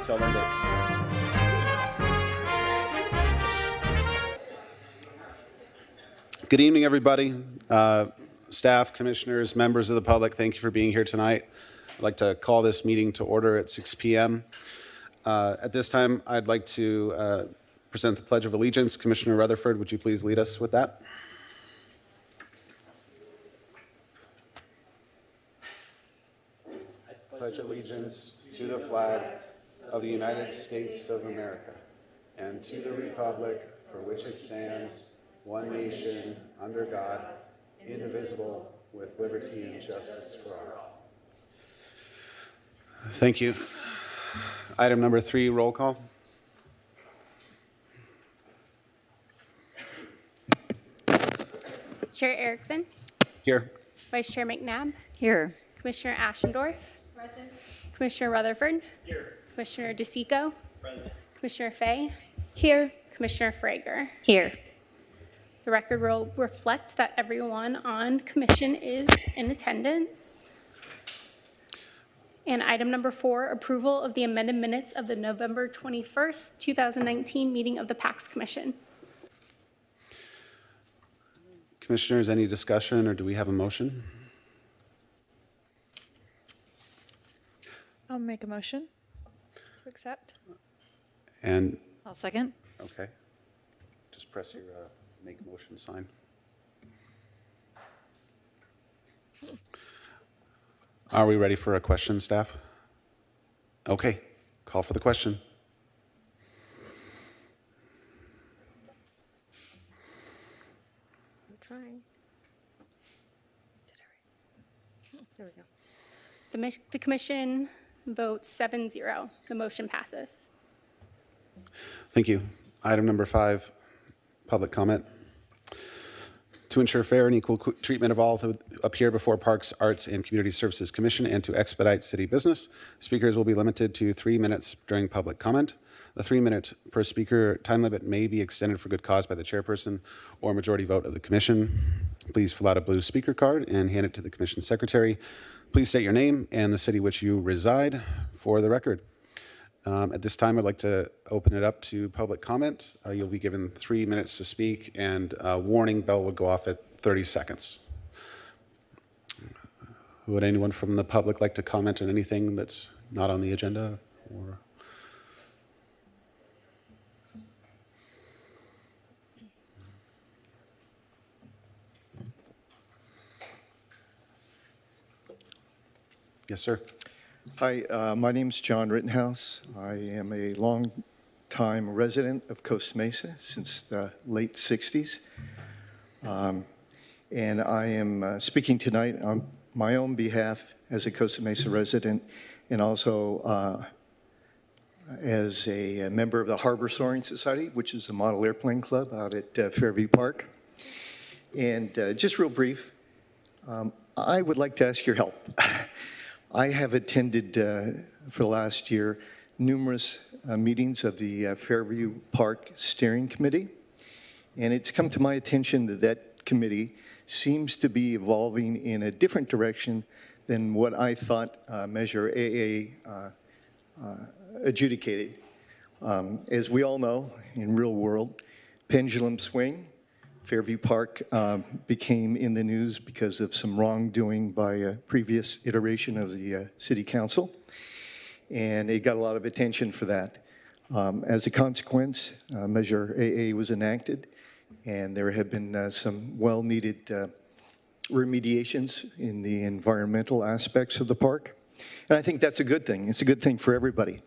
Tell Linda. Good evening, everybody. Staff, commissioners, members of the public, thank you for being here tonight. I'd like to call this meeting to order at 6 p.m. At this time, I'd like to present the Pledge of Allegiance. Commissioner Rutherford, would you please lead us with that? I pledge allegiance to the flag of the United States of America and to the republic for which it stands, one nation, under God, indivisible, with liberty and justice for all. Thank you. Item number 3, roll call. Chair Erickson. Here. Vice Chair McNabb. Here. Commissioner Ashendorf. Present. Commissioner Rutherford. Here. Commissioner DeSico. Present. Commissioner Fay. Here. Commissioner Frager. Here. The record will reflect that everyone on commission is in attendance. And item number 4, approval of the amended minutes of the November 21st, 2019 meeting of the PAX Commission. Commissioners, any discussion or do we have a motion? I'll make a motion to accept. And, I'll second. okay. Just press your make motion sign. Are we ready for a question, staff? Okay, call for the question. I'm trying. Did I right? There we go. The commission votes 7-0. The motion passes. Thank you. Item number 5, public comment. To ensure fair and equal treatment of all who appear before Parks, Arts, and Community Services Commission and to expedite city business, speakers will be limited to 3 minutes during public comment. The 3-minute per speaker time limit may be extended for good cause by the chairperson or majority vote of the commission. Please fill out a blue speaker card and hand it to the commission secretary. Please state your name and the city which you reside for the record. At this time, I'd like to open it up to public comment. You'll be given 3 minutes to speak, and a warning bell will go off at 30 seconds. Would anyone from the public like to comment on anything that's not on the agenda? Or yes, sir. Hi, my name's John Rittenhouse. I am a long-time resident of Costa Mesa since the late 60s. And I am speaking tonight on my own behalf as a Costa Mesa resident and also as a member of the Harbor Soaring Society, which is a model airplane club out at Fairview Park. And just real brief, I would like to ask your help. I have attended for the last year numerous meetings of the Fairview Park Steering Committee, and it's come to my attention that that committee seems to be evolving in a different direction than what I thought Measure AA adjudicated. As we all know, in real world, pendulum swing. Fairview Park became in the news because of some wrongdoing by a previous iteration of the City Council, and it got a lot of attention for that. As a consequence, Measure AA was enacted, and there have been some well-needed remediations in the environmental aspects of the park, and I think that's a good thing. It's a good thing for everybody.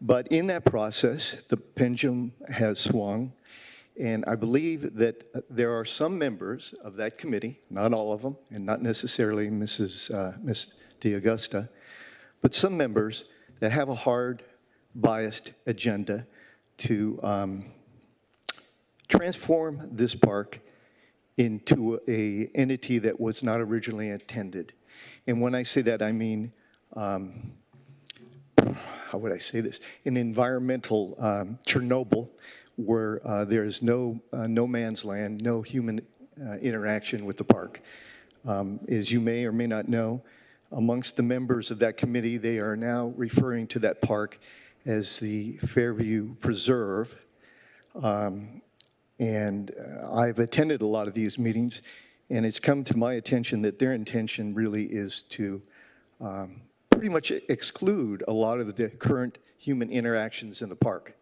But in that process, the pendulum has swung. And I believe that there are some members of that committee, not all of them, and not necessarily Miss DeAugusta, but some members that have a hard, biased agenda to transform this park into an entity that was not originally intended. And when I say that, I mean, how would I say this? An environmental Chernobyl, where there is no man's land, no human interaction with the park. As you may or may not know, amongst the members of that committee, they are now referring to that park as the Fairview Preserve. And I've attended a lot of these meetings, and it's come to my attention that their intention really is to pretty much exclude a lot of the current human interactions in the park.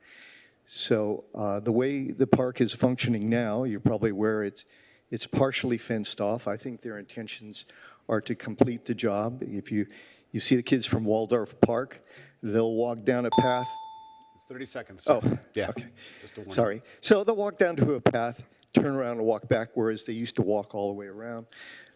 So the way the park is functioning now, you're probably aware it's partially fenced off. I think their intentions are to complete the job. If you see the kids from Waldorf Park, they'll walk down a path. 30 seconds. Sir. Oh, yeah. okay. Just a warning. Sorry. So they'll walk down to a path, turn around and walk back, whereas they used to walk all the way around.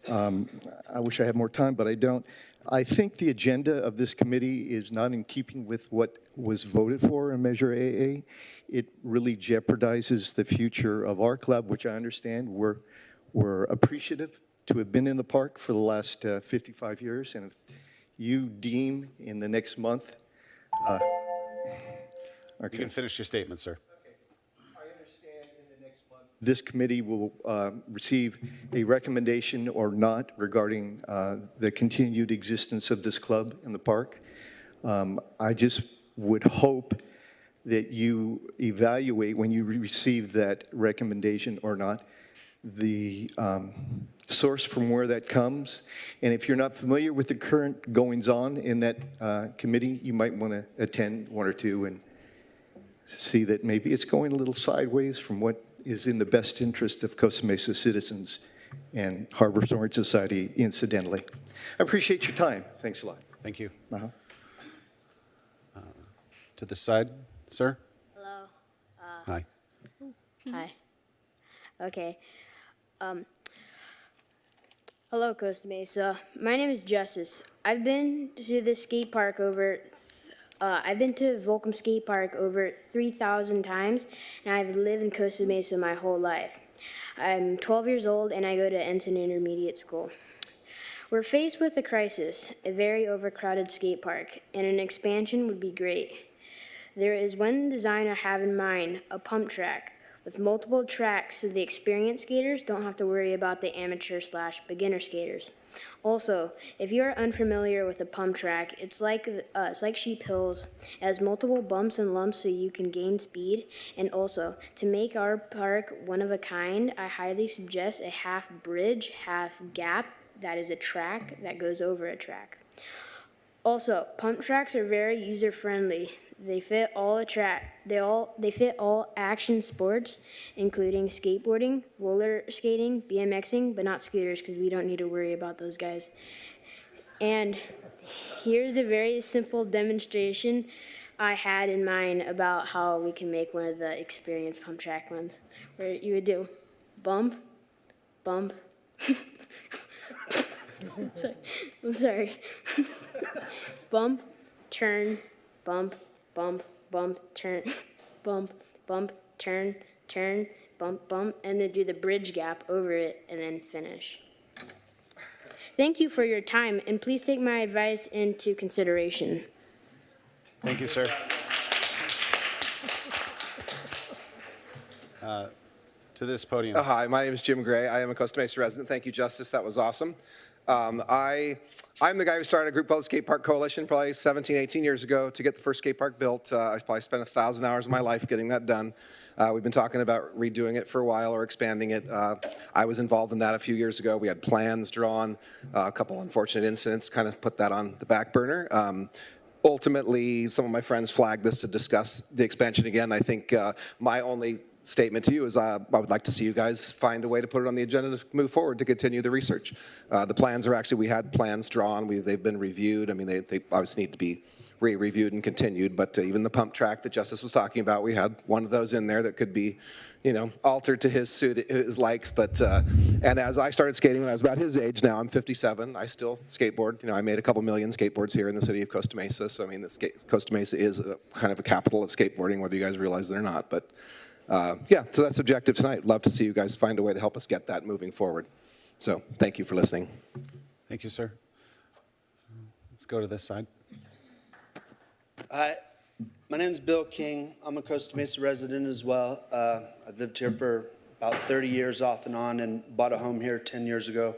I wish I had more time, but I don't. I think the agenda of this committee is not in keeping with what was voted for in Measure AA. It really jeopardizes the future of our club, which I understand we're appreciative to have been in the park for the last 55 years. And if you deem in the next month, You can finish your statement, sir. I understand in the next month this committee will receive a recommendation or not regarding the continued existence of this club in the park. I just would hope that you evaluate when you receive that recommendation or not the source from where that comes. And if you're not familiar with the current goings-on in that committee, you might want to attend one or two and see that maybe it's going a little sideways from what is in the best interest of Costa Mesa citizens and Harbor Resort Society, incidentally. I appreciate your time. Thanks a lot. Thank you. Uh-huh. To this side, sir. Hello. Hi. Hi. Okay. Hello, Costa Mesa. My name is Justice. I've been to the skate park I've been to Volcom Skate Park over 3,000 times, and I've lived in Costa Mesa my whole life. I'm 12 years old, and I go to Ensign Intermediate School. We're faced with a crisis, a very overcrowded skate park, and an expansion would be great. There is one design I have in mind, a pump track, with multiple tracks so the experienced skaters don't have to worry about the amateur/beginner skaters. Also, if you are unfamiliar with a pump track, it's like Sheep Hills. It has multiple bumps and lumps so you can gain speed. And also, to make our park one of a kind, I highly suggest a half bridge, half gap, that is a track that goes over a track. Also, pump tracks are very user-friendly. They fit all they fit all action sports, including skateboarding, roller skating, BMXing, but not scooters because we don't need to worry about those guys. And here's a very simple demonstration I had in mind about how we can make one of the experienced pump track ones, where you would do bump, bump. I'm sorry. Bump, turn, bump, bump, bump, turn, bump, bump, turn, turn, bump, bump, and then do the bridge gap over it and then finish. Thank you for your time, and please take my advice into consideration. Thank you, sir. To this podium. Hi, my name is Jim Gray. I am a Costa Mesa resident. Thank you, Justice. That was awesome. I'm the guy who started a group called the Skate Park Coalition probably 17, 18 years ago to get the first skate park built. I probably spent 1,000 hours of my life getting that done. We've been talking about redoing it for a while or expanding it. I was involved in that a few years ago. We had plans drawn. A couple unfortunate incidents kind of put that on the back burner. Ultimately, some of my friends flagged this to discuss the expansion again. I think my only statement to you is I would like to see you guys find a way to put it on the agenda to move forward to continue the research. The plans are actually, we had plans drawn. They've been reviewed. I mean, they obviously need to be re-reviewed and continued, but even the pump track that Justice was talking about, we had one of those in there that could be, altered to his suit, his likes. But and as I started skating when I was about his age, now I'm 57, I still skateboard. I made a couple million skateboards here in the city of Costa Mesa. So I mean, Costa Mesa is kind of a capital of skateboarding, whether you guys realize it or not. But yeah, so that's objective tonight. Love to see you guys find a way to help us get that moving forward. So thank you for listening. Thank you, sir. Let's go to this side. Hi, my name is Bill King. I'm a Costa Mesa resident as well. I've lived here for about 30 years off and on and bought a home here 10 years ago.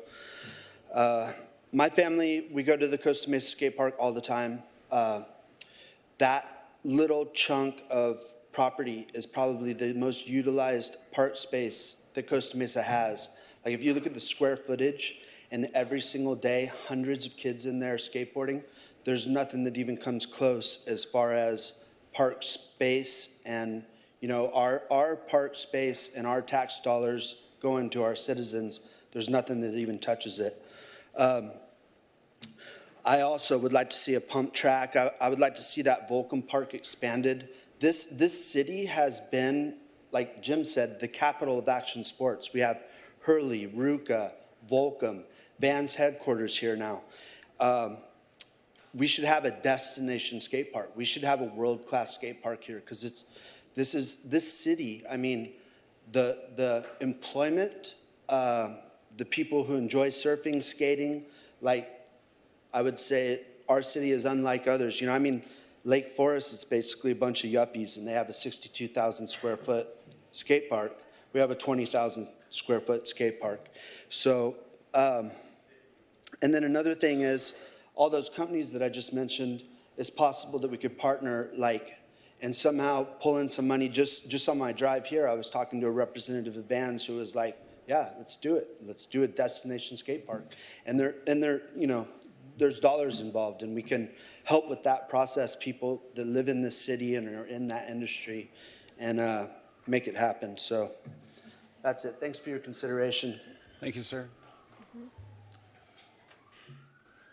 My family, we go to the Costa Mesa skate park all the time. That little chunk of property is probably the most utilized park space that Costa Mesa has. Like if you look at the square footage and every single day, hundreds of kids in there skateboarding, there's nothing that even comes close as far as park space and, you know, our park space and our tax dollars going to our citizens. There's nothing that even touches it. I also would like to see a pump track. I would like to see that Volcom Park expanded. This city has been, like Jim said, the capital of action sports. We have Hurley, Ruka, Volcom, Vans headquarters here now. We should have a destination skate park. We should have a world-class skate park here because this city, I mean, the employment, the people who enjoy surfing, skating, like I would say our city is unlike others. You know, I mean, Lake Forest, it's basically a bunch of yuppies and they have a 62,000 square foot skate park. We have a 20,000 square foot skate park. So, and then another thing is all those companies that I just mentioned, it's possible that we could partner like and somehow pull in some money. Just on my drive here, I was talking to a representative of Vans who was like, yeah, let's do it. Let's do a destination skate park. And they're, you know, there's dollars involved and we can help with that process, people that live in this city and are in that industry and make it happen. So that's it. Thanks for your consideration. Thank you, sir.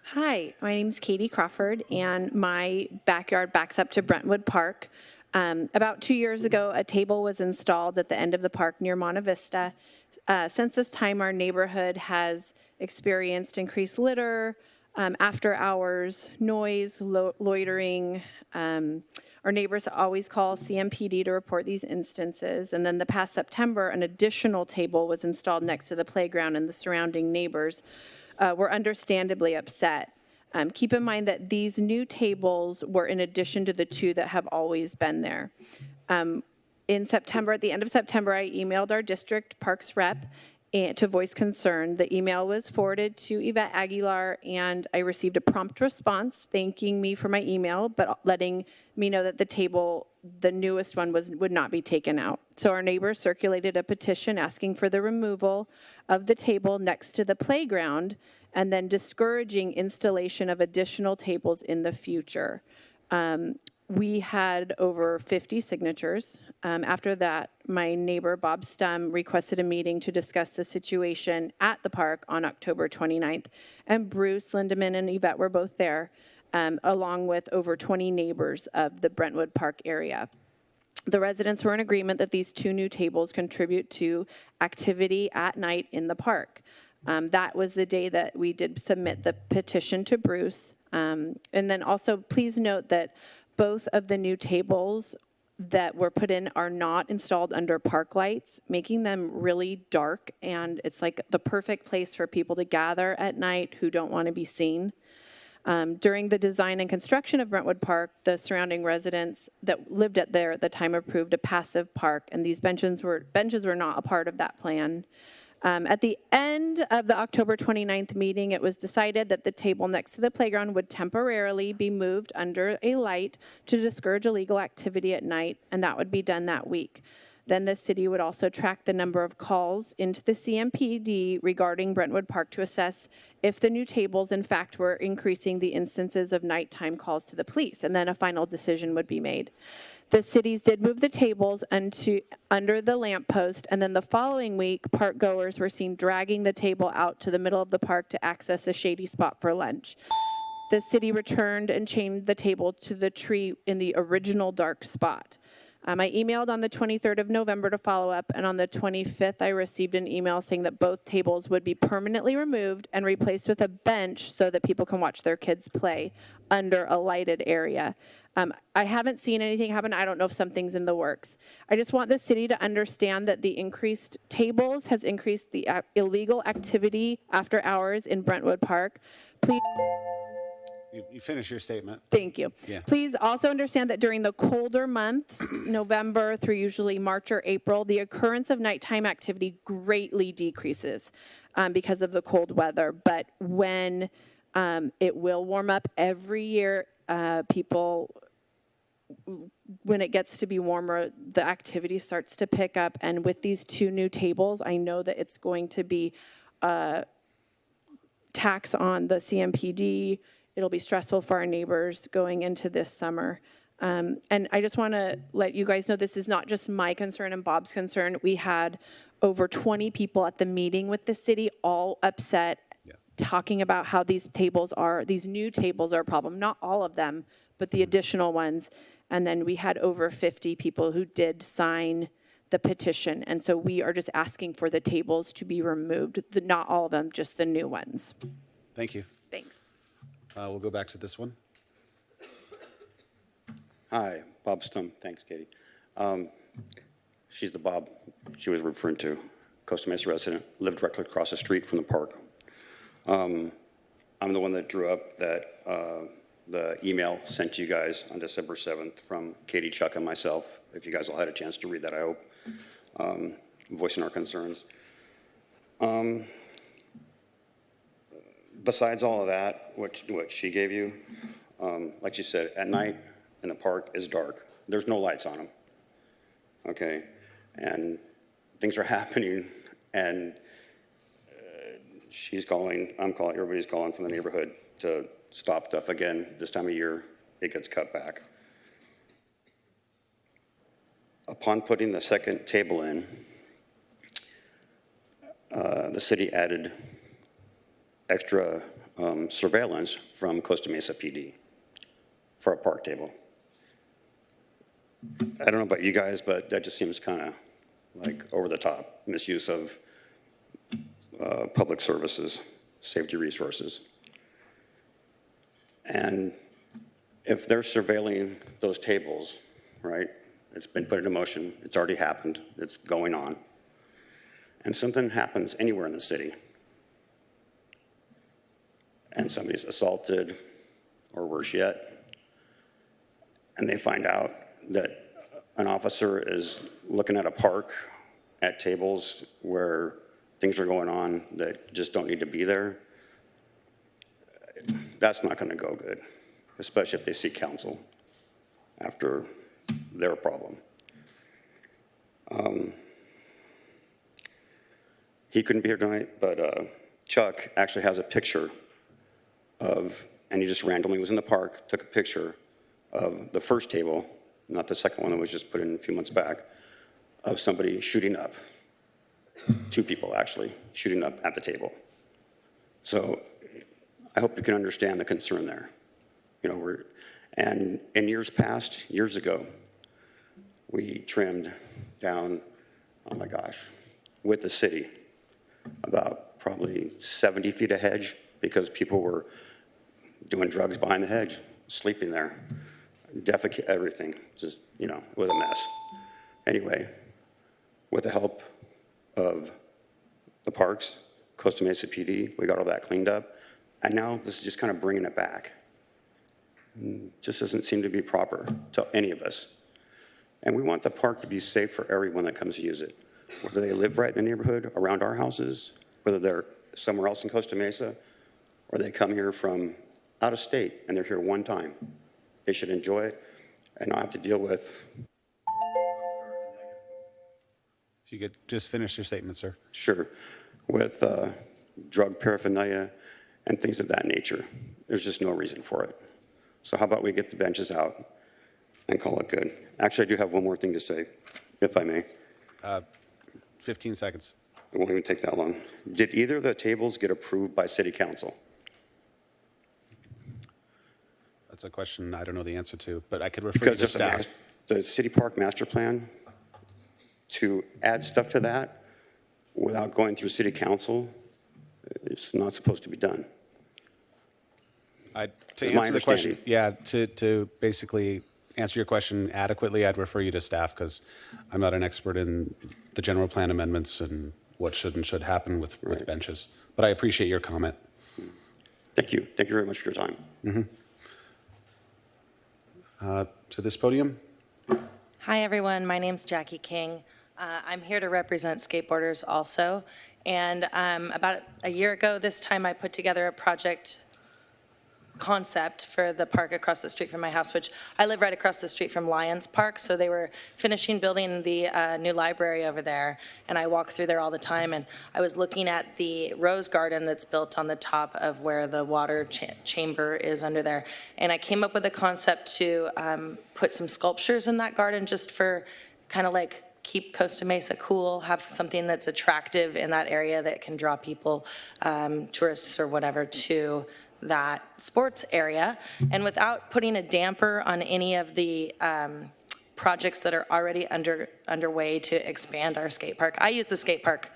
Hi, my name is Katie Crawford, and my backyard backs up to Brentwood Park. About 2 years ago, a table was installed at the end of the park near Monte Vista. Since this time, our neighborhood has experienced increased litter, after hours, noise, loitering. Our neighbors always call CMPD to report these instances. And then the past September, an additional table was installed next to the playground, and the surrounding neighbors were understandably upset. Keep in mind that these new tables were in addition to the two that have always been there. In September, at the end of September, I emailed our district parks rep to voice concern. The email was forwarded to Yvette Aguilar, and I received a prompt response thanking me for my email, but letting me know that the table, the newest one, would not be taken out. So our neighbors circulated a petition asking for the removal of the table next to the playground and then discouraging installation of additional tables in the future. We had over 50 signatures. After that, my neighbor, Bob Stum, requested a meeting to discuss the situation at the park on October 29th. And Bruce, Lindemann, and Yvette were both there, along with over 20 neighbors of the Brentwood Park area. The residents were in agreement that these two new tables contribute to activity at night in the park. That was the day that we did submit the petition to Bruce. And then also, please note that both of the new tables that were put in are not installed under park lights, making them really dark, and it's like the perfect place for people to gather at night who don't want to be seen. During the design and construction of Brentwood Park, the surrounding residents that lived there at the time approved a passive park, and these benches were not a part of that plan. At the end of the October 29th meeting, it was decided that the table next to the playground would temporarily be moved under a light to discourage illegal activity at night, and that would be done that week. Then the city would also track the number of calls into the CMPD regarding Brentwood Park to assess if the new tables, in fact, were increasing the instances of nighttime calls to the police, and then a final decision would be made. The cities did move the tables under the lamppost, and then the following week, park goers were seen dragging the table out to the middle of the park to access a shady spot for lunch. The city returned and chained the table to the tree in the original dark spot. I emailed on the 23rd of November to follow up, and on the 25th, I received an email saying that both tables would be permanently removed and replaced with a bench so that people can watch their kids play under a lighted area. I haven't seen anything happen. I don't know if something's in the works. I just want the city to understand that the increased tables has increased the illegal activity after hours in Brentwood Park. Please. You finish your statement. Thank you. Yeah. Please also understand that during the colder months, November through usually March or April, the occurrence of nighttime activity greatly decreases because of the cold weather. But when it will warm up every year, people when it gets to be warmer, the activity starts to pick up. And with these 2 new tables, I know that it's going to be a tax on the CMPD. It'll be stressful for our neighbors going into this summer. And I just want to let you guys know this is not just my concern and Bob's concern. We had over 20 people at the meeting with the city, all upset, talking about how these new tables are a problem. Not all of them, but the additional ones. And then we had over 50 people who did sign the petition. And so we are just asking for the tables to be removed. Not all of them, just the new ones. Thank you. Thanks. We'll go back to this one. Hi, Bob Stump. Thanks, Katie. She's the Bob she was referring to, Costa Mesa resident, lived directly across the street from the park. I'm the one that drew up that the email sent to you guys on December 7th from Katie, Chuck, and myself. If you guys all had a chance to read that, I hope, voicing our concerns. Besides all of that, what she gave you, like she said, at night in the park is dark. There's no lights on them, okay? And things are happening, and she's calling, I'm calling, everybody's calling from the neighborhood to stop stuff. Again, this time of year, it gets cut back. Upon putting the second table in, the city added extra surveillance from Costa Mesa PD for a park table. I don't know about you guys, but that just seems kind of like over the top misuse of public services, safety resources. And if they're surveilling those tables, right, it's been put into motion, it's already happened, it's going on, and something happens anywhere in the city, and somebody's assaulted, or worse yet, and they find out that an officer is looking at a park at tables where things are going on that just don't need to be there, that's not going to go good, especially if they seek counsel after their problem. He couldn't be here tonight, but Chuck actually has a picture of, and he just randomly was in the park, took a picture of the first table, not the second one that was just put in a few months back, of somebody shooting up. 2 people actually shooting up at the table. So I hope you can understand the concern there. You know, and in years past, years ago, we trimmed down, oh my gosh, with the city, about probably 70 feet of hedge because people were doing drugs behind the hedge, sleeping there, defecate, everything. Just, you know, it was a mess. Anyway, with the help of the parks, Costa Mesa PD, we got all that cleaned up. And now this is just kind of bringing it back. Just doesn't seem to be proper to any of us. And we want the park to be safe for everyone that comes to use it. Whether they live right in the neighborhood around our houses, whether they're somewhere else in Costa Mesa, or they come here from out of state and they're here one time. They should enjoy it and not have to deal with. If you could just finish your statement, sir. Sure. With drug paraphernalia and things of that nature. There's just no reason for it. So how about we get the benches out and call it good? Actually, I do have one more thing to say, if I may. 15 seconds. It won't even take that long. Did either of the tables get approved by city council? That's a question I don't know the answer to, but I could refer you Because to if staff. the city park master plan, to add stuff to that without going through city council, it's not supposed to be done. To Is my answer the question, understanding. yeah, to basically answer your question adequately, I'd refer you to staff because I'm not an expert in the general plan amendments and what should and should happen with benches. But I appreciate your comment. Thank you. Thank you very much for your time. To this podium, Hi, everyone. My name's Jackie King. I'm here to represent skateboarders also. And about a year ago this time, I put together a project concept for the park across the street from my house, which I live right across the street from Lions Park, so they were finishing building the new library over there, and I walk through there all the time, and I was looking at the rose garden that's built on the top of where the water chamber is under there, and I came up with a concept to put some sculptures in that garden just for kind of like keep Costa Mesa cool, have something that's attractive in that area that can draw people, tourists or whatever, to that sports area, and without putting a damper on any of the projects that are already underway to expand our skate park. I use the skate park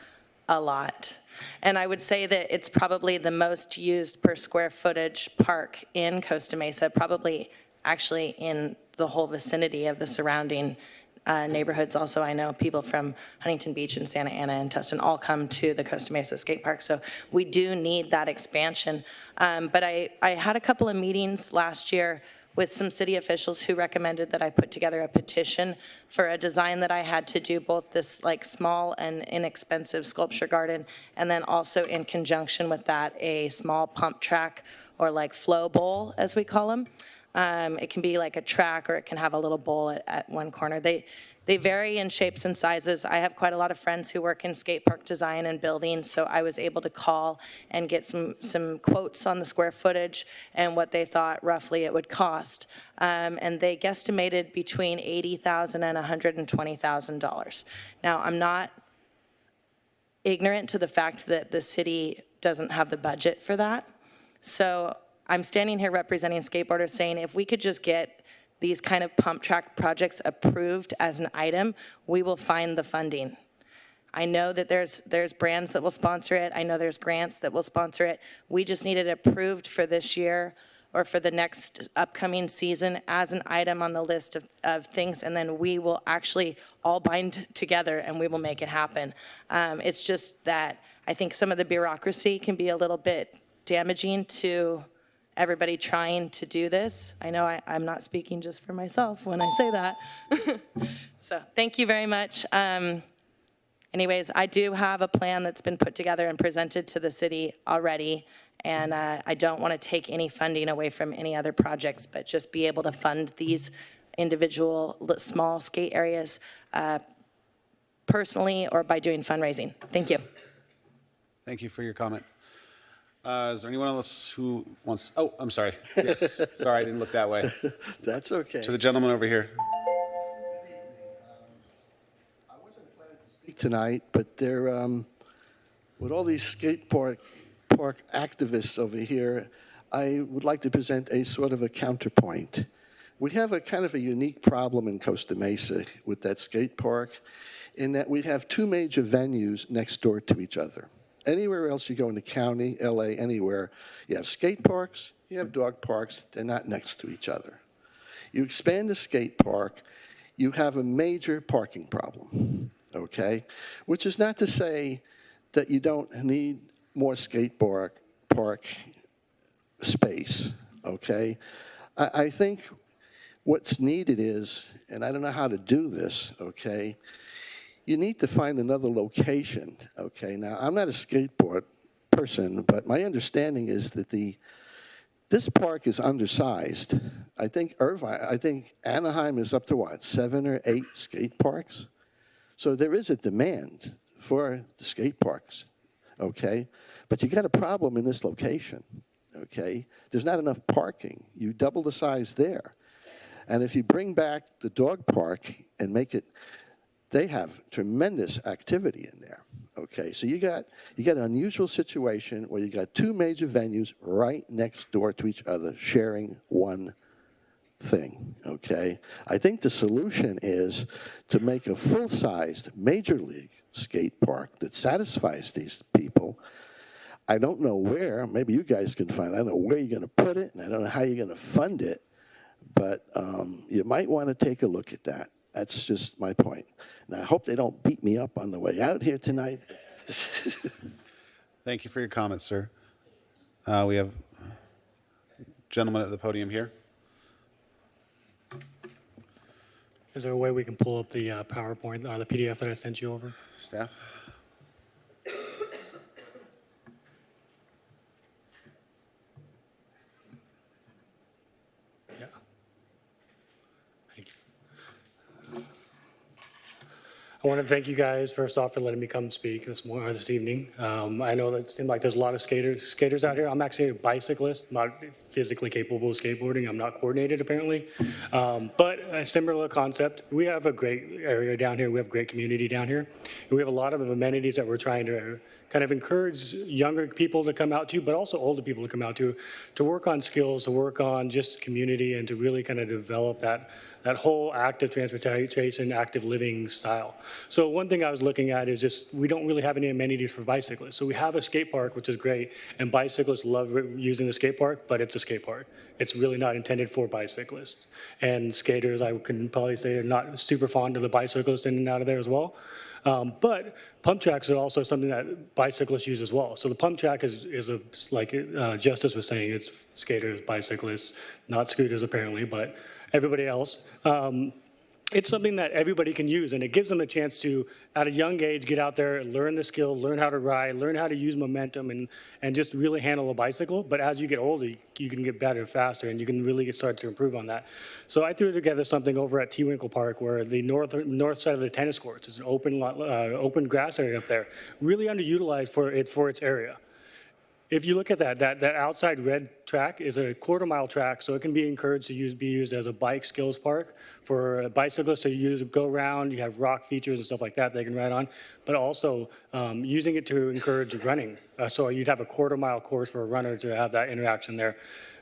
a lot, and I would say that it's probably the most used per square footage park in Costa Mesa, probably actually in the whole vicinity of the surrounding neighborhoods. Also, I know people from Huntington Beach and Santa Ana and Tustin all come to the Costa Mesa Skate Park, so we do need that expansion. But I had a couple of meetings last year with some city officials who recommended that I put together a petition for a design that I had to do both this like small and inexpensive sculpture garden, and then also in conjunction with that, a small pump track or like flow bowl, as we call them. It can be like a track, or it can have a little bowl at one corner. They vary in shapes and sizes. I have quite a lot of friends who work in skate park design and building, so I was able to call and get some quotes on the square footage and what they thought roughly it would cost. And they guesstimated between $80,000 and $120,000. Now, I'm not ignorant to the fact that the city doesn't have the budget for that. So I'm standing here representing skateboarders saying if we could just get these kind of pump track projects approved as an item, we will find the funding. I know that there's brands that will sponsor it. I know there's grants that will sponsor it. We just need it approved for this year or for the next upcoming season as an item on the list of things, and then we will actually all bind together and we will make it happen. It's just that I think some of the bureaucracy can be a little bit damaging to everybody trying to do this. I know I'm not speaking just for myself when I say that. So thank you very much. Anyways, I do have a plan that's been put together and presented to the city already, and I don't want to take any funding away from any other projects, but just be able to fund these individual small skate areas personally or by doing fundraising. Thank you. Thank you for your comment. Is there anyone else who wants, oh, I'm sorry. Yes, sorry, I didn't look that way. That's okay. To the gentleman over here. I wasn't planning to speak tonight, but they're, with all these skate park activists over here, I would like to present a sort of a counterpoint. We have a kind of a unique problem in Costa Mesa with that skate park in that we have two major venues next door to each other. Anywhere else you go in the county, LA, anywhere, you have skate parks, you have dog parks, they're not next to each other. You expand the skate park, you have a major parking problem, okay? Which is not to say that you don't need more skate park space, okay? I think what's needed is, and I don't know how to do this, okay? You need to find another location, okay? Now, I'm not a skateboard person, but my understanding is that this park is undersized. I think Anaheim is up to what, 7 or 8 skate parks? So there is a demand for the skate parks, okay? But you got a problem in this location, okay? There's not enough parking. You double the size there. And if you bring back the dog park and make it, they have tremendous activity in there, okay? So you got an unusual situation where you got two major venues right next door to each other sharing one thing, okay? I think the solution is to make a full-sized major league skate park that satisfies these people. I don't know where, maybe you guys can find, I don't know where you're gonna put it, and I don't know how you're gonna fund it, but you might wanna take a look at that. That's just my point. And I hope they don't beat me up on the way out here tonight. Thank you for your comments, sir. We have a gentleman at the podium here. Is there a way we can pull up the PowerPoint or the PDF that I sent you over? Staff? I want to thank you guys, first off, for letting me come speak this morning or this evening. I know that it seems like there's a lot of skaters out here. I'm actually a bicyclist, not physically capable of skateboarding. I'm not coordinated, apparently. But a similar concept. We have a great area down here. We have a great community down here. And we have a lot of amenities that we're trying to kind of encourage younger people to come out to, but also older people to come out to work on skills, to work on just community, and to really kind of develop that whole active transportation, active living style. So one thing I was looking at is just, we don't really have any amenities for bicyclists. So we have a skate park, which is great, and bicyclists love using the skate park, but it's a skate park. It's really not intended for bicyclists. And skaters, I can probably say, are not super fond of the bicyclists in and out of there as well. But pump tracks are also something that bicyclists use as well. So the pump track is like Justice was saying, it's skaters, bicyclists, not scooters apparently, but everybody else. It's something that everybody can use, and it gives them a chance to, at a young age, get out there, learn the skill, learn how to ride, learn how to use momentum, and just really handle a bicycle. But as you get older, you can get better faster, and you can really start to improve on that. So I threw together something over at T. Winkle Park, where the north side of the tennis courts is an open grass area up there, really underutilized for its area. If you look at that outside red track is a quarter-mile track, so it can be encouraged to be used as a bike skills park for bicyclists to go around. You have rock features and stuff like that they can ride on, but also using it to encourage running. So you'd have a quarter-mile course for a runner to have that interaction there.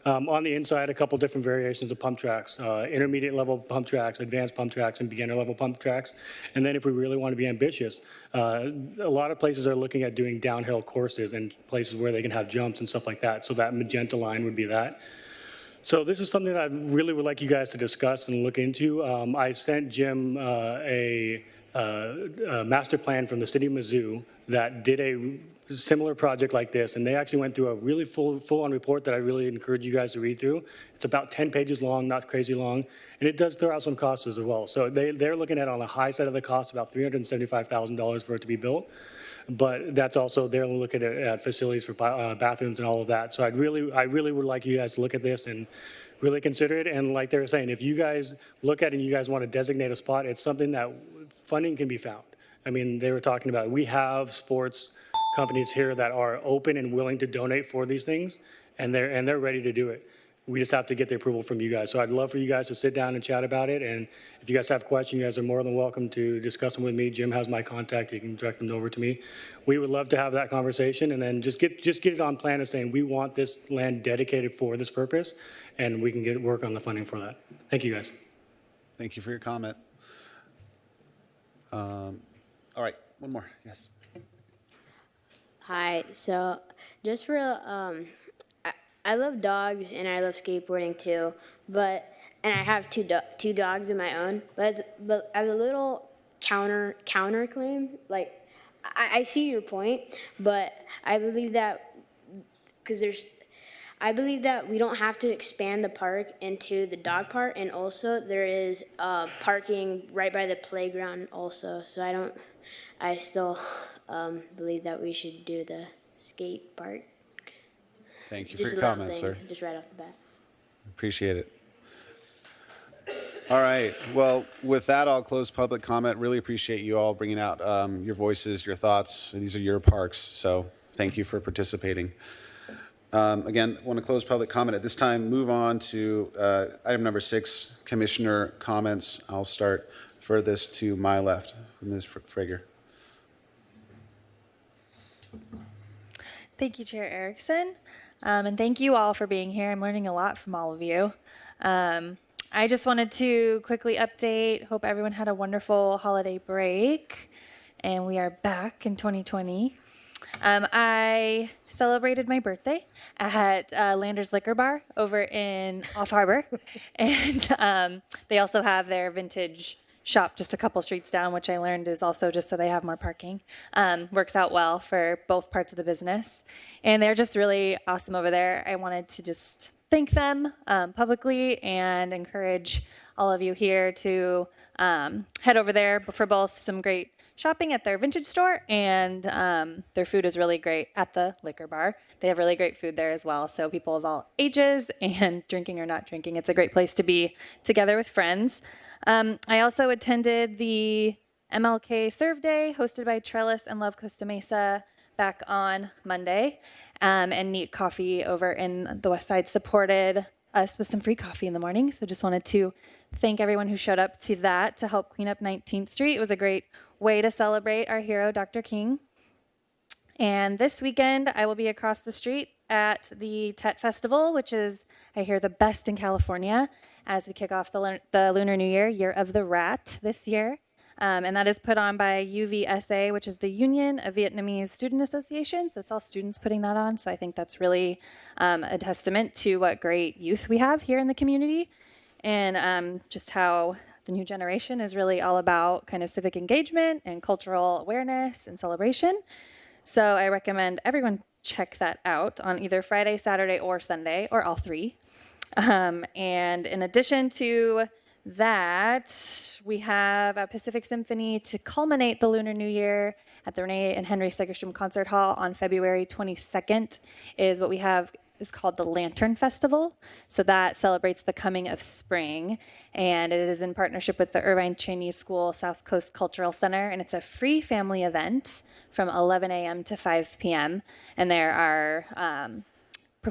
On the inside, a couple different variations of pump tracks, intermediate level pump tracks, advanced pump tracks, and beginner level pump tracks. And then if we really want to be ambitious, a lot of places are looking at doing downhill courses and places where they can have jumps and stuff like that. So that magenta line would be that. So this is something that I really would like you guys to discuss and look into. I sent Jim a master plan from the city of Mizzou that did a similar project like this, and they actually went through a really full-on report that I really encourage you guys to read through. It's about 10 pages long, not crazy long, and it does throw out some costs as well. So they're looking at, on the high side of the cost, about $375,000 for it to be built. But that's also, they're looking at facilities for bathrooms and all of that. So I really would like you guys to look at this and really consider it. And like they were saying, if you guys look at it and you guys want to designate a spot, it's something that funding can be found. I mean, they were talking about, we have sports companies here that are open and willing to donate for these things, and they're ready to do it. We just have to get the approval from you guys. So I'd love for you guys to sit down and chat about it. And if you guys have questions, you guys are more than welcome to discuss them with me. Jim has my contact. You can direct them over to me. We would love to have that conversation, and then just get it on plan of saying we want this land dedicated for this purpose, and we can work on the funding for that. Thank you, guys. Thank you for your comment. All right, one more. Yes. Hi. So just for I love dogs and I love skateboarding too, and I have two dogs of my own. But as a little counterclaim, like I see your point, but I believe that I believe that we don't have to expand the park into the dog park, and also there is parking right by the playground also. So I still believe that we should do the skate park. Thank you Just for a your little comments, thing, sir. just right off the bat. Appreciate it. All right. Well, with that, I'll close public comment. Really appreciate you all bringing out your voices, your thoughts. These are your parks, so thank you for participating. Again, I want to close public comment at this time. Move on to item number 6, commissioner comments. I'll start furthest to my left, Ms. Frager. Thank you, Chair Erickson. And thank you all for being here. I'm learning a lot from all of you. I just wanted to quickly update. Hope everyone had a wonderful holiday break. And we are back in 2020. I celebrated my birthday at Lander's Liquor Bar over in Off Harbor. And they also have their vintage shop just a couple streets down, which I learned is also just so they have more parking. Works out well for both parts of the business. And they're just really awesome over there. I wanted to just thank them publicly and encourage all of you here to head over there for both some great shopping at their vintage store, and their food is really great at the liquor bar. They have really great food there as well, so people of all ages and drinking or not drinking, it's a great place to be together with friends. I also attended the MLK Serve Day, hosted by Trellis and Love Costa Mesa, back on Monday. And Neat Coffee over in the West Side supported us with some free coffee in the morning. So just wanted to thank everyone who showed up to that to help clean up 19th Street. It was a great way to celebrate our hero, Dr. King. And this weekend, I will be across the street at the Tet Festival, which is, I hear, the best in California, as we kick off the Lunar New Year, Year of the Rat this year. And that is put on by UVSA, which is the Union of Vietnamese Student Association. So it's all students putting that on. So I think that's really a testament to what great youth we have here in the community, and just how the new generation is really all about kind of civic engagement and cultural awareness and celebration. So I recommend everyone check that out on either Friday, Saturday, or Sunday, or all three. And in addition to that, we have a Pacific Symphony to culminate the Lunar New Year at the Renee and Henry Segerstrom Concert Hall on February 22nd is what we have is called the Lantern Festival. So that celebrates the coming of spring, and it is in partnership with the Irvine Chinese School South Coast Cultural Center, and it's a free family event from 11 a.m. to 5 p.m. And there are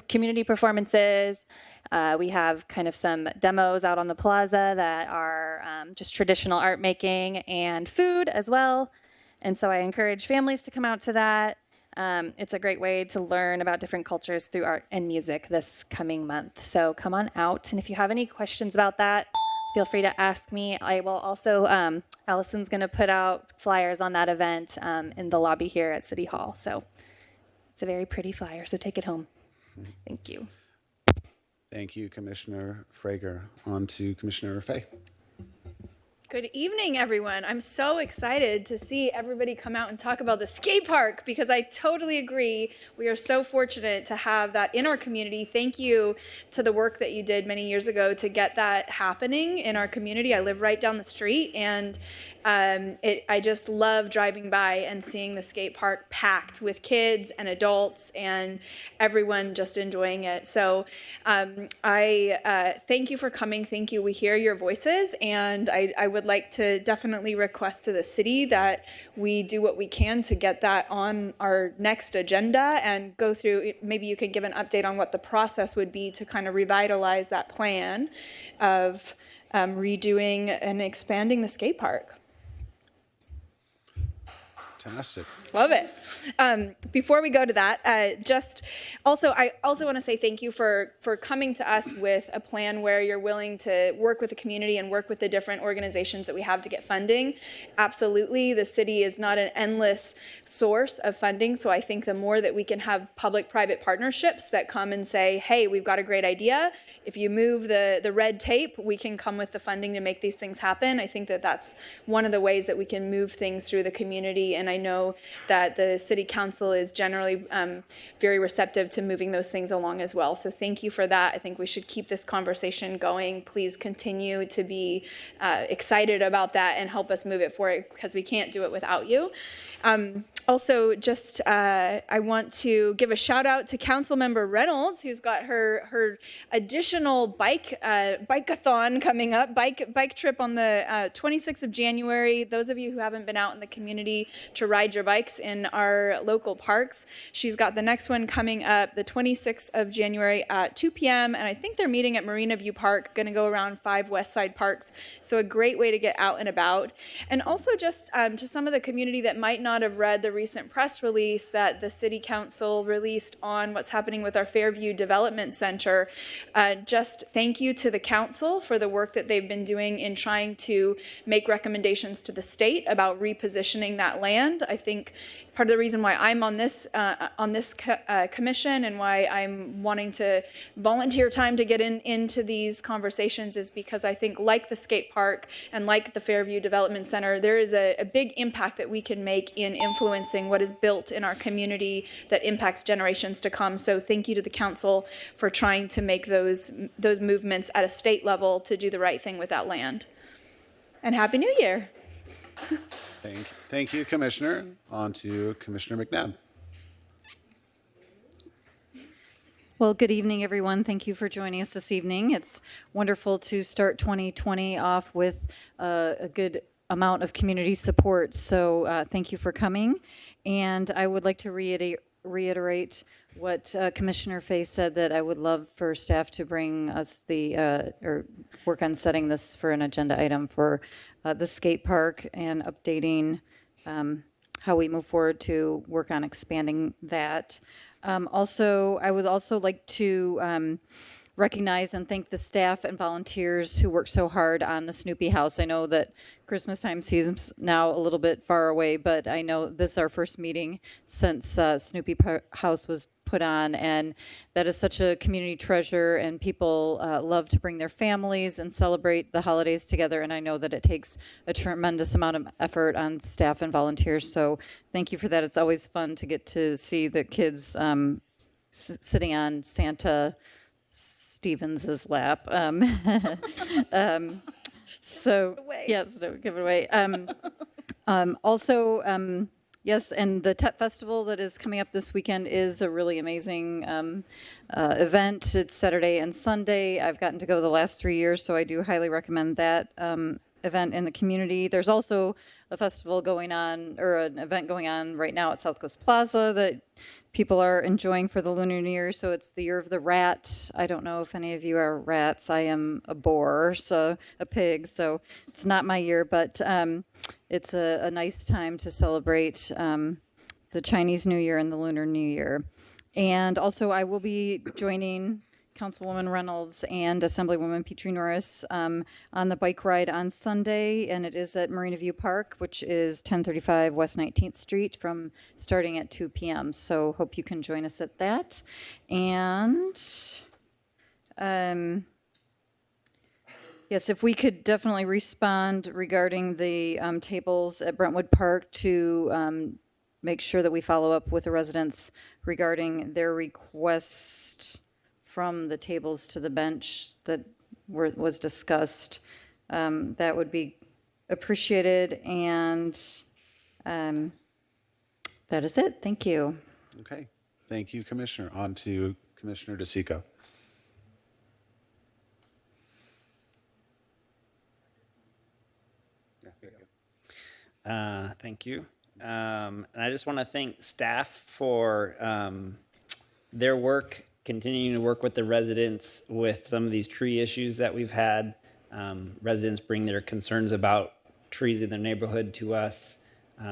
community performances. We have kind of some demos out on the plaza that are just traditional art making and food as well. And so I encourage families to come out to that. It's a great way to learn about different cultures through art and music this coming month. So come on out. And if you have any questions about that, feel free to ask me. I will also, Allison's going to put out flyers on that event in the lobby here at City Hall. So it's a very pretty flyer, so take it home. Thank you. Thank you, Commissioner Frager. On to Commissioner Fay. Good evening, everyone. I'm so excited to see everybody come out and talk about the skate park because I totally agree. We are so fortunate to have that in our community. Thank you to the work that you did many years ago to get that happening in our community. I live right down the street, and I just love driving by and seeing the skate park packed with kids and adults and everyone just enjoying it. So I thank you for coming. Thank you. We hear your voices, and I would like to definitely request to the city that we do what we can to get that on our next agenda and go through. Maybe you could give an update on what the process would be to kind of revitalize that plan of redoing and expanding the skate park. Fantastic. Love it. Before we go to that, I also want to say thank you for coming to us with a plan where you're willing to work with the community and work with the different organizations that we have to get funding. Absolutely, the city is not an endless source of funding, so I think the more that we can have public-private partnerships that come and say, hey, we've got a great idea. If you move the red tape, we can come with the funding to make these things happen. I think that that's one of the ways that we can move things through the community, and I know that the City Council is generally very receptive to moving those things along as well. So thank you for that. I think we should keep this conversation going. Please continue to be excited about that and help us move it forward because we can't do it without you. Also, just I want to give a shout out to Councilmember Reynolds, who's got her additional bike-a-thon coming up, bike trip on the 26th of January. Those of you who haven't been out in the community to ride your bikes in our local parks, she's got the next one coming up the 26th of January at 2 p.m. And I think they're meeting at Marina View Park, going to go around 5 West Side parks. So a great way to get out and about. And also just to some of the community that might not have read the recent press release that the City Council released on what's happening with our Fairview Development Center. Just thank you to the council for the work that they've been doing in trying to make recommendations to the state about repositioning that land. I think part of the reason why I'm on this commission and why I'm wanting to volunteer time to get into these conversations is because I think, like the skate park and like the Fairview Development Center, there is a big impact that we can make in influencing what is built in our community that impacts generations to come. So thank you to the council for trying to make those movements at a state level to do the right thing with that land. And Happy New Year. Thank you, Commissioner. On to Commissioner McNabb. Well, good evening, everyone. Thank you for joining us this evening. It's wonderful to start 2020 off with a good amount of community support. So thank you for coming. And I would like to reiterate what Commissioner Fay said, that I would love for staff to bring us or work on setting this for an agenda item for the skate park and updating how we move forward to work on expanding that. Also, I would also like to recognize and thank the staff and volunteers who worked so hard on the Snoopy House. I know that Christmas time season's now a little bit far away, but I know this is our first meeting since Snoopy House was put on, and that is such a community treasure, and people love to bring their families and celebrate the holidays together, and I know that it takes a tremendous amount of effort on staff and volunteers, so thank you for that. It's always fun to get to see the kids sitting on Santa Stevens's lap. So yes, don't give it away. Also, yes, and the TEP Festival that is coming up this weekend is a really amazing event. It's Saturday and Sunday. I've gotten to go the last 3 years, so I do highly recommend that event in the community. There's also a festival going on, or an event going on right now at South Coast Plaza that people are enjoying for the Lunar New Year. So it's the Year of the Rat. I don't know if any of you are rats. I am a boar, so a pig. So it's not my year, but it's a nice time to celebrate the Chinese New Year and the Lunar New Year. And also I will be joining Councilwoman Reynolds and Assemblywoman Petrie Norris on the bike ride on Sunday, and it is at Marina View Park, which is 1035 West 19th Street, starting at 2 p.m. So hope you can join us at that. And yes, if we could definitely respond regarding the tables at Brentwood Park to make sure that we follow up with the residents regarding their request from the tables to the bench that was discussed. That would be appreciated, and that is it. Thank you. Okay. Thank you, Commissioner. On to Commissioner DeSico. Thank you. And I just want to thank staff for their work, continuing to work with the residents with some of these tree issues that we've had. Residents bring their concerns about trees in their neighborhood to us.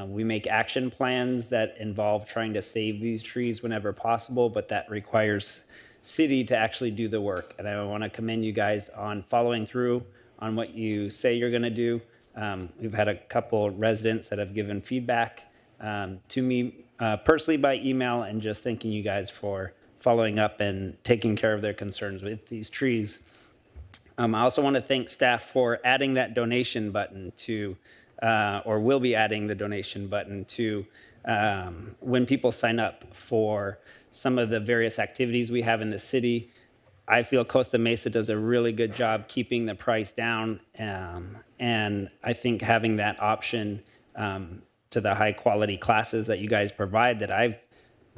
We make action plans that involve trying to save these trees whenever possible, but that requires city to actually do the work. And I want to commend you guys on following through on what you say you're going to do. We've had a couple residents that have given feedback to me personally by email, and just thanking you guys for following up and taking care of their concerns with these trees. I also want to thank staff for adding that donation button to, or will be adding the donation button to, when people sign up for some of the various activities we have in the city. I feel Costa Mesa does a really good job keeping the price down, and I think having that option to the high quality classes that you guys provide that I've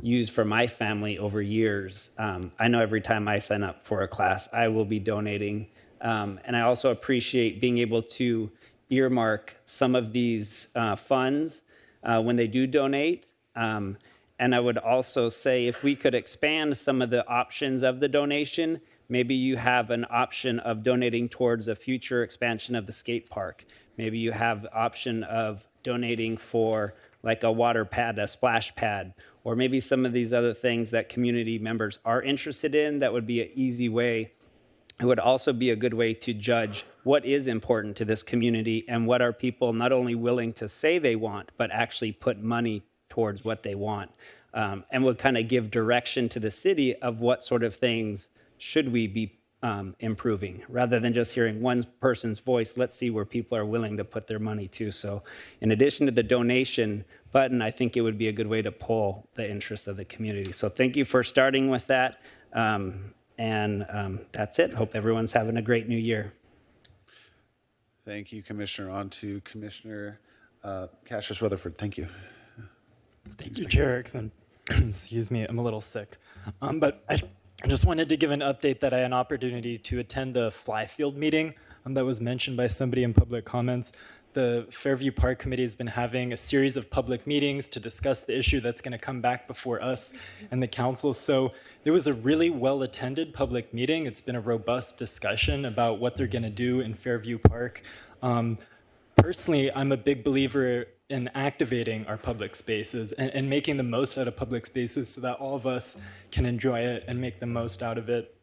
used for my family over years. I know every time I sign up for a class, I will be donating. And I also appreciate being able to earmark some of these funds when they do donate. And I would also say if we could expand some of the options of the donation, maybe you have an option of donating towards a future expansion of the skate park. Maybe you have the option of donating for like a water pad, a splash pad, or maybe some of these other things that community members are interested in. That would be an easy way. It would also be a good way to judge what is important to this community and what are people not only willing to say they want, but actually put money towards what they want. And would kind of give direction to the city of what sort of things should we be improving, rather than just hearing one person's voice. Let's see where people are willing to put their money to. So in addition to the donation button, I think it would be a good way to pull the interest of the community. So thank you for starting with that. That's it. Hope everyone's having a great new year. Thank you, Commissioner. On to Commissioner Cassius Rutherford. Thank you. Thank you, Chair Erickson. Excuse me, I'm a little sick. But I just wanted to give an update that I had an opportunity to attend the Flyfield meeting that was mentioned by somebody in public comments. the Fairview Park Committee has been having a series of public meetings to discuss the issue that's going to come back before us and the council. So it was a really well-attended public meeting. It's been a robust discussion about what they're going to do in Fairview Park. Personally, I'm a big believer in activating our public spaces and making the most out of public spaces so that all of us can enjoy it and make the most out of it.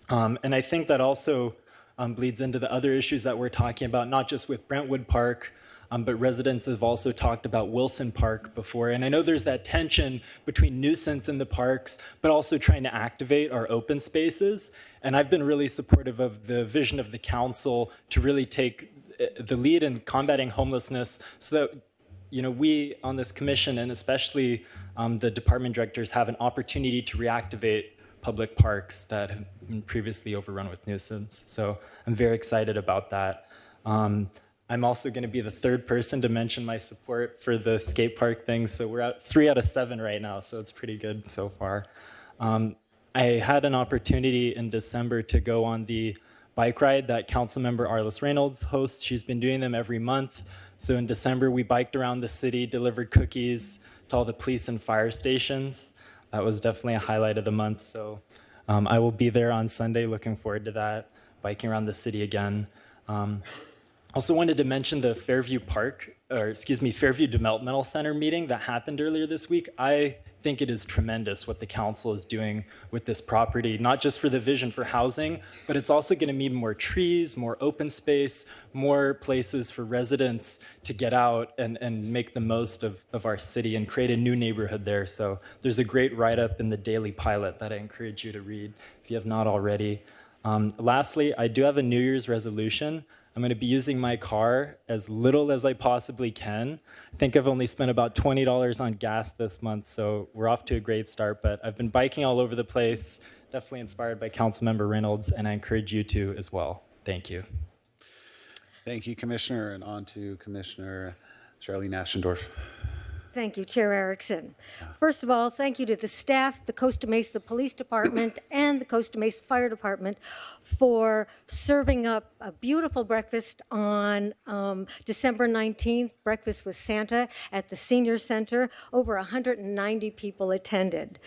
And I think that also bleeds into the other issues that we're talking about, not just with Brentwood Park, but residents have also talked about Wilson Park before. And I know there's that tension between nuisance in the parks, but also trying to activate our open spaces. And I've been really supportive of the vision of the council to really take the lead in combating homelessness so that we on this commission, and especially the department directors, have an opportunity to reactivate public parks that have been previously overrun with nuisance. So I'm very excited about that. I'm also going to be the third person to mention my support for the skate park thing. So we're at 3 out of 7 right now, so it's pretty good so far. I had an opportunity in December to go on the bike ride that Councilmember Arliss Reynolds hosts. She's been doing them every month. So in December, we biked around the city, delivered cookies to all the police and fire stations. That was definitely a highlight of the month. So I will be there on Sunday, looking forward to that, biking around the city again. Also wanted to mention the Fairview Developmental Center meeting that happened earlier this week. I think it is tremendous what the council is doing with this property, not just for the vision for housing, but it's also going to mean more trees, more open space, more places for residents to get out and make the most of our city and create a new neighborhood there. So there's a great write-up in the Daily Pilot that I encourage you to read if you have not already. Lastly, I do have a New Year's resolution. I'm going to be using my car as little as I possibly can. I think I've only spent about $20 on gas this month, so we're off to a great start. But I've been biking all over the place, definitely inspired by Councilmember Reynolds, and I encourage you to as well. Thank you. Thank you, Commissioner. And on to Commissioner Charlene Ashendorf. Thank you, Chair Erickson. First of all, thank you to the staff, the Costa Mesa Police Department, and the Costa Mesa Fire Department for serving up a beautiful breakfast on December 19th, Breakfast with Santa at the Senior Center. Over 190 people attended.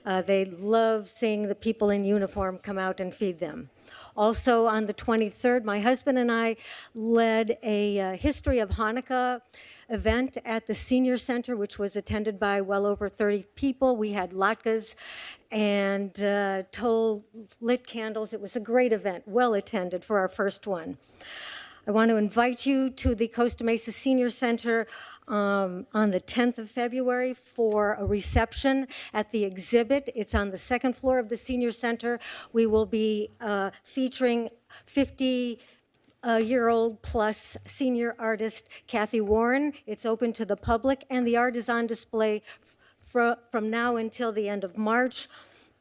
They love seeing the people in uniform come out and feed them. Also on the 23rd, my husband and I led a History of Hanukkah event at the Senior Center, which was attended by well over 30 people. We had latkes and lit candles. It was a great event, well attended for our first one. I want to invite you to the Costa Mesa Senior Center on the 10th of February for a reception at the exhibit. It's on the second floor of the Senior Center. We will be featuring 50-year-old plus senior artist Kathy Warren. It's open to the public, and the art is on display from now until the end of March.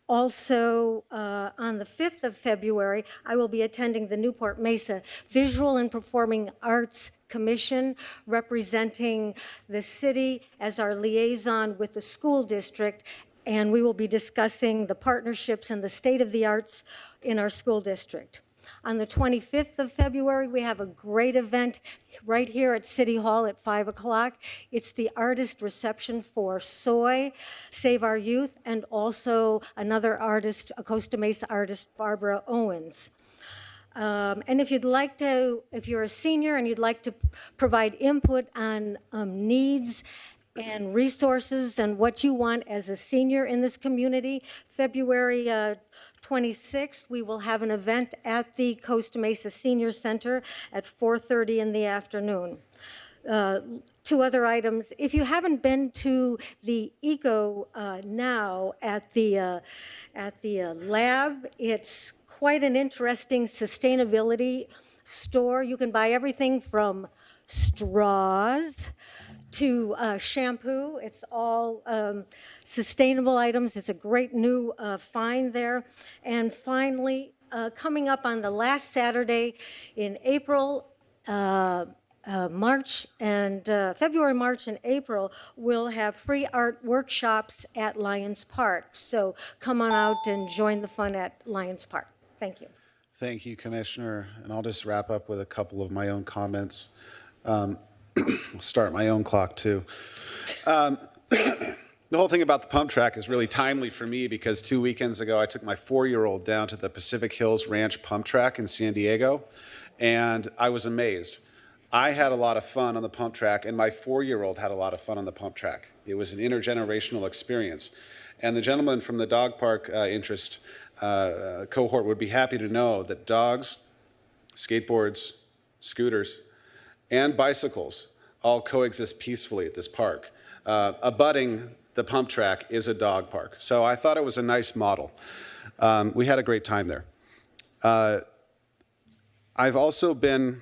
Also, on the 5th of February, I will be attending the Newport Mesa Visual and Performing Arts Commission, representing the city as our liaison with the school district, and we will be discussing the partnerships and the state of the arts in our school district. On the 25th of February, we have a great event right here at City Hall at 5 o'clock. It's the artist reception for SOY, Save Our Youth, and also another artist, a Costa Mesa artist, Barbara Owens. And if you're a senior and you'd like to provide input on needs and resources and what you want as a senior in this community, February 26th, we will have an event at the Costa Mesa Senior Center at 4:30 in the afternoon. 2 other items. If you haven't been to the Eco Now at the lab, it's quite an interesting sustainability store. You can buy everything from straws to shampoo. It's all sustainable items. It's a great new find there. And finally, coming up on the last Saturday in April, March and February, March, and April, we'll have free art workshops at Lions Park. So come on out and join the fun at Lions Park. Thank you. Thank you, Commissioner. And I'll just wrap up with a couple of my own comments. I'll start my own clock too. The whole thing about the pump track is really timely for me because 2 weekends ago I took my 4-year-old down to the Pacific Hills Ranch pump track in San Diego, and I was amazed. I had a lot of fun on the pump track, and my 4-year-old had a lot of fun on the pump track. It was an intergenerational experience. And the gentleman from the dog park interest cohort would be happy to know that dogs, skateboards, scooters, and bicycles all coexist peacefully at this park. Abutting the pump track is a dog park. So I thought it was a nice model. We had a great time there. I've also been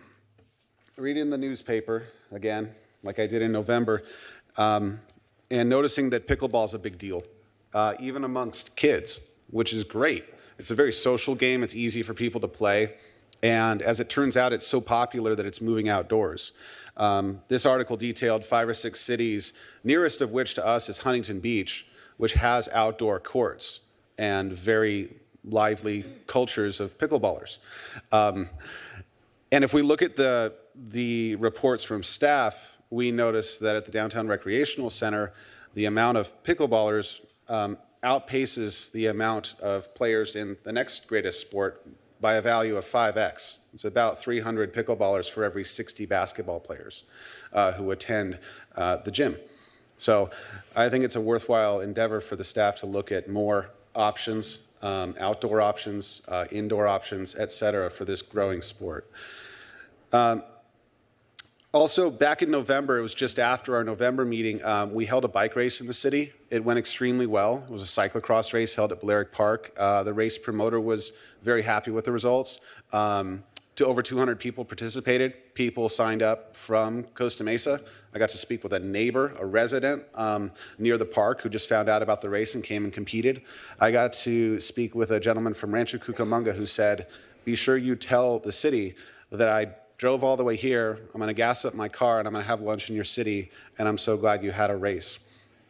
reading the newspaper again, like I did in November, and noticing that pickleball is a big deal, even amongst kids, which is great. It's a very social game. It's easy for people to play. And as it turns out, it's so popular that it's moving outdoors. This article detailed 5 or 6 cities, nearest of which to us is Huntington Beach, which has outdoor courts and very lively cultures of pickleballers. And if we look at the reports from staff, we notice that at the Downtown Recreational Center, the amount of pickleballers outpaces the amount of players in the next greatest sport by a value of 5x. It's about 300 pickleballers for every 60 basketball players who attend the gym. So I think it's a worthwhile endeavor for the staff to look at more options, outdoor options, indoor options, et cetera, for this growing sport. Also, back in November, it was just after our November meeting, we held a bike race in the city. It went extremely well. It was a cyclocross race held at Balearic Park. The race promoter was very happy with the results. Over 200 people participated. People signed up from Costa Mesa. I got to speak with a neighbor, a resident near the park who just found out about the race and came and competed. I got to speak with a gentleman from Rancho Cucamonga who said, be sure you tell the city that I drove all the way here, I'm gonna gas up my car and I'm gonna have lunch in your city, and I'm so glad you had a race.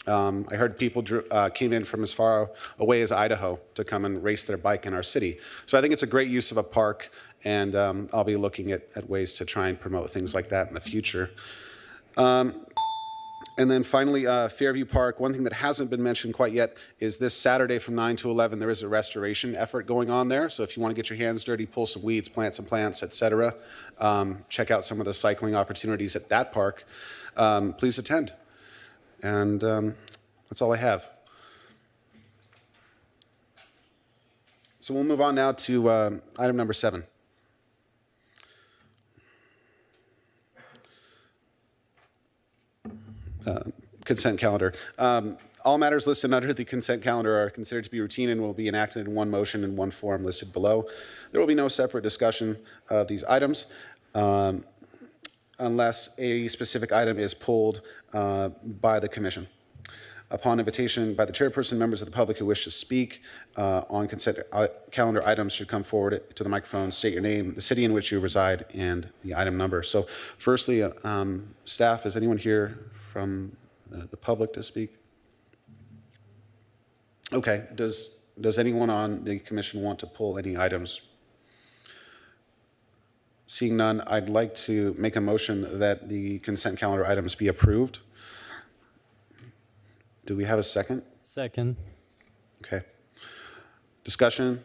I heard people came in from as far away as Idaho to come and race their bike in our city. So I think it's a great use of a park, and I'll be looking at ways to try and promote things like that in the future. And then finally, Fairview Park, one thing that hasn't been mentioned quite yet is this Saturday from 9 to 11, there is a restoration effort going on there. So if you want to get your hands dirty, pull some weeds, plant some plants, et cetera, check out some of the cycling opportunities at that park, please attend. And that's all I have. So we'll move on now to item number 7. Consent calendar. All matters listed under the consent calendar are considered to be routine and will be enacted in one motion in one form listed below. There will be no separate discussion of these items unless a specific item is pulled by the commission. Upon invitation by the chairperson, members of the public who wish to speak on consent calendar items should come forward to the microphone, state your name, the city in which you reside, and the item number. So firstly, staff, is anyone here from the public to speak? Okay, does anyone on the commission want to pull any items? Seeing none, I'd like to make a motion that the consent calendar items be approved. Do we have a second? Second. Okay. Discussion?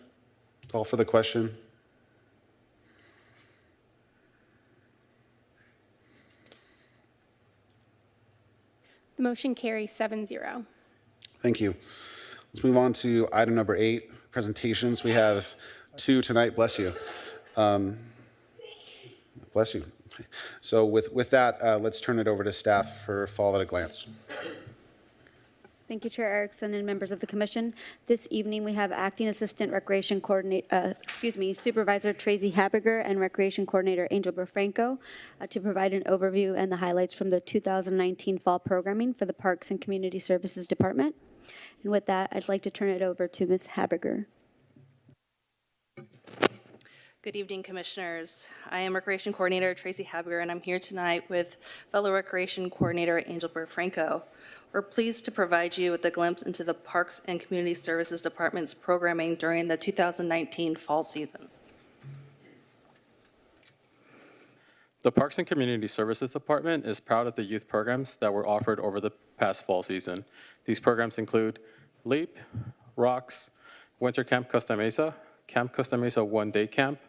Call for the question. The motion carries 7-0. Thank you. Let's move on to item number 8, presentations. We have 2 tonight. Bless you. Bless you. So with that, let's turn it over to staff for fall at a glance. Thank you, Chair Erickson and members of the commission. This evening, we have Acting Assistant Recreation Coordinator, Supervisor Tracy Habiger and Recreation Coordinator Angel Berfranco to provide an overview and the highlights from the 2019 fall programming for the Parks and Community Services Department. And with that, I'd like to turn it over to Ms. Habiger. Good evening, Commissioners. I am Recreation Coordinator Tracy Habiger, and I'm here tonight with fellow Recreation Coordinator Angel Berfranco. We're pleased to provide you with a glimpse into the Parks and Community Services Department's programming during the 2019 fall season. The Parks and Community Services Department is proud of the youth programs that were offered over the past fall season. These programs include LEAP, ROCKS, Winter Camp Costa Mesa, Camp Costa Mesa one-day camp,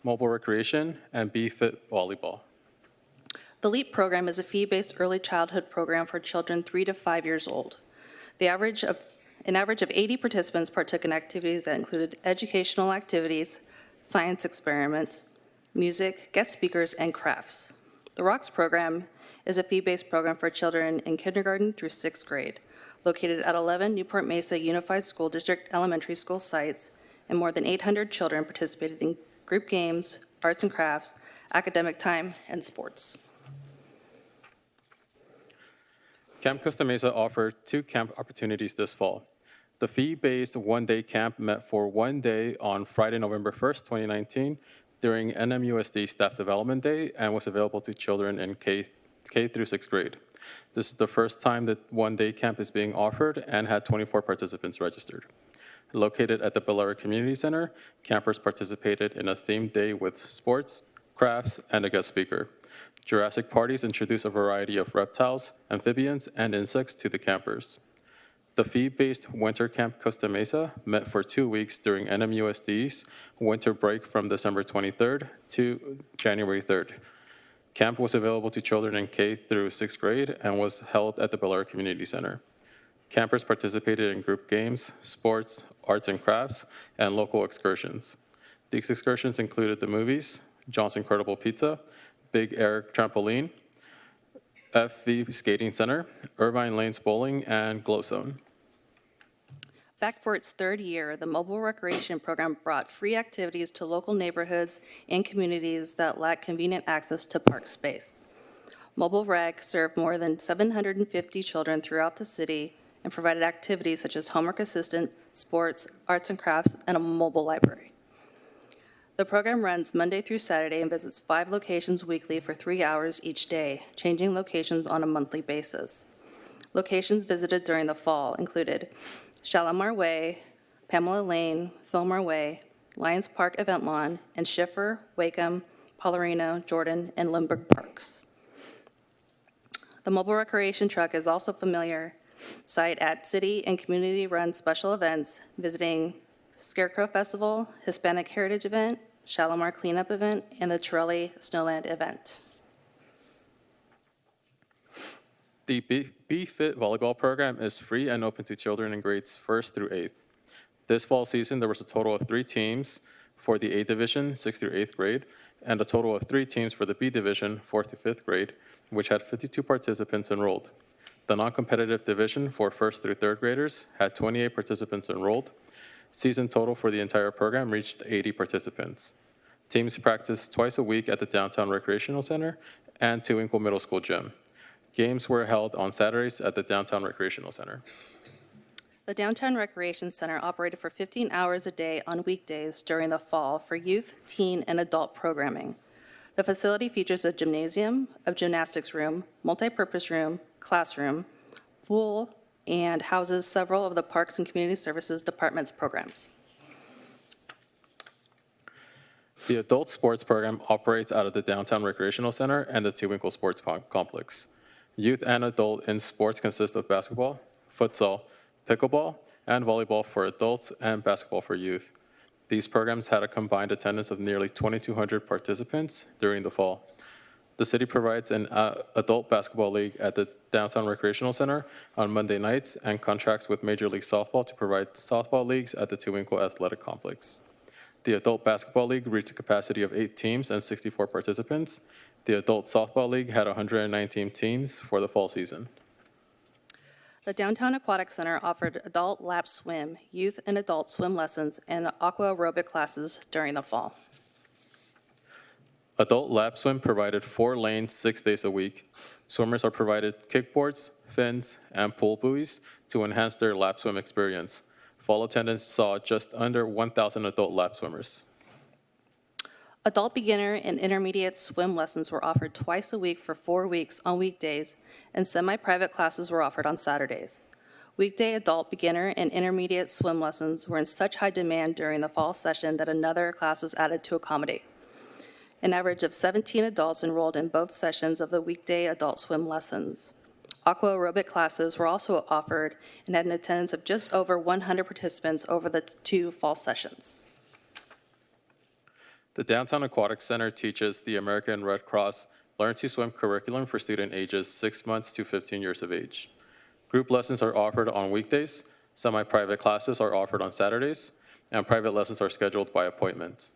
mobile recreation, and B-Fit volleyball. The LEAP program is a fee-based early childhood program for children 3 to 5 years old. An average of 80 participants partook in activities that included educational activities, science experiments, music, guest speakers, and crafts. The ROCKS program is a fee-based program for children in kindergarten through 6th grade, located at 11 Newport Mesa Unified School District elementary school sites, and more than 800 children participated in group games, arts and crafts, academic time, and sports. Camp Costa Mesa offered 2 camp opportunities this fall. The fee-based one-day camp met for 1 day on Friday, November 1st, 2019, during NMUSD Staff Development Day, and was available to children in K through 6th grade. This is the first time that one-day camp is being offered and had 24 participants registered. Located at the Bellera Community Center, campers participated in a themed day with sports, crafts, and a guest speaker. Jurassic parties introduced a variety of reptiles, amphibians, and insects to the campers. The fee-based Winter Camp Costa Mesa met for 2 weeks during NMUSD's winter break from December 23rd to January 3rd. Camp was available to children in K through 6th grade and was held at the Bellera Community Center. Campers participated in group games, sports, arts and crafts, and local excursions. These excursions included the movies, John's Incredible Pizza, Big Air Trampoline, FV Skating Center, Irvine Lanes Bowling, and Glow Zone. Back for its 3rd year, the mobile recreation program brought free activities to local neighborhoods and communities that lack convenient access to park space. Mobile Rec served more than 750 children throughout the city and provided activities such as homework assistant, sports, arts and crafts, and a mobile library. The program runs Monday through Saturday and visits 5 locations weekly for 3 hours each day, changing locations on a monthly basis. Locations visited during the fall included Shalimar Way, Pamela Lane, Fillmore Way, Lions Park Event Lawn, and Schiffer, Wakeham, Polarino, Jordan, and Lindbergh Parks. The mobile recreation truck is also a familiar sight at city and community-run special events, visiting Scarecrow Festival, Hispanic Heritage Event, Shalimar Cleanup Event, and the Torelli Snowland Event. The B-Fit volleyball program is free and open to children in grades 1st through 8th. This fall season, there was a total of 3 teams for the A division, 6th through 8th grade, and a total of 3 teams for the B division, 4th to 5th grade, which had 52 participants enrolled. The non-competitive division for 1st through 3rd graders had 28 participants enrolled. Season total for the entire program reached 80 participants. Teams practiced twice a week at the Downtown Recreational Center and Tewinkle Middle School gym. Games were held on Saturdays at the Downtown Recreational Center. The Downtown Recreation Center operated for 15 hours a day on weekdays during the fall for youth, teen, and adult programming. The facility features a gymnasium, a gymnastics room, multi-purpose room, classroom, pool, and houses several of the Parks and Community Services Department's programs. The adult sports program operates out of the Downtown Recreational Center and the Tewinkle Sports Complex. Youth and adult in sports consist of basketball, futsal, pickleball, and volleyball for adults and basketball for youth. These programs had a combined attendance of nearly 2,200 participants during the fall. The city provides an adult basketball league at the Downtown Recreational Center on Monday nights and contracts with Major League Softball to provide softball leagues at the Tewinkle Athletic Complex. The adult basketball league reached a capacity of 8 teams and 64 participants. The adult softball league had 119 teams for the fall season. The Downtown Aquatic Center offered adult lap swim, youth and adult swim lessons, and aqua aerobic classes during the fall. Adult lap swim provided 4 lanes 6 days a week. Swimmers are provided kickboards, fins, and pool buoys to enhance their lap swim experience. Fall attendance saw just under 1,000 adult lap swimmers. Adult beginner and intermediate swim lessons were offered twice a week for 4 weeks on weekdays, and semi-private classes were offered on Saturdays. Weekday adult beginner and intermediate swim lessons were in such high demand during the fall session that another class was added to accommodate. An average of 17 adults enrolled in both sessions of the weekday adult swim lessons. Aqua aerobic classes were also offered and had an attendance of just over 100 participants over the 2 fall sessions. The Downtown Aquatic Center teaches the American Red Cross Learn to Swim curriculum for student ages 6 months to 15 years of age. Group lessons are offered on weekdays, semi-private classes are offered on Saturdays, and private lessons are scheduled by appointment.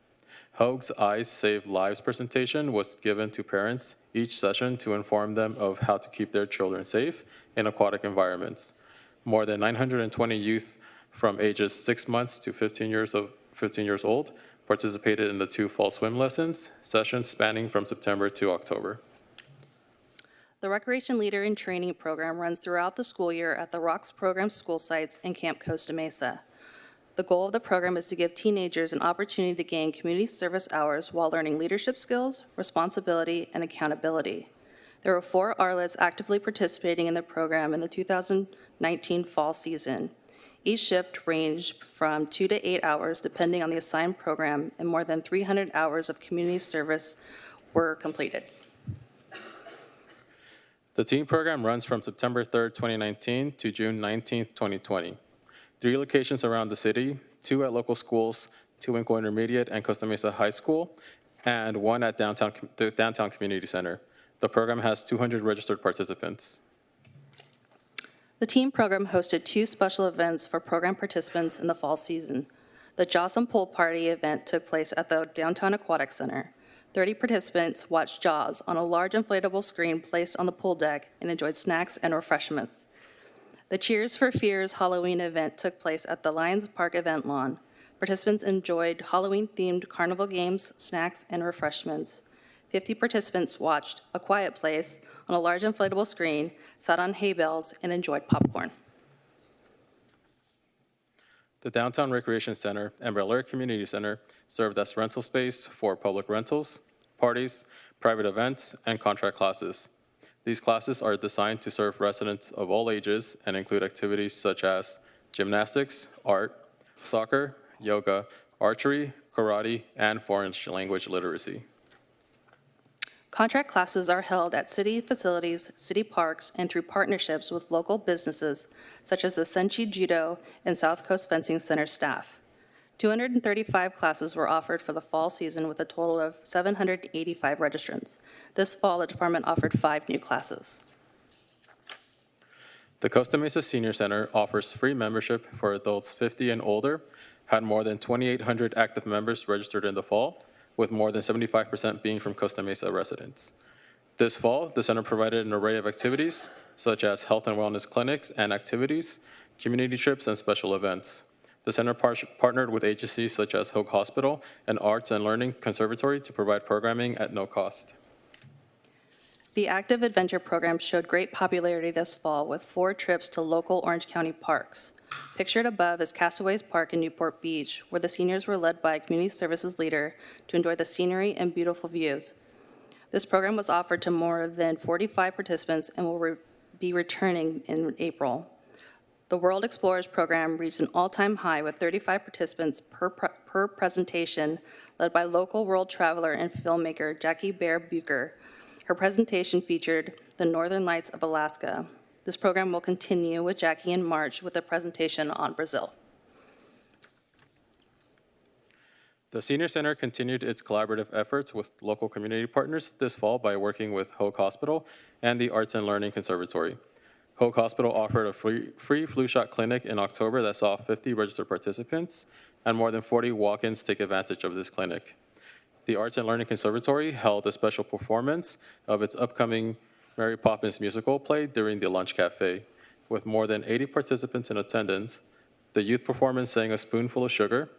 Hoag's Eyes Save Lives presentation was given to parents each session to inform them of how to keep their children safe in aquatic environments. More than 920 youth from ages 6 months to 15 years old participated in the 2 fall swim lessons, sessions spanning from September to October. The Recreation Leader in Training program runs throughout the school year at the Rocks program school sites and Camp Costa Mesa. The goal of the program is to give teenagers an opportunity to gain community service hours while learning leadership skills, responsibility, and accountability. There were 4 RLEDs actively participating in the program in the 2019 fall season. Each shift ranged from 2 to 8 hours depending on the assigned program, and more than 300 hours of community service were completed. The teen program runs from September 3rd, 2019 to June 19th, 2020. 3 locations around the city, 2 at local schools, 2 in Intermediate and Costa Mesa High School, and 1 at the Downtown Community Center. The program has 200 registered participants. The team program hosted 2 special events for program participants in the fall season. The Jawsome Pool Party event took place at the Downtown Aquatic Center. 30 participants watched Jaws on a large inflatable screen placed on the pool deck and enjoyed snacks and refreshments. The Cheers for Fears Halloween event took place at the Lions Park event lawn. Participants enjoyed Halloween-themed carnival games, snacks, and refreshments. 50 participants watched A Quiet Place on a large inflatable screen, sat on hay bales, and enjoyed popcorn. The Downtown Recreation Center and Bel Air Community Center served as rental space for public rentals, parties, private events, and contract classes. These classes are designed to serve residents of all ages and include activities such as gymnastics, art, soccer, yoga, archery, karate, and foreign language literacy. Contract classes are held at city facilities, city parks, and through partnerships with local businesses such as the Senchi Judo and South Coast Fencing Center staff. 235 classes were offered for the fall season with a total of 785 registrants. This fall, the department offered 5 new classes. The Costa Mesa Senior Center offers free membership for adults 50 and older, had more than 2,800 active members registered in the fall, with more than 75% being from Costa Mesa residents. This fall, the center provided an array of activities, such as health and wellness clinics and activities, community trips, and special events. The center partnered with agencies such as Hoag Hospital and Arts and Learning Conservatory to provide programming at no cost. The Active Adventure program showed great popularity this fall with 4 trips to local Orange County parks. Pictured above is Castaways Park in Newport Beach, where the seniors were led by a community services leader to enjoy the scenery and beautiful views. This program was offered to more than 45 participants and will be returning in April. The World Explorers program reached an all-time high with 35 participants per presentation, led by local world traveler and filmmaker Jackie Bear Bucher. Her presentation featured the Northern Lights of Alaska. This program will continue with Jackie in March with a presentation on Brazil. The Senior Center continued its collaborative efforts with local community partners this fall by working with Hoag Hospital and the Arts and Learning Conservatory. Hoag Hospital offered a free flu shot clinic in October that saw 50 registered participants, and more than 40 walk-ins take advantage of this clinic. The Arts and Learning Conservatory held a special performance of its upcoming Mary Poppins musical play during the Lunch Cafe. With more than 80 participants in attendance, the youth performance sang A Spoonful of Sugar,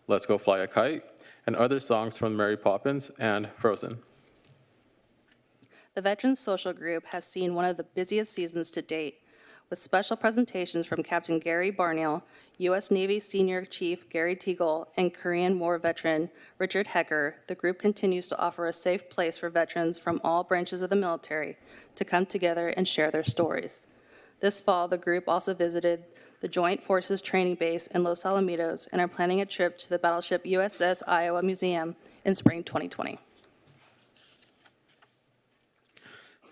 Let's Go Fly a Kite, and other songs from Mary Poppins and Frozen. The Veterans Social Group has seen one of the busiest seasons to date, with special presentations from Captain Gary Barniel, U.S. Navy Senior Chief Gary Teagle, and Korean War veteran Richard Hecker. The group continues to offer a safe place for veterans from all branches of the military to come together and share their stories. This fall, the group also visited the Joint Forces Training Base in Los Alamitos and are planning a trip to the battleship USS Iowa Museum in spring 2020.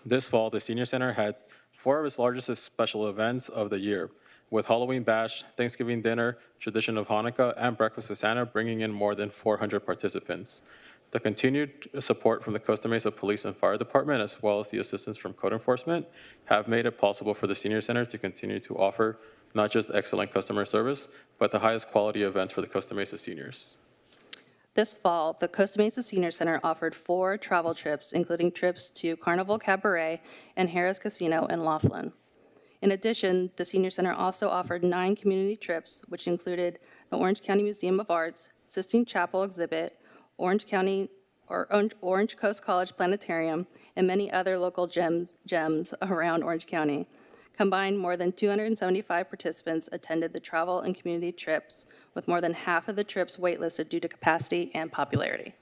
This fall, the Senior Center had 4 of its largest special events of the year, with Halloween Bash, Thanksgiving dinner, tradition of Hanukkah, and breakfast with Santa, bringing in more than 400 participants. The continued support from the Costa Mesa Police and Fire Department, as well as the assistance from code enforcement, have made it possible for the Senior Center to continue to offer not just excellent customer service, but the highest quality events for the Costa Mesa seniors. This fall, the Costa Mesa Senior Center offered 4 travel trips, including trips to Carnival Cabaret and Harrah's Casino in Laughlin. In addition, the Senior Center also offered 9 community trips, which included the Orange County Museum of Arts, Sistine Chapel exhibit, Orange Coast College Planetarium, and many other local gems around Orange County. Combined, more than 275 participants attended the travel and community trips, with more than half of the trips waitlisted due to capacity and popularity.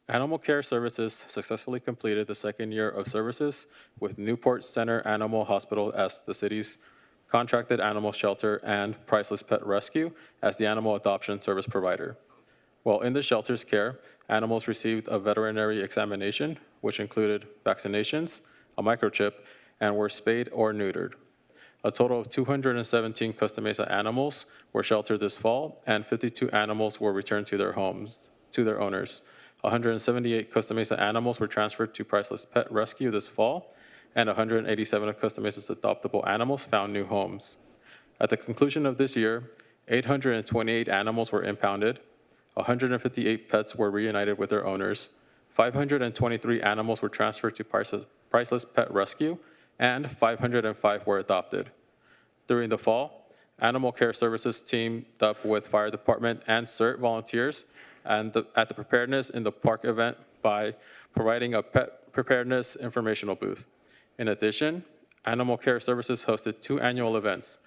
Animal Care Services successfully completed the second year of services with Newport Center Animal Hospital as the city's contracted animal shelter and Priceless Pet Rescue as the animal adoption service provider. While in the shelter's care, animals received a veterinary examination, which included vaccinations, a microchip, and were spayed or neutered. A total of 217 Costa Mesa animals were sheltered this fall, and 52 animals were returned to their homes, to their owners. 178 Costa Mesa animals were transferred to Priceless Pet Rescue this fall, and 187 of Costa Mesa's adoptable animals found new homes. At the conclusion of this year, 828 animals were impounded, 158 pets were reunited with their owners, 523 animals were transferred to Priceless Pet Rescue, and 505 were adopted. During the fall, Animal Care Services teamed up with Fire Department and CERT volunteers at the Preparedness in the Park event by providing a pet preparedness informational booth. In addition, Animal Care Services hosted 2 annual events,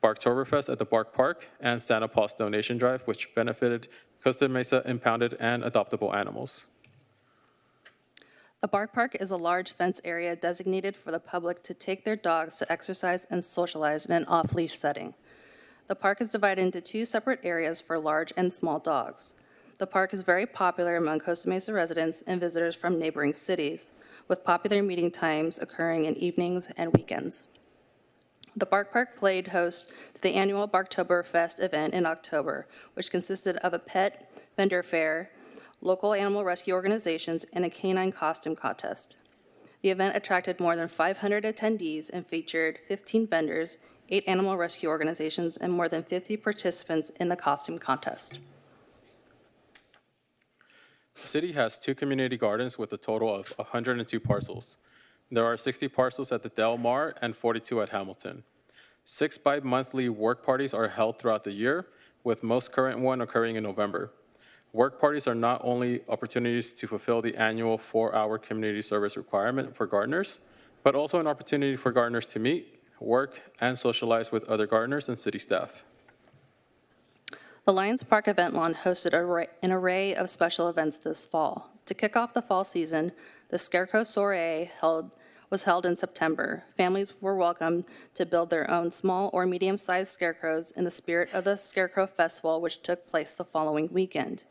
Barktoberfest at the Bark Park and Santa Claus Donation Drive, which benefited Costa Mesa impounded and adoptable animals. The Bark Park is a large fence area designated for the public to take their dogs to exercise and socialize in an off-leash setting. The park is divided into 2 separate areas for large and small dogs. The park is very popular among Costa Mesa residents and visitors from neighboring cities, with popular meeting times occurring in evenings and weekends. The Bark Park played host to the annual Barktoberfest event in October, which consisted of a pet vendor fair, local animal rescue organizations, and a canine costume contest. The event attracted more than 500 attendees and featured 15 vendors, 8 animal rescue organizations, and more than 50 participants in the costume contest. The city has 2 community gardens with a total of 102 parcels. There are 60 parcels at the Del Mar and 42 at Hamilton. 6 bi-monthly work parties are held throughout the year, with most current one occurring in November. Work parties are not only opportunities to fulfill the annual 4-hour community service requirement for gardeners, but also an opportunity for gardeners to meet, work, and socialize with other gardeners and city staff. The Lions Park Event Lawn hosted an array of special events this fall. To kick off the fall season, the Scarecrow Soiree was held in September. Families were welcome to build their own small or medium-sized scarecrows in the spirit of the Scarecrow Festival, which took place the following weekend.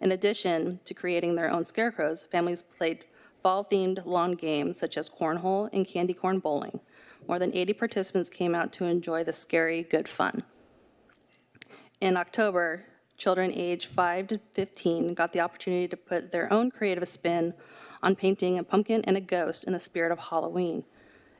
In addition to creating their own scarecrows, families played fall-themed lawn games such as cornhole and candy corn bowling. More than 80 participants came out to enjoy the scary good fun. In October, children aged 5 to 15 got the opportunity to put their own creative spin on painting a pumpkin and a ghost in the spirit of Halloween.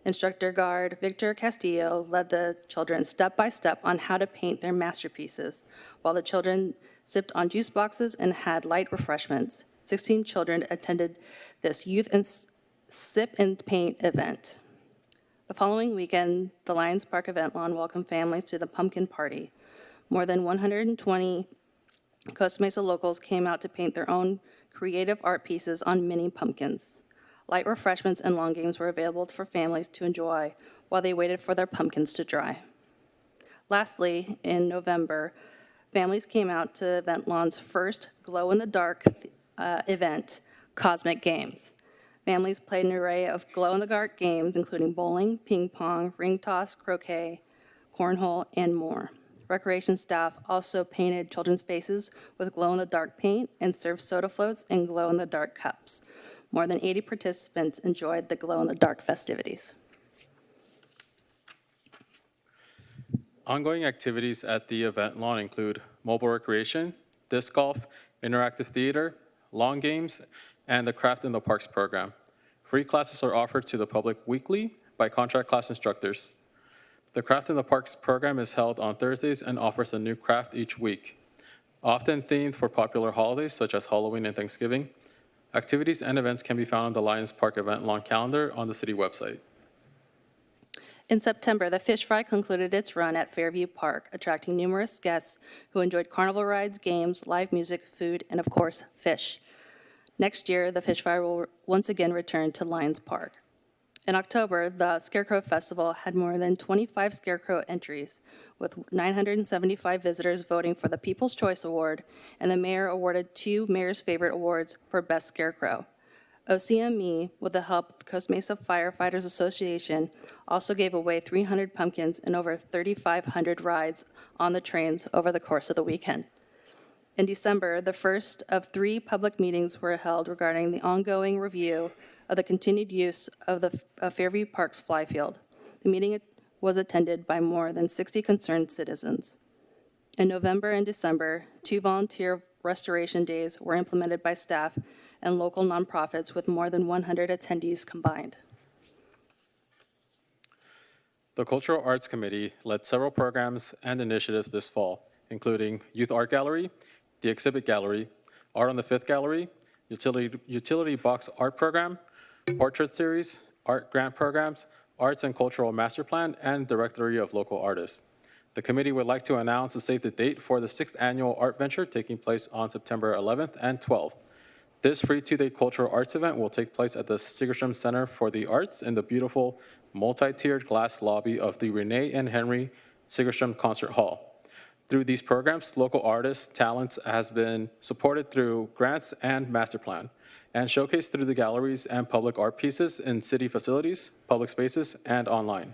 Instructor guard Victor Castillo led the children step by step on how to paint their masterpieces, while the children sipped on juice boxes and had light refreshments. 16 children attended this youth and sip and paint event. The following weekend, the Lions Park Event Lawn welcomed families to the pumpkin party. More than 120 Costa Mesa locals came out to paint their own creative art pieces on mini pumpkins. Light refreshments and lawn games were available for families to enjoy while they waited for their pumpkins to dry. Lastly, in November, families came out to Event Lawn's first glow-in-the-dark event, Cosmic Games. Families played an array of glow-in-the-dark games, including bowling, ping pong, ring toss, croquet, cornhole, and more. Recreation staff also painted children's faces with glow-in-the-dark paint and served soda floats in glow-in-the-dark cups. More than 80 participants enjoyed the glow-in-the-dark festivities. Ongoing activities at the event lawn include mobile recreation, disc golf, interactive theater, lawn games, and the Craft in the Parks program. Free classes are offered to the public weekly by contract class instructors. The Craft in the Parks program is held on Thursdays and offers a new craft each week, often themed for popular holidays such as Halloween and Thanksgiving. Activities and events can be found on the Lions Park event lawn calendar on the city website. In September, the Fish Fry concluded its run at Fairview Park, attracting numerous guests who enjoyed carnival rides, games, live music, food, and of course, fish. Next year, the Fish Fry will once again return to Lions Park. In October, the Scarecrow Festival had more than 25 Scarecrow entries, with 975 visitors voting for the People's Choice Award, and the mayor awarded 2 Mayor's Favorite Awards for Best Scarecrow. OCME, with the help of the Costa Mesa Firefighters Association, also gave away 300 pumpkins and over 3,500 rides on the trains over the course of the weekend. In December, the first of 3 public meetings were held regarding the ongoing review of the continued use of the Fairview Park's fly field. The meeting was attended by more than 60 concerned citizens. In November and December, 2 volunteer restoration days were implemented by staff and local nonprofits with more than 100 attendees combined. The Cultural Arts Committee led several programs and initiatives this fall, including Youth Art Gallery, the Exhibit Gallery, Art on the Fifth Gallery, Utility Box Art Program, Portrait Series, Art Grant Programs, Arts and Cultural Master Plan, and Directory of Local Artists. The committee would like to announce a save the date for the 6th annual art venture taking place on September 11th and 12th. This free 2-day cultural arts event will take place at the Sigerstrom Center for the Arts in the beautiful multi-tiered glass lobby of the Renee and Henry Sigerstrom Concert Hall. Through these programs, local artists' talents has been supported through grants and master plan, and showcased through the galleries and public art pieces in city facilities, public spaces, and online.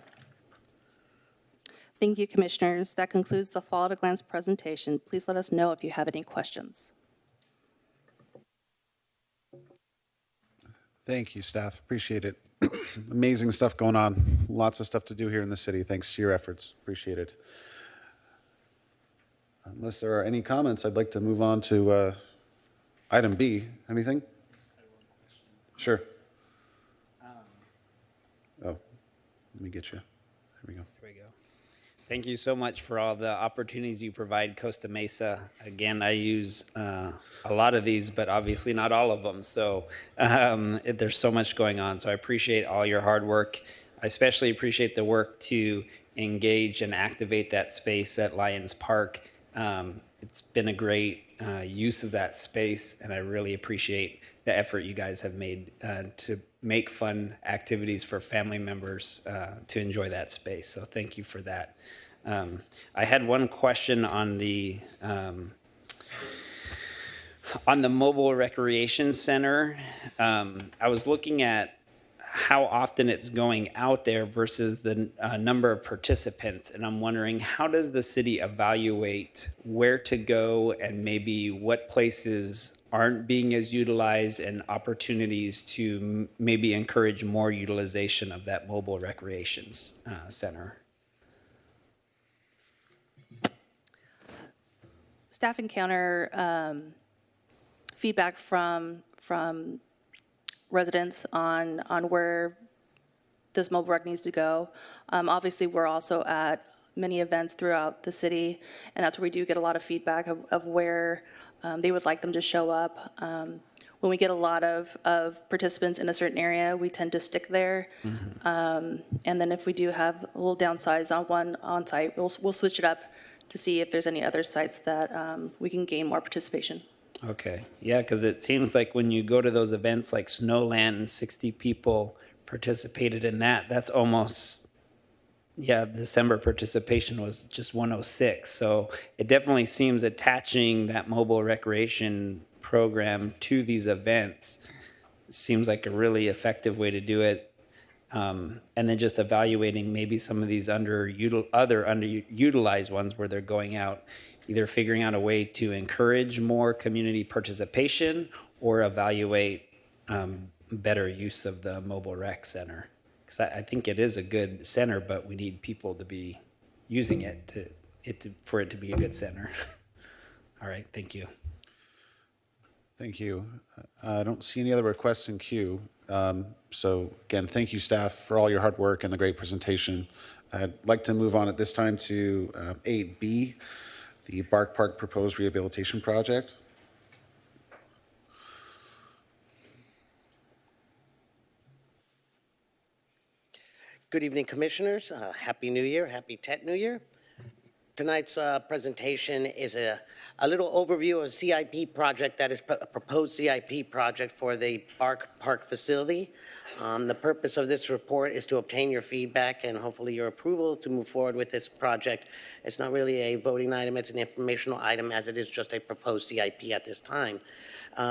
Thank you, Commissioners. That concludes the Fall at a Glance presentation. Please let us know if you have any questions. Thank you, staff. Appreciate it. Amazing stuff going on. Lots of stuff to do here in the city. Thanks to your efforts. Appreciate it. Unless there are any comments, I'd like to move on to item B. Anything? Sure. Oh, let me get you. There we go. There we go. Thank you so much for all the opportunities you provide Costa Mesa. Again, I use a lot of these, but obviously not all of them. So there's so much going on. So I appreciate all your hard work. I especially appreciate the work to engage and activate that space at Lions Park. It's been a great use of that space, and I really appreciate the effort you guys have made to make fun activities for family members to enjoy that space. So thank you for that. I had one question on the mobile recreation center. I was looking at how often it's going out there versus the number of participants. And I'm wondering, how does the city evaluate where to go and maybe what places aren't being as utilized and opportunities to maybe encourage more utilization of that mobile recreation center? Staff encounter feedback from residents on where this mobile rec needs to go. Obviously, we're also at many events throughout the city, and that's where we do get a lot of feedback of where they would like them to show up. When we get a lot of participants in a certain area, we tend to stick there. And then if we do have a little downsize on one on-site, we'll switch it up to see if there's any other sites that we can gain more participation. Okay, yeah, because it seems like when you go to those events like Snowland and 60 people participated in that, that's almost, yeah, December participation was just 106. So it definitely seems attaching that mobile recreation program to these events seems like a really effective way to do it. And then just evaluating maybe some of these other underutilized ones where they're going out, either figuring out a way to encourage more community participation or evaluate better use of the mobile rec center. Because I think it is a good center, but we need people to be using it for it to be a good center. All right, thank you. Thank you. I don't see any other requests in queue. So again, thank you, staff, for all your hard work and the great presentation. I'd like to move on at this time to 8B, the Bark Park Proposed Rehabilitation Project. Good evening, Commissioners. Happy New Year. Happy Tet New Year. Tonight's presentation is a little overview of a CIP project that is a proposed CIP project for the Bark Park facility. The purpose of this report is to obtain your feedback and hopefully your approval to move forward with this project. It's not really a voting item, it's an informational item as it is just a proposed CIP at this time.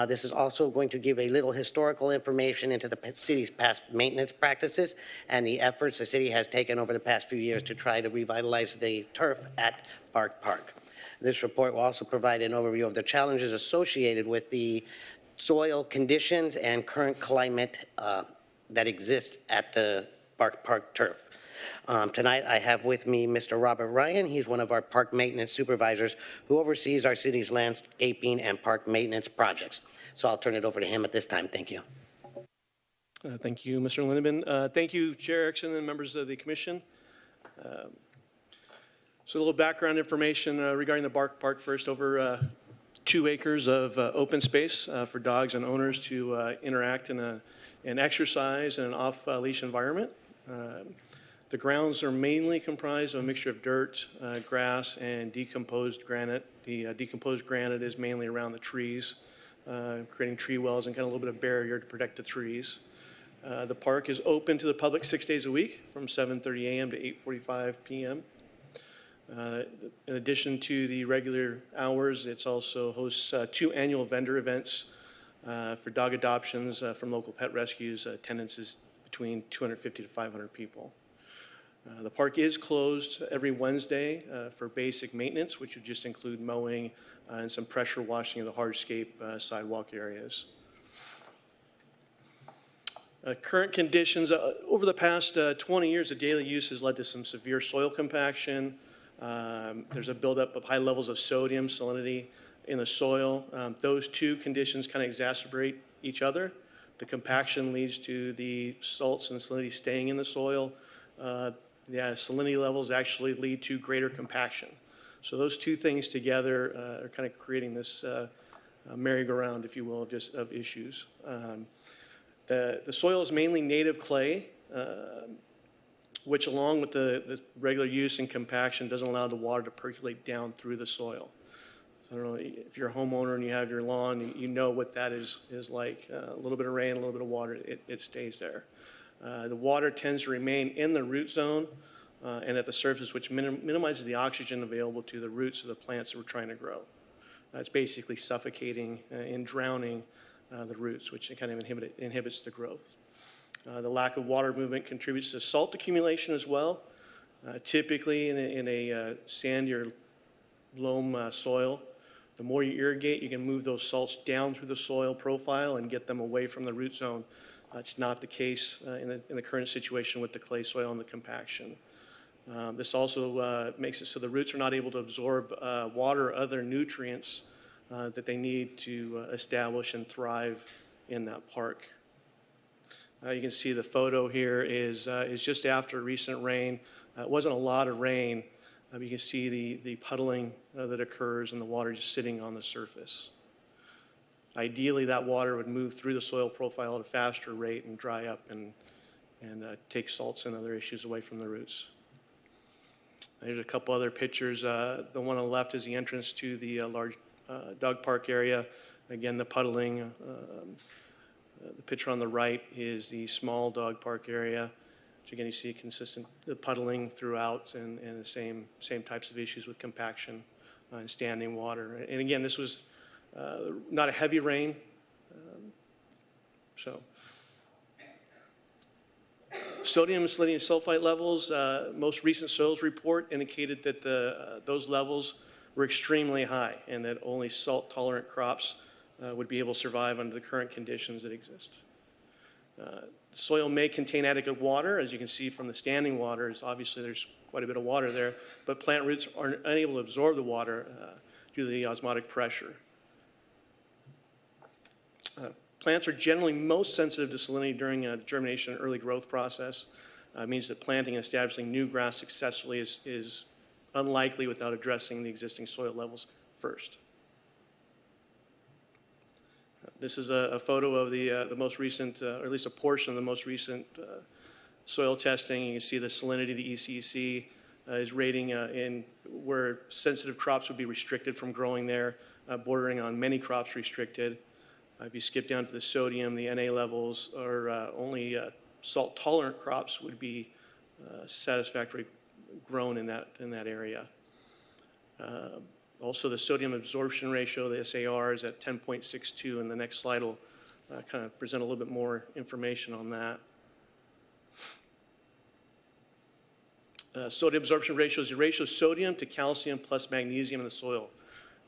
This is also going to give a little historical information into the city's past maintenance practices and the efforts the city has taken over the past few years to try to revitalize the turf at Bark Park. This report will also provide an overview of the challenges associated with the soil conditions and current climate that exists at the Bark Park turf. Tonight I have with me Mr. Robert Ryan. He's one of our park maintenance supervisors who oversees our city's landscaping and park maintenance projects. So I'll turn it over to him at this time. Thank you. Thank you, Mr. Lindeman. Thank you, Chair Erickson and members of the commission. So a little background information regarding the Bark Park first. Over 2 acres of open space for dogs and owners to interact in an exercise in an off-leash environment. The grounds are mainly comprised of a mixture of dirt, grass, and decomposed granite. The decomposed granite is mainly around the trees, creating tree wells and kind of a little bit of barrier to protect the trees. The park is open to the public 6 days a week from 7:30 a.m. to 8:45 p.m. In addition to the regular hours, it also hosts 2 annual vendor events for dog adoptions from local pet rescues. Attendance is between 250 to 500 people. The park is closed every Wednesday for basic maintenance, which would just include mowing and some pressure washing of the hardscape sidewalk areas. Current conditions, over the past 20 years, the daily use has led to some severe soil compaction. There's a buildup of high levels of sodium, salinity in the soil. Those 2 conditions kind of exacerbate each other. The compaction leads to the salts and salinity staying in the soil. Salinity levels actually lead to greater compaction. So those 2 things together are kind of creating this merry-go-round, if you will, of issues. The soil is mainly native clay, which along with the regular use and compaction doesn't allow the water to percolate down through the soil. So I don't know, if you're a homeowner and you have your lawn, you know what that is like. A little bit of rain, a little bit of water, it stays there. The water tends to remain in the root zone and at the surface, which minimizes the oxygen available to the roots of the plants that we're trying to grow. It's basically suffocating and drowning the roots, which kind of inhibits the growth. The lack of water movement contributes to salt accumulation as well. Typically in a sandy or loam soil, the more you irrigate, you can move those salts down through the soil profile and get them away from the root zone. It's not the case in the current situation with the clay soil and the compaction. This also makes it so the roots are not able to absorb water or other nutrients that they need to establish and thrive in that park. You can see the photo here is just after recent rain. It wasn't a lot of rain. You can see the puddling that occurs and the water just sitting on the surface. Ideally, that water would move through the soil profile at a faster rate and dry up and take salts and other issues away from the roots. There's a couple other pictures. The one on the left is the entrance to the large dog park area. Again, the puddling. The picture on the right is the small dog park area, which again you see consistent puddling throughout and the same types of issues with compaction and standing water. And again, this was not a heavy rain. Sodium and selenium sulfite levels, most recent soils report indicated that those levels were extremely high and that only salt-tolerant crops would be able to survive under the current conditions that exist. Soil may contain adequate water, as you can see from the standing waters. Obviously, there's quite a bit of water there, but plant roots are unable to absorb the water due to the osmotic pressure. Plants are generally most sensitive to salinity during a germination and early growth process. It means that planting and establishing new grass successfully is unlikely without addressing the existing soil levels first. This is a photo of the most recent, or at least a portion of the most recent soil testing. You can see the salinity the ECC is rating in where sensitive crops would be restricted from growing there, bordering on many crops restricted. If you skip down to the sodium, the Na levels, or only salt-tolerant crops would be satisfactorily grown in that area. Also, the sodium absorption ratio, the SAR, is at 10.62, and the next slide will kind of present a little bit more information on that. Sodium absorption ratio is the ratio of sodium to calcium plus magnesium in the soil.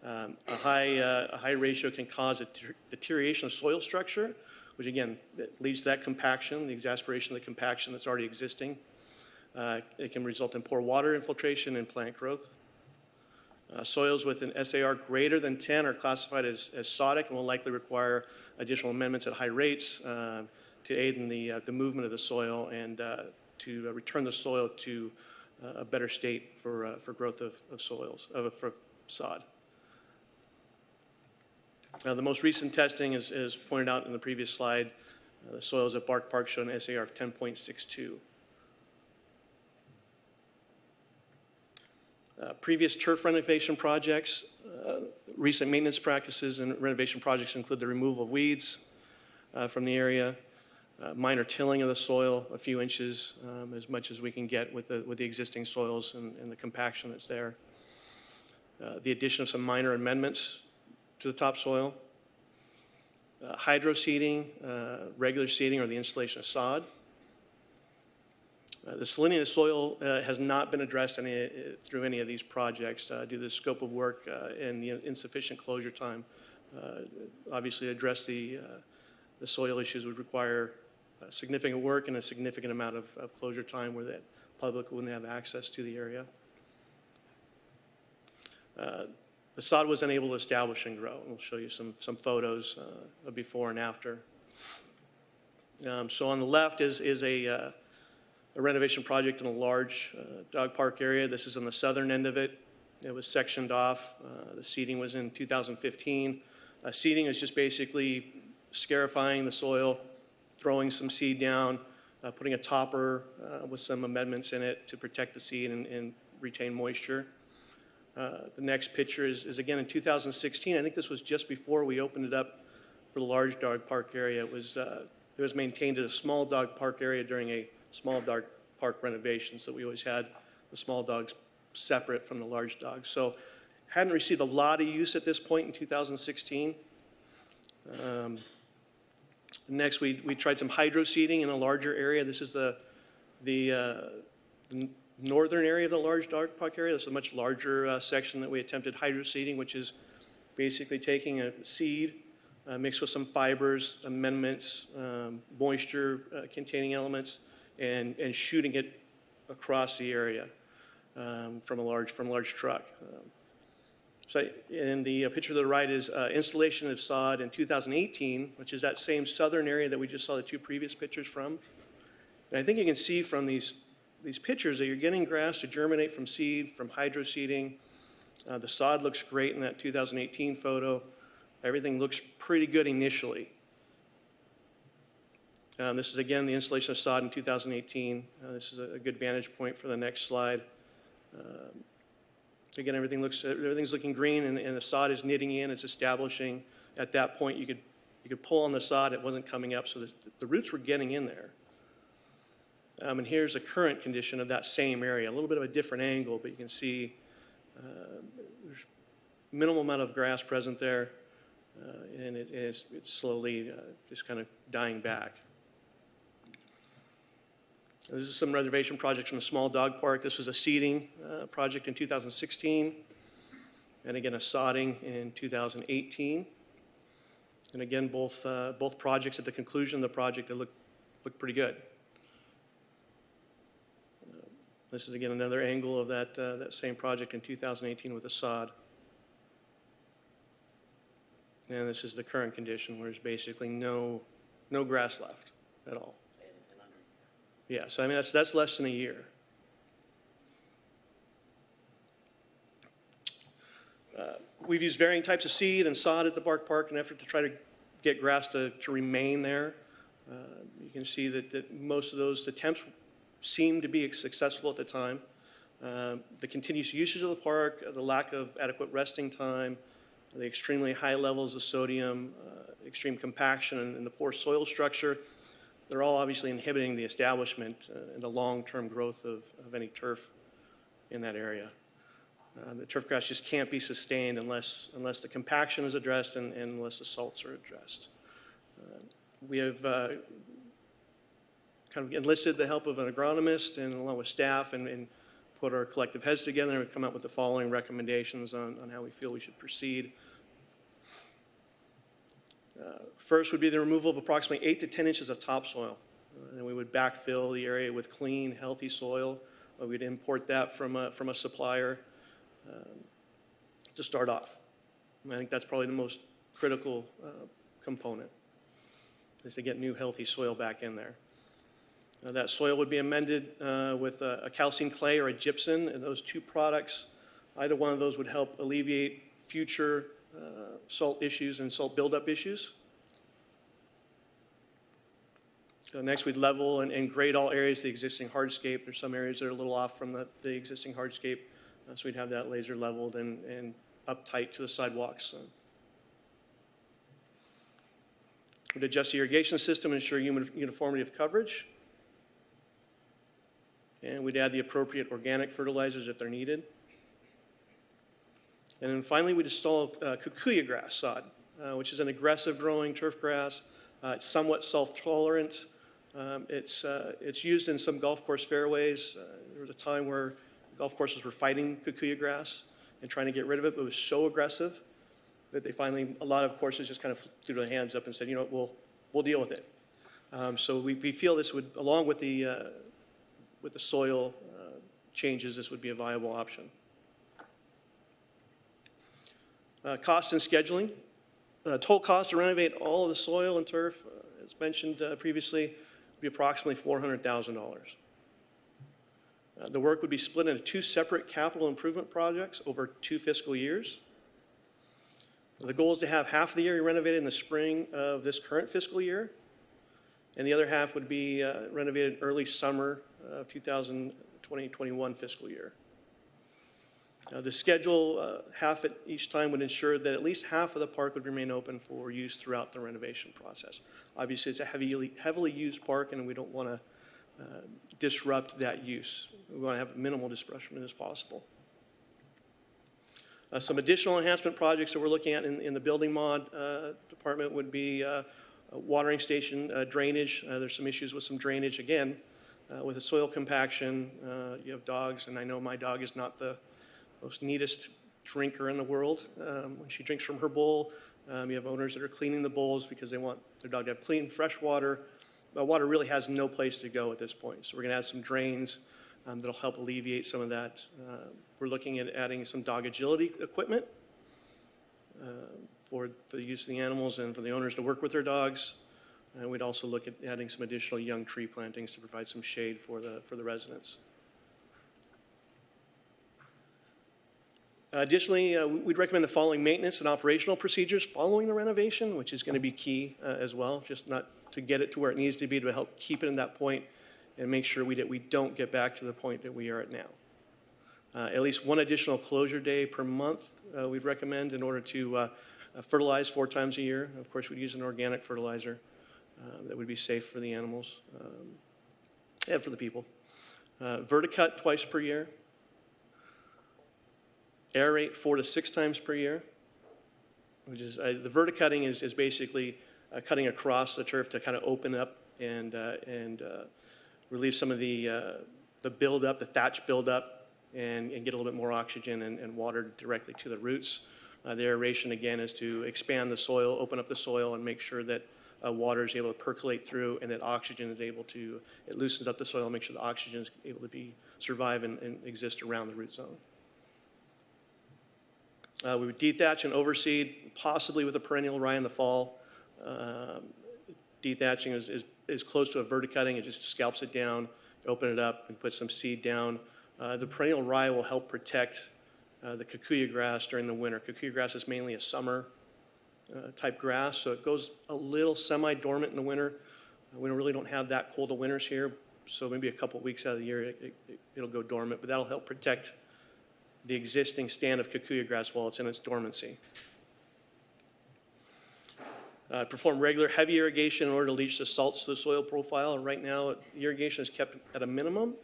A high ratio can cause a deterioration of soil structure, which again leads to that compaction, the exasperation of the compaction that's already existing. It can result in poor water infiltration and plant growth. Soils with an SAR greater than 10 are classified as sodic and will likely require additional amendments at high rates to aid in the movement of the soil and to return the soil to a better state for growth of for sod. The most recent testing, as pointed out in the previous slide, the soils at Bark Park show an SAR of 10.62. Previous turf renovation projects, recent maintenance practices and renovation projects include the removal of weeds from the area, minor tilling of the soil, a few inches, as much as we can get with the existing soils and the compaction that's there. The addition of some minor amendments to the topsoil, hydro seeding, regular seeding, or the installation of sod. The salinity of the soil has not been addressed through any of these projects due to the scope of work and the insufficient closure time. Obviously, address the soil issues would require significant work and a significant amount of closure time where the public wouldn't have access to the area. The sod was unable to establish and grow. We'll show you some photos of before and after. So on the left is a renovation project in a large dog park area. This is on the southern end of it. It was sectioned off. The seeding was in 2015. Seeding is just basically scarifying the soil, throwing some seed down, putting a topper with some amendments in it to protect the seed and retain moisture. The next picture is again in 2016. I think this was just before we opened it up for the large dog park area. It was maintained as a small dog park area during a small dog park renovation, so we always had the small dogs separate from the large dogs. So hadn't received a lot of use at this point in 2016. Next, we tried some hydro seeding in a larger area. This is the northern area of the large dog park area. This is a much larger section that we attempted hydro seeding, which is basically taking a seed mixed with some fibers, amendments, moisture containing elements, and shooting it across the area from a large truck. So in the picture to the right is installation of sod in 2018, which is that same southern area that we just saw the two previous pictures from. And I think you can see from these pictures that you're getting grass to germinate from seed, from hydro seeding. The sod looks great in that 2018 photo. Everything looks pretty good initially. This is again the installation of sod in 2018. This is a good vantage point for the next slide. Again, everything's looking green, and the sod is knitting in. It's establishing. At that point, you could pull on the sod. It wasn't coming up, so the roots were getting in there. And here's the current condition of that same area. A little bit of a different angle, but you can see there's minimal amount of grass present there, and it's slowly just kind of dying back. This is some reservation projects from a small dog park. This was a seeding project in 2016, and again a sodding in 2018. And again, both projects at the conclusion of the project, they look look pretty good. This is again another angle of that same project in 2018 with the sod. And this is the current condition where there's basically no grass left at all. Yeah, so I mean, that's less than a year. We've used varying types of seed and sod at the Park in an effort to try to get grass to remain there. You can see that most of those attempts seemed to be successful at the time. The continuous usage of the park, the lack of adequate resting time, the extremely high levels of sodium, extreme compaction, and the poor soil structure, they're all obviously inhibiting the establishment and the long-term growth of any turf in that area. The turf grass just can't be sustained unless the compaction is addressed and unless the salts are addressed. We have kind of enlisted the help of an agronomist and along with staff and put our collective heads together and we've come up with the following recommendations on how we feel we should proceed. First would be the removal of approximately 8 to 10 inches of topsoil. Then we would backfill the area with clean, healthy soil. We'd import that from a supplier to start off. I think that's probably the most critical component, is to get new, healthy soil back in there. That soil would be amended with a calcium clay or a gypsum, and those two products, either one of those would help alleviate future salt issues and salt buildup issues. Next, we'd level and grade all areas of the existing hardscape. There's some areas that are a little off from the existing hardscape, so we'd have that laser leveled and up tight to the sidewalks. We'd adjust the irrigation system and ensure uniformity of coverage. And we'd add the appropriate organic fertilizers if they're needed. And then finally, we'd install kikuyu grass sod, which is an aggressive growing turf grass. It's somewhat self-tolerant. It's used in some golf course fairways. There was a time where golf courses were fighting kikuyu grass and trying to get rid of it, but it was so aggressive that they finally, a lot of courses just kind of threw their hands up and said, you know, we'll deal with it. So we feel this would, along with the soil changes, this would be a viable option. Cost and scheduling. Total cost to renovate all of the soil and turf, as mentioned previously, would be approximately $400,000. The work would be split into 2 separate capital improvement projects over 2 fiscal years. The goal is to have half of the area renovated in the spring of this current fiscal year, and the other half would be renovated early summer of 2020-21 fiscal year. The schedule, half at each time, would ensure that at least half of the park would remain open for use throughout the renovation process. Obviously, it's a heavily used park, and we don't want to disrupt that use. We want to have minimal disruption as possible. Some additional enhancement projects that we're looking at in the building mod department would be a watering station drainage. There's some issues with some drainage, again, with the soil compaction. You have dogs, and I know my dog is not the most neatest drinker in the world. When she drinks from her bowl, you have owners that are cleaning the bowls because they want their dog to have clean, fresh water. But water really has no place to go at this point. So we're going to add some drains that'll help alleviate some of that. We're looking at adding some dog agility equipment for the use of the animals and for the owners to work with their dogs. And we'd also look at adding some additional young tree plantings to provide some shade for the residents. Additionally, we'd recommend the following maintenance and operational procedures following the renovation, which is going to be key as well, just not to get it to where it needs to be, to help keep it in that point and make sure that we don't get back to the point that we are at now. At least 1 additional closure day per month we'd recommend in order to fertilize 4 times a year. Of course, we'd use an organic fertilizer that would be safe for the animals and for the people. Verticut twice per year. Aerate 4 to 6 times per year, which is the verticutting is basically cutting across the turf to kind of open up and relieve some of the buildup, the thatch buildup, and get a little bit more oxygen and water directly to the roots. The aeration, again, is to expand the soil, open up the soil, and make sure that water is able to percolate through, and that oxygen is able to, it loosens up the soil and makes sure the oxygen is able to survive and exist around the root zone. We would dethatch and overseed, possibly with a perennial rye in the fall. Dethatching is close to a verticutting. It just scalps it down, open it up, and put some seed down. The perennial rye will help protect the kikuyu grass during the winter. Kikuyu grass is mainly a summer type grass, so it goes a little semi-dormant in the winter. We really don't have that cold of winters here, so maybe a couple weeks out of the year it'll go dormant, but that'll help protect the existing stand of kikuyu grass while it's in its dormancy. Perform regular heavy irrigation in order to leach the salts to the soil profile. And right now, irrigation is kept at a minimum,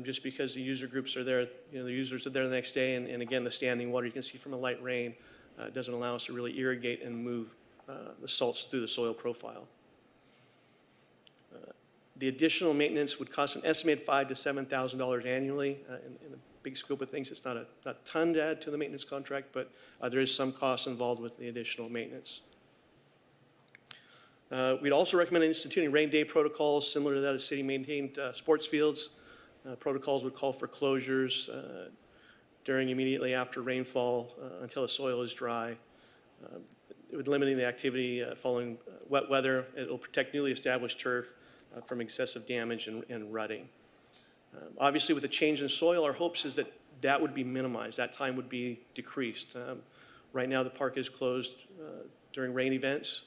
just because the user groups are there. The users are there the next day, and again, the standing water you can see from a light rain doesn't allow us to really irrigate and move the salts through the soil profile. The additional maintenance would cost an estimated $5,000 to $7,000 annually. In the big scope of things, it's not a ton to add to the maintenance contract, but there is some cost involved with the additional maintenance. We'd also recommend instituting rain day protocols similar to that of city-maintained sports fields. Protocols would call for closures during immediately after rainfall until the soil is dry. It would limit the activity following wet weather. It will protect newly established turf from excessive damage and rutting. Obviously, with the change in soil, our hopes is that that would be minimized. That time would be decreased. Right now, the park is closed during rain events.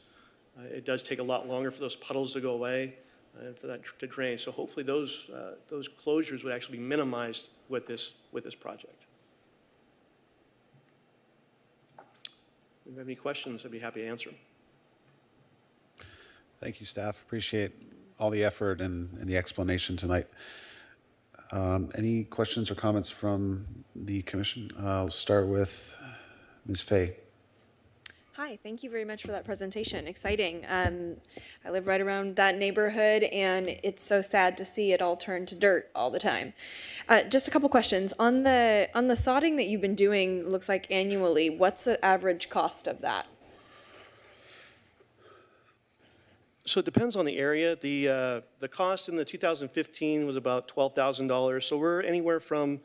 It does take a lot longer for those puddles to go away and for that to drain. So hopefully those closures would actually be minimized with this project. If you have any questions, I'd be happy to answer them. Thank you, staff. Appreciate all the effort and the explanation tonight. Any questions or comments from the commission? I'll start with Ms. Fay. Hi, thank you very much for that presentation. Exciting. I live right around that neighborhood, and it's so sad to see it all turn to dirt all the time. Just a couple questions. On the sodding that you've been doing, looks like annually, what's the average cost of that? So it depends on the area. The cost in the 2015 was about $12,000. So we're anywhere from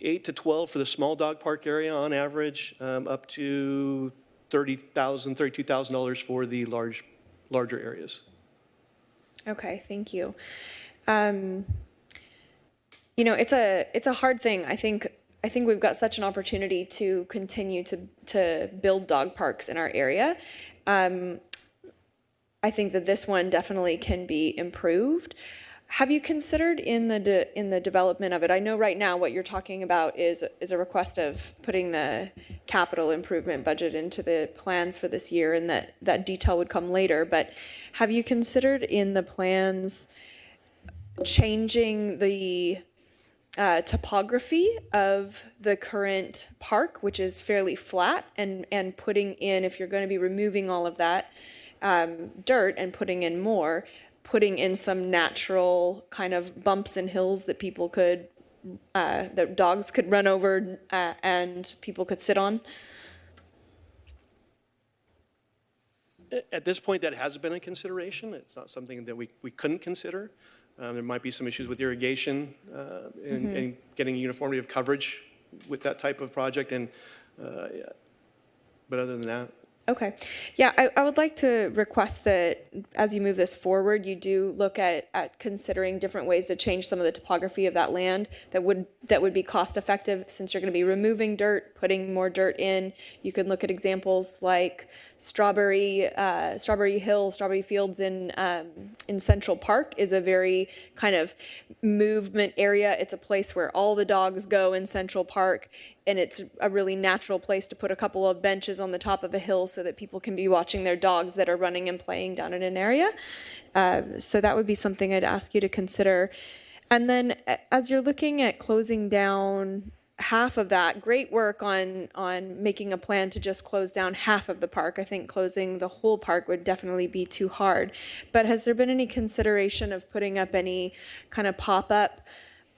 8 to 12 for the small dog park area on average, up to $30,000, $32,000 for the larger areas. Okay, thank you. It's a hard thing. I think we've got such an opportunity to continue to build dog parks in our area. I think that this one definitely can be improved. Have you considered in the development of it? I know right now what you're talking about is a request of putting the capital improvement budget into the plans for this year, and that detail would come later. But have you considered in the plans changing the topography of the current park, which is fairly flat, and putting in, if you're going to be removing all of that dirt and putting in more, putting in some natural kind of bumps and hills that people could, that dogs could run over and people could sit on? At this point, that hasn't been a consideration. It's not something that we couldn't consider. There might be some issues with irrigation and getting uniformity of coverage with that type of project. But other than that. Okay. Yeah, I would like to request that as you move this forward, you do look at considering different ways to change some of the topography of that land that would be cost effective, since you're going to be removing dirt, putting more dirt in. You could look at examples like Strawberry Hill, Strawberry Fields in Central Park is a very kind of movement area. It's a place where all the dogs go in Central Park, and it's a really natural place to put a couple of benches on the top of a hill so that people can be watching their dogs that are running and playing down in an area. So that would be something I'd ask you to consider. And then as you're looking at closing down half of that, great work on making a plan to just close down half of the park. I think closing the whole park would definitely be too hard. But has there been any consideration of putting up any kind of pop-up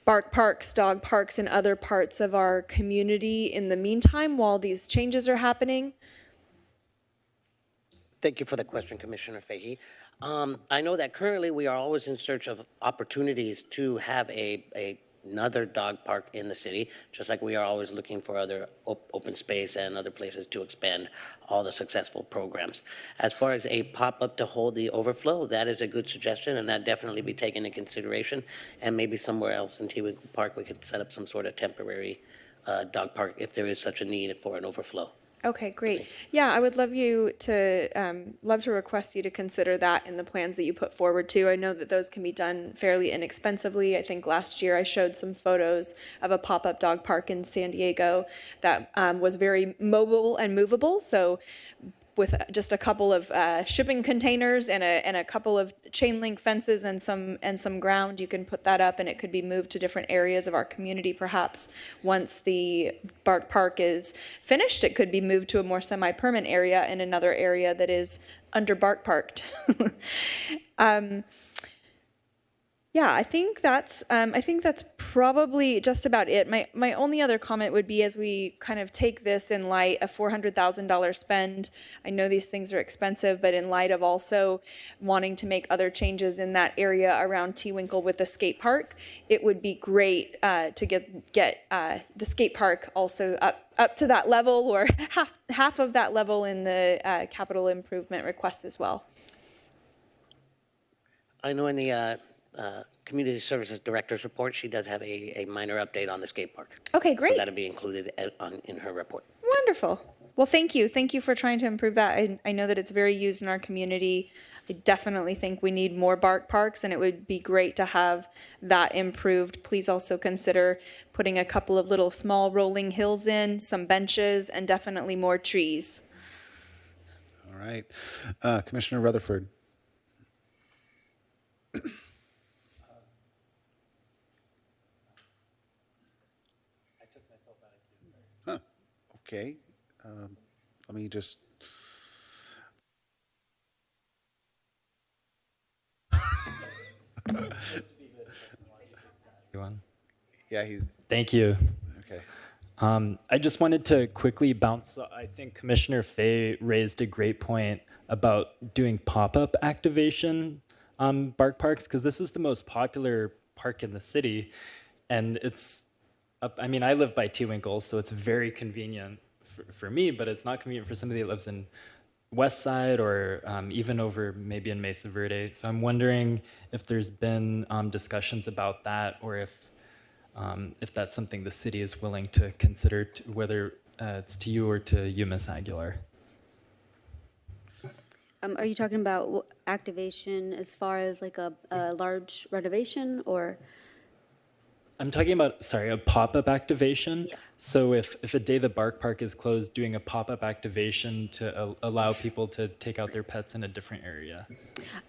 bark parks, dog parks in other parts of our community in the meantime while these changes are happening? Thank you for the question, Commissioner Fahey. I know that currently we are always in search of opportunities to have another dog park in the city, just like we are always looking for other open space and other places to expand all the successful programs. As far as a pop-up to hold the overflow, that is a good suggestion, and that definitely be taken into consideration. And maybe somewhere else in Tewinkle Park, we could set up some sort of temporary dog park if there is such a need for an overflow. Okay, great. Yeah, I would love to request you to consider that in the plans that you put forward too. I know that those can be done fairly inexpensively. I think last year I showed some photos of a pop-up dog park in San Diego that was very mobile and movable. So with just a couple of shipping containers and a couple of chain link fences and some ground, you can put that up, and it could be moved to different areas of our community. Perhaps once the Bark Park is finished, it could be moved to a more semi-permanent area in another area that is under Bark Parked. Yeah, I think that's probably just about it. My only other comment would be, as we kind of take this in light, a $400,000 spend. I know these things are expensive, but in light of also wanting to make other changes in that area around Tewinkle with the skate park, it would be great to get the skate park also up to that level, or half of that level in the capital improvement request as well. I know in the Community Services Director's report, she does have a minor update on the skate park. Okay, great. So that'll be included in her report. Wonderful. Well, thank you. Thank you for trying to improve that. I know that it's very used in our community. I definitely think we need more bark parks, and it would be great to have that improved. Please also consider putting a couple of little small rolling hills in, some benches, and definitely more trees. All right. Commissioner Rutherford. Huh. Okay. Let me just. Yeah, Thank you. Okay. I just wanted to quickly bounce. I think Commissioner Fay raised a great point about doing pop-up activation on bark parks, because this is the most popular park in the city, and it's. I mean, I live by Tewinkle, so it's very convenient for me, but it's not convenient for somebody that lives in West Side or even over maybe in Mesa Verde. So I'm wondering if there's been discussions about that, or if that's something the city is willing to consider, whether it's to you or to you, Ms. Aguilar. Are you talking about activation as far as like a large renovation, or? I'm talking about, sorry, a pop-up activation. Yeah. So if a day the Bark Park is closed, doing a pop-up activation to allow people to take out their pets in a different area.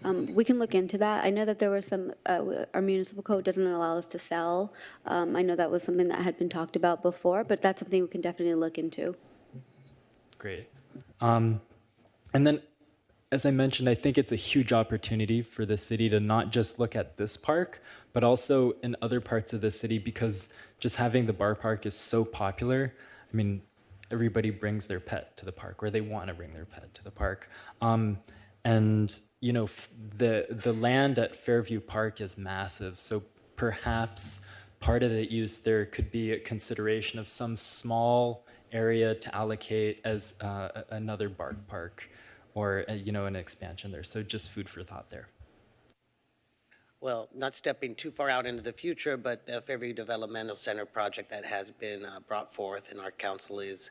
We can look into that. I know that there were some, our municipal code doesn't allow us to sell. I know that was something that had been talked about before, but that's something we can definitely look into. Great. And then, as I mentioned, I think it's a huge opportunity for the city to not just look at this park, but also in other parts of the city, because just having the Bark Park is so popular. I mean, everybody brings their pet to the park, or they want to bring their pet to the park. And you know, the land at Fairview Park is massive, so perhaps part of the use there could be a consideration of some small area to allocate as another Bark Park, or you know, an expansion there. So just food for thought there. Well, not stepping too far out into the future, but the Fairview Developmental Center project that has been brought forth and our council is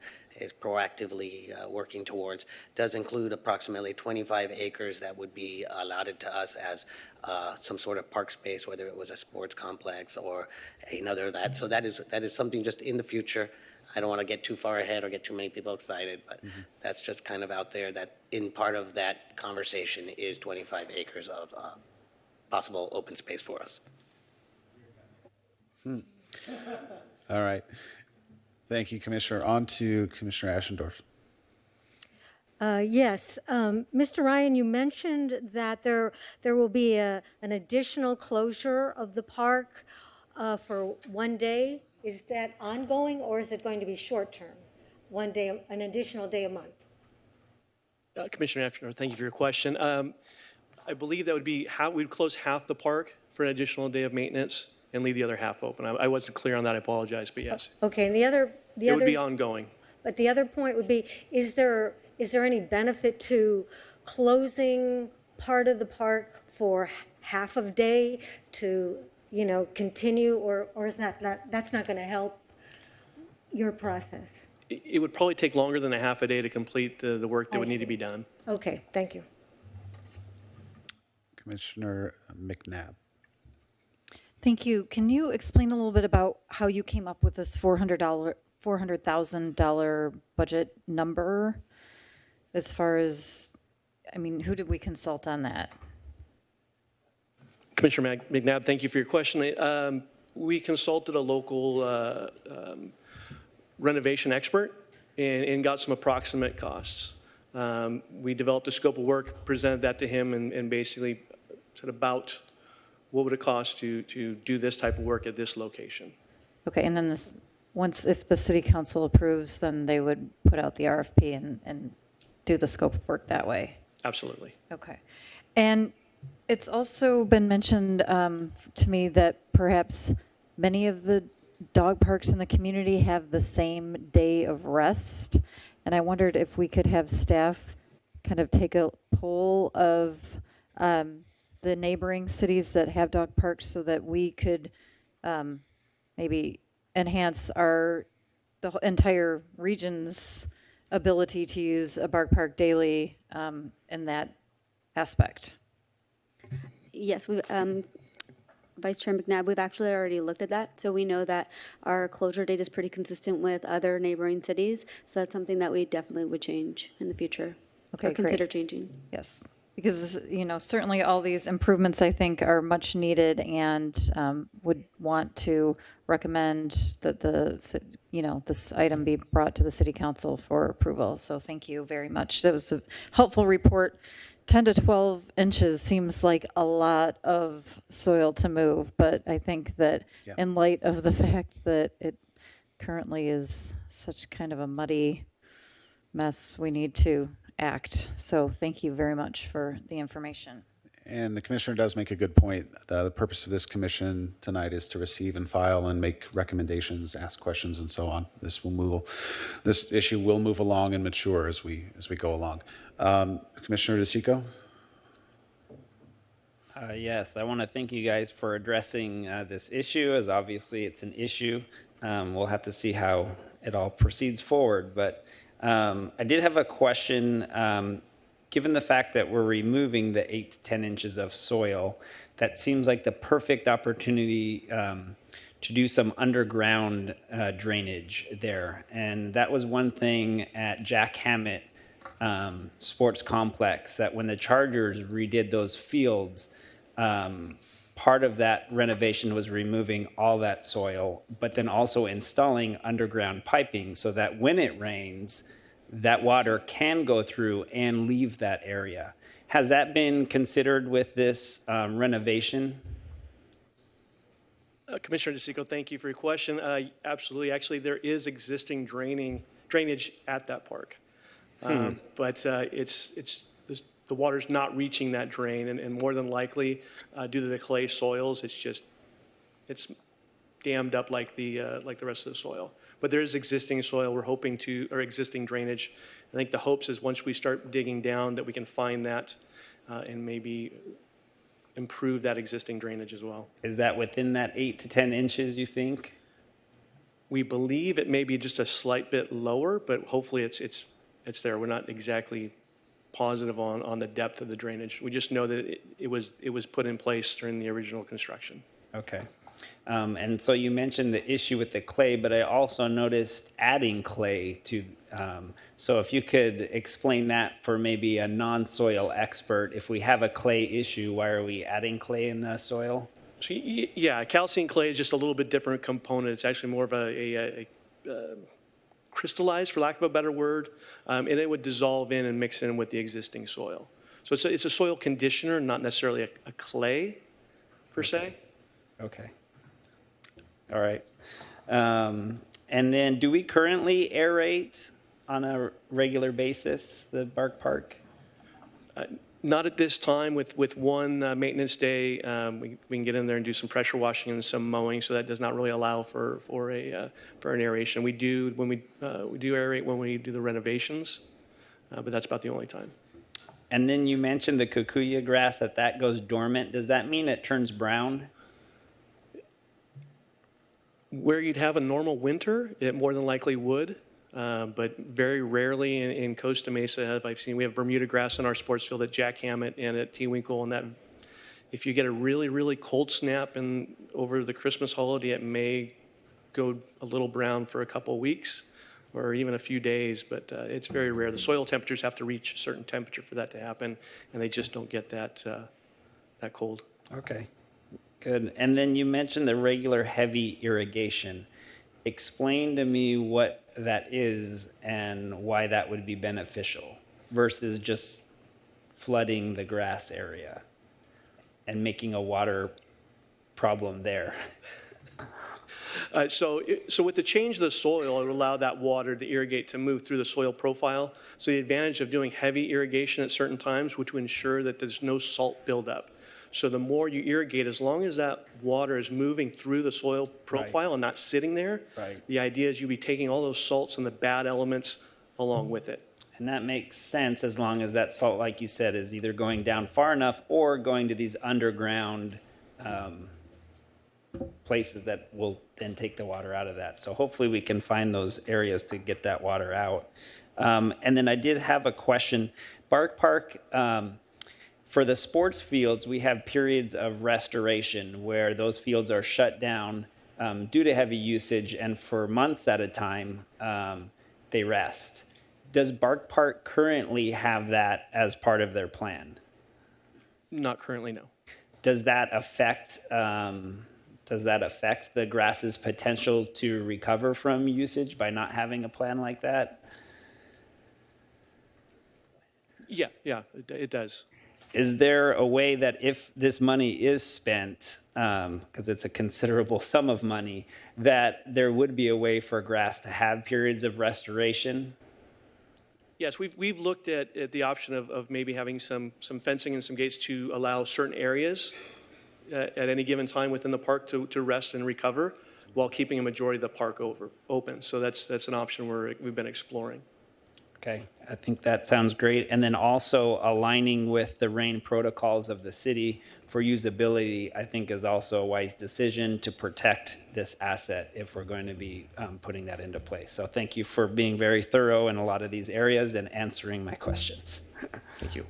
proactively working towards does include approximately 25 acres that would be allotted to us as some sort of park space, whether it was a sports complex or another of that. So that is something just in the future. I don't want to get too far ahead or get too many people excited, but that's just kind of out there, that in part of that conversation is 25 acres of possible open space for us. All right. Thank you, Commissioner. On to Commissioner Ashendorf. Yes, Mr. Ryan, you mentioned that there will be an additional closure of the park for one day. Is that ongoing, or is it going to be short-term? One day, an additional day a month? Commissioner After, thank you for your question. I believe that would be how we'd close half the park for an additional day of maintenance and leave the other half open. I wasn't clear on that. I apologize, but yes, Okay, and it would be ongoing. but the other point would be, is there any benefit to closing part of the park for half of day to, continue, or is that's not going to help your process? It would probably take longer than a half a day to complete the work that would need to be done. Okay, thank you. Commissioner McNabb. Thank you. Can you explain a little bit about how you came up with this $400,000 budget number? As far as, who did we consult on that? Commissioner McNabb, thank you for your question. We consulted a local renovation expert and got some approximate costs. We developed a scope of work, presented that to him, and basically said about what would it cost to do this type of work at this location. Okay, and then if the city council approves, then they would put out the RFP and do the scope of work that way? Absolutely. Okay. And it's also been mentioned to me that perhaps many of the dog parks in the community have the same day of rest. And I wondered if we could have staff kind of take a poll of the neighboring cities that have dog parks so that we could maybe enhance the entire region's ability to use a bark park daily in that aspect. Yes, Vice Chair McNabb, we've actually already looked at that. So we know that our closure date is pretty consistent with other neighboring cities. So that's something that we definitely would change in the future. Okay, or consider great. changing. Yes, because, certainly all these improvements, I think, are much needed, and would want to recommend that this item be brought to the city council for approval. So thank you very much. That was a helpful report. 10 to 12 inches seems like a lot of soil to move, but I think that in light of the fact that it currently is such kind of a muddy mess, we need to act. So thank you very much for the information. And the commissioner does make a good point. The purpose of this commission tonight is to receive and file and make recommendations, ask questions, and so on. This issue will move along and mature as we go along. Commissioner DeSico? Yes, I want to thank you guys for addressing this issue, as obviously it's an issue. We'll have to see how it all proceeds forward. But I did have a question. Given the fact that we're removing the 8 to 10 inches of soil, that seems like the perfect opportunity to do some underground drainage there. And that was one thing at Jack Hammett Sports Complex, that when the Chargers redid those fields, part of that renovation was removing all that soil, but then also installing underground piping so that when it rains, that water can go through and leave that area. Has that been considered with this renovation? Commissioner DeSico, thank you for your question. Absolutely. Actually, there is existing drainage at that park. But the water's not reaching that drain, and more than likely, due to the clay soils, it's dammed up like the rest of the soil. But there is existing soil or existing drainage. I think the hopes is once we start digging down that we can find that and maybe improve that existing drainage as well. Is that within that 8 to 10 inches, you think? We believe it may be just a slight bit lower, but hopefully it's there. We're not exactly positive on the depth of the drainage. We just know that it was put in place during the original construction. Okay. And so you mentioned the issue with the clay, but I also noticed adding clay to, so if you could explain that for maybe a non-soil expert, if we have a clay issue, why are we adding clay in the soil? So, yeah, calcium clay is just a little bit different component. It's actually more of a crystallized, for lack of a better word, and it would dissolve in and mix in with the existing soil. So it's a soil conditioner, not necessarily a clay per se. Okay. All right. And then do we currently aerate on a regular basis, the Bark Park? Not at this time. With one maintenance day, we can get in there and do some pressure washing and some mowing, so that does not really allow for an aeration. We do when we do aerate when we do the renovations, but that's about the only time. And then you mentioned the kikuyu grass, that goes dormant. Does that mean it turns brown? Where you'd have a normal winter, it more than likely would. But very rarely in Costa Mesa have I seen. We have Bermuda grass in our sports field at Jack Hammett and at Tewinkle, and that if you get a really, really cold snap and over the Christmas holiday, it may go a little brown for a couple weeks or even a few days, but it's very rare. The soil temperatures have to reach a certain temperature for that to happen, and they just don't get that cold. Okay, good. And then you mentioned the regular heavy irrigation. Explain to me what that is and why that would be beneficial versus just flooding the grass area and making a water problem there. So with the change of the soil, it would allow that water to irrigate to move through the soil profile. So the advantage of doing heavy irrigation at certain times would to ensure that there's no salt buildup. So the more you irrigate, as long as that water is moving through the soil profile and not sitting there, the idea is you'll be taking all those salts and the bad elements along with it. And that makes sense as long as that salt, like you said, is either going down far enough or going to these underground places that will then take the water out of that. So hopefully we can find those areas to get that water out. And then I did have a question. Bark Park, for the sports fields, we have periods of restoration where those fields are shut down due to heavy usage, and for months at a time, they rest. Does Bark Park currently have that as part of their plan? Not currently, no. Does that affect the grass's potential to recover from usage by not having a plan like that? Yeah, it does. Is there a way that if this money is spent, because it's a considerable sum of money, that there would be a way for grass to have periods of restoration? Yes, we've looked at the option of maybe having some fencing and some gates to allow certain areas at any given time within the park to rest and recover while keeping a majority of the park open. So that's an option we've been exploring. Okay, I think that sounds great. And then also aligning with the rain protocols of the city for usability, I think is also a wise decision to protect this asset if we're going to be putting that into place. So thank you for being very thorough in a lot of these areas and answering my questions. Thank you.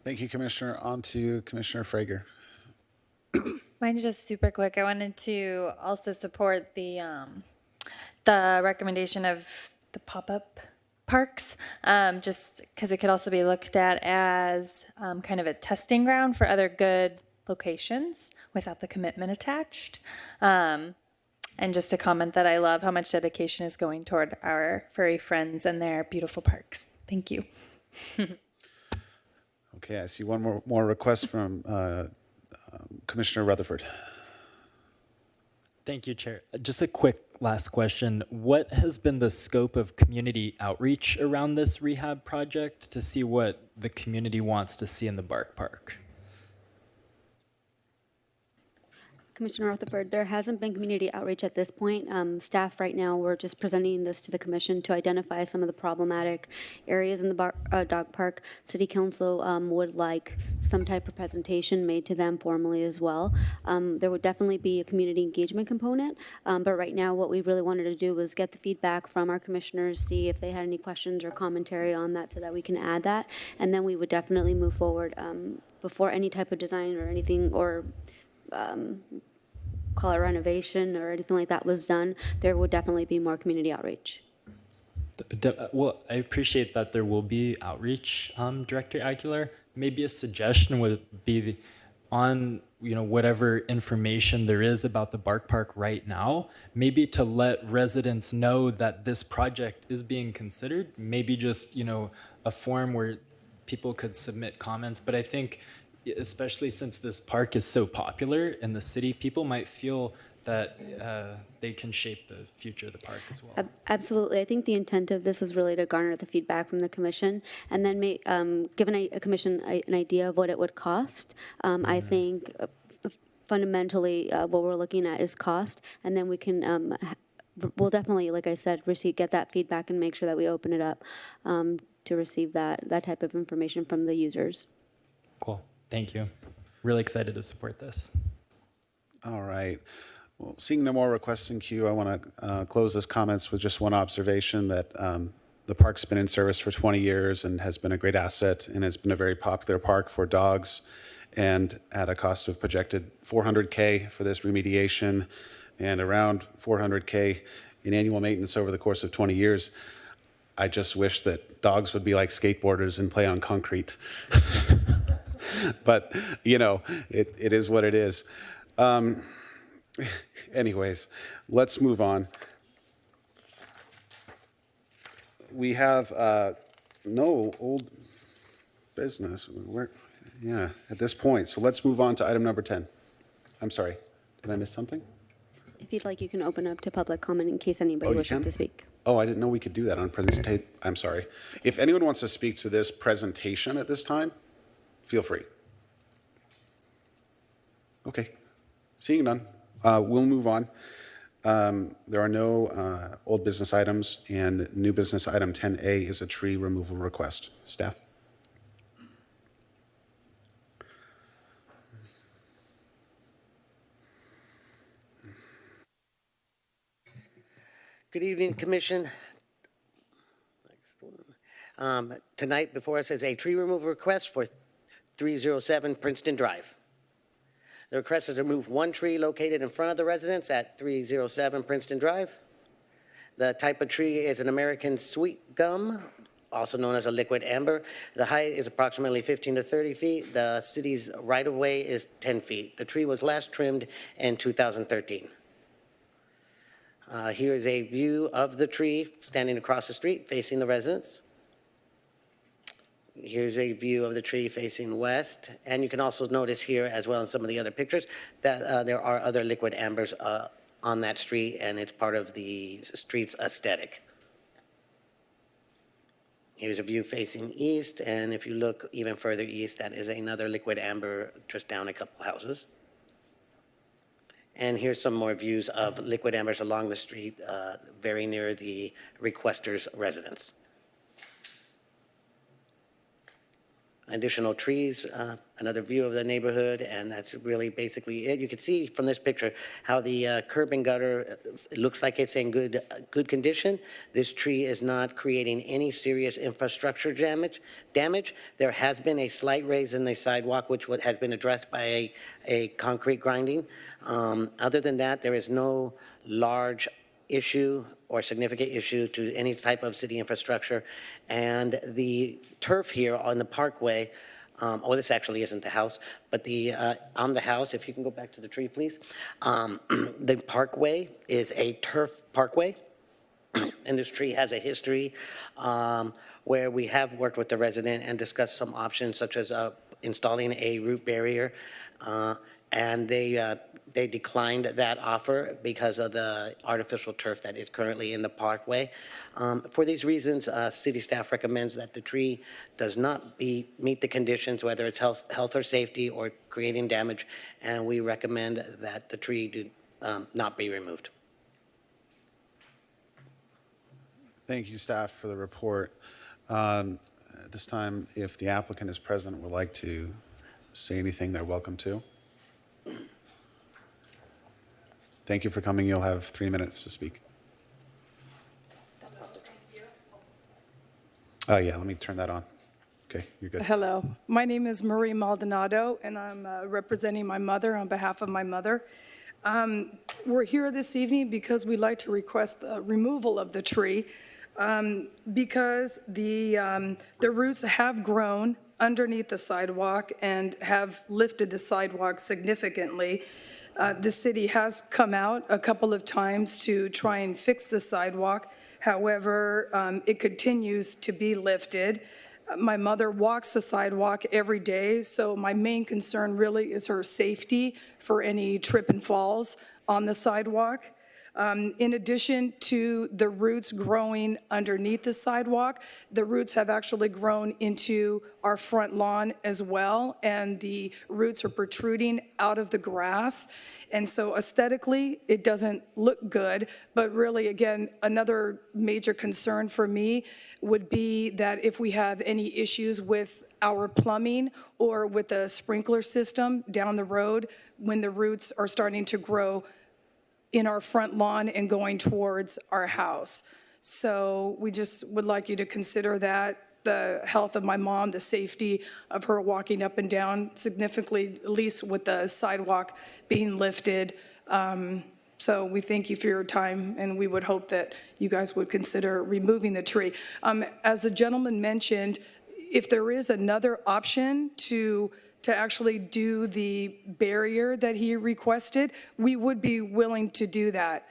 Thank you, Commissioner. On to Commissioner Frager. Mine's just super quick. I wanted to also support the recommendation of the pop-up parks, just because it could also be looked at as kind of a testing ground for other good locations without the commitment attached. And just a comment that I love how much dedication is going toward our furry friends and their beautiful parks. Thank you. Okay, I see one more request from Commissioner Rutherford. Thank you, Chair. Just a quick last question. What has been the scope of community outreach around this rehab project to see what the community wants to see in the Bark Park? Commissioner Rutherford, there hasn't been community outreach at this point. Staff right now, we're just presenting this to the commission to identify some of the problematic areas in the dog park. City Council would like some type of presentation made to them formally as well. There would definitely be a community engagement component, but right now what we really wanted to do was get the feedback from our commissioners, see if they had any questions or commentary on that so that we can add that, and then we would definitely move forward before any type of design or anything or call it renovation or anything like that was done. There would definitely be more community outreach. Well, I appreciate that there will be outreach, Director Aguilar. Maybe a suggestion would be on whatever information there is about the Bark Park right now, maybe to let residents know that this project is being considered. Maybe just a form where people could submit comments. But I think, especially since this park is so popular in the city, people might feel that they can shape the future of the park as well. Absolutely. I think the intent of this was really to garner the feedback from the commission and then give a commission an idea of what it would cost. I think fundamentally what we're looking at is cost, and then we can we'll definitely, like I said, get that feedback and make sure that we open it up to receive that type of information from the users. Cool. Thank you. Really excited to support this. All right. Well, seeing no more requests in queue, I want to close this comments with just one observation that the park's been in service for 20 years and has been a great asset, and has been a very popular park for dogs, and at a cost of projected $400K for this remediation and around $400K in annual maintenance over the course of 20 years. I just wish that dogs would be like skateboarders and play on concrete. But, you know, it is what it is. Anyways, let's move on. We have no old business. At this point. So let's move on to item number 10. I'm sorry, did I miss something? If you'd like, you can open up to public comment in case anybody wishes to speak. Oh, I didn't know we could do that on presentation. I'm sorry. If anyone wants to speak to this presentation at this time, feel free. Okay, seeing none, we'll move on. There are no old business items, and new business item 10A is a tree removal request. Staff? Good evening, Commission. Tonight before us is a tree removal request for 307 Princeton Drive. The request is to remove one tree located in front of the residence at 307 Princeton Drive. The type of tree is an American sweet gum, also known as a liquid amber. The height is approximately 15 to 30 feet. The city's right-of-way is 10 feet. The tree was last trimmed in 2013. Here is a view of the tree standing across the street facing the residence. Here's a view of the tree facing west. And you can also notice here, as well as some of the other pictures, that there are other liquid ambers on that street, and it's part of the street's aesthetic. Here's a view facing east, and if you look even further east, that is another liquid amber just down a couple houses. And here's some more views of liquid ambers along the street, very near the requester's residence. Additional trees, another view of the neighborhood, and that's really basically it. You can see from this picture how the curb and gutter, it looks like it's in good condition. This tree is not creating any serious infrastructure damage. There has been a slight raise in the sidewalk, which has been addressed by a concrete grinding. Other than that, there is no large issue or significant issue to any type of city infrastructure. And the turf here on the parkway, this actually isn't the house, but on the house, if you can go back to the tree, please. The parkway is a turf parkway, and this tree has a history where we have worked with the resident and discussed some options such as installing a root barrier, and they declined that offer because of the artificial turf that is currently in the parkway. For these reasons, city staff recommends that the tree does not meet the conditions, whether it's health or safety or creating damage, and we recommend that the tree do not be removed. Thank you, staff, for the report. At this time, if the applicant is present, would like to say anything, they're welcome to. Thank you for coming. You'll have 3 minutes to speak. Yeah, let me turn that on. Okay, you're good. Hello, my name is Marie Maldonado, and I'm representing my mother on behalf of my mother. We're here this evening because we'd like to request the removal of the tree because the roots have grown underneath the sidewalk and have lifted the sidewalk significantly. The city has come out a couple of times to try and fix the sidewalk. However, it continues to be lifted. My mother walks the sidewalk every day, so my main concern really is her safety for any trip and falls on the sidewalk. In addition to the roots growing underneath the sidewalk, the roots have actually grown into our front lawn as well, and the roots are protruding out of the grass. And so aesthetically, it doesn't look good, but really, again, another major concern for me would be that if we have any issues with our plumbing or with the sprinkler system down the road, when the roots are starting to grow in our front lawn and going towards our house. So we just would like you to consider that, the health of my mom, the safety of her walking up and down significantly, at least with the sidewalk being lifted. So we thank you for your time, and we would hope that you guys would consider removing the tree. As the gentleman mentioned, if there is another option to actually do the barrier that he requested, we would be willing to do that.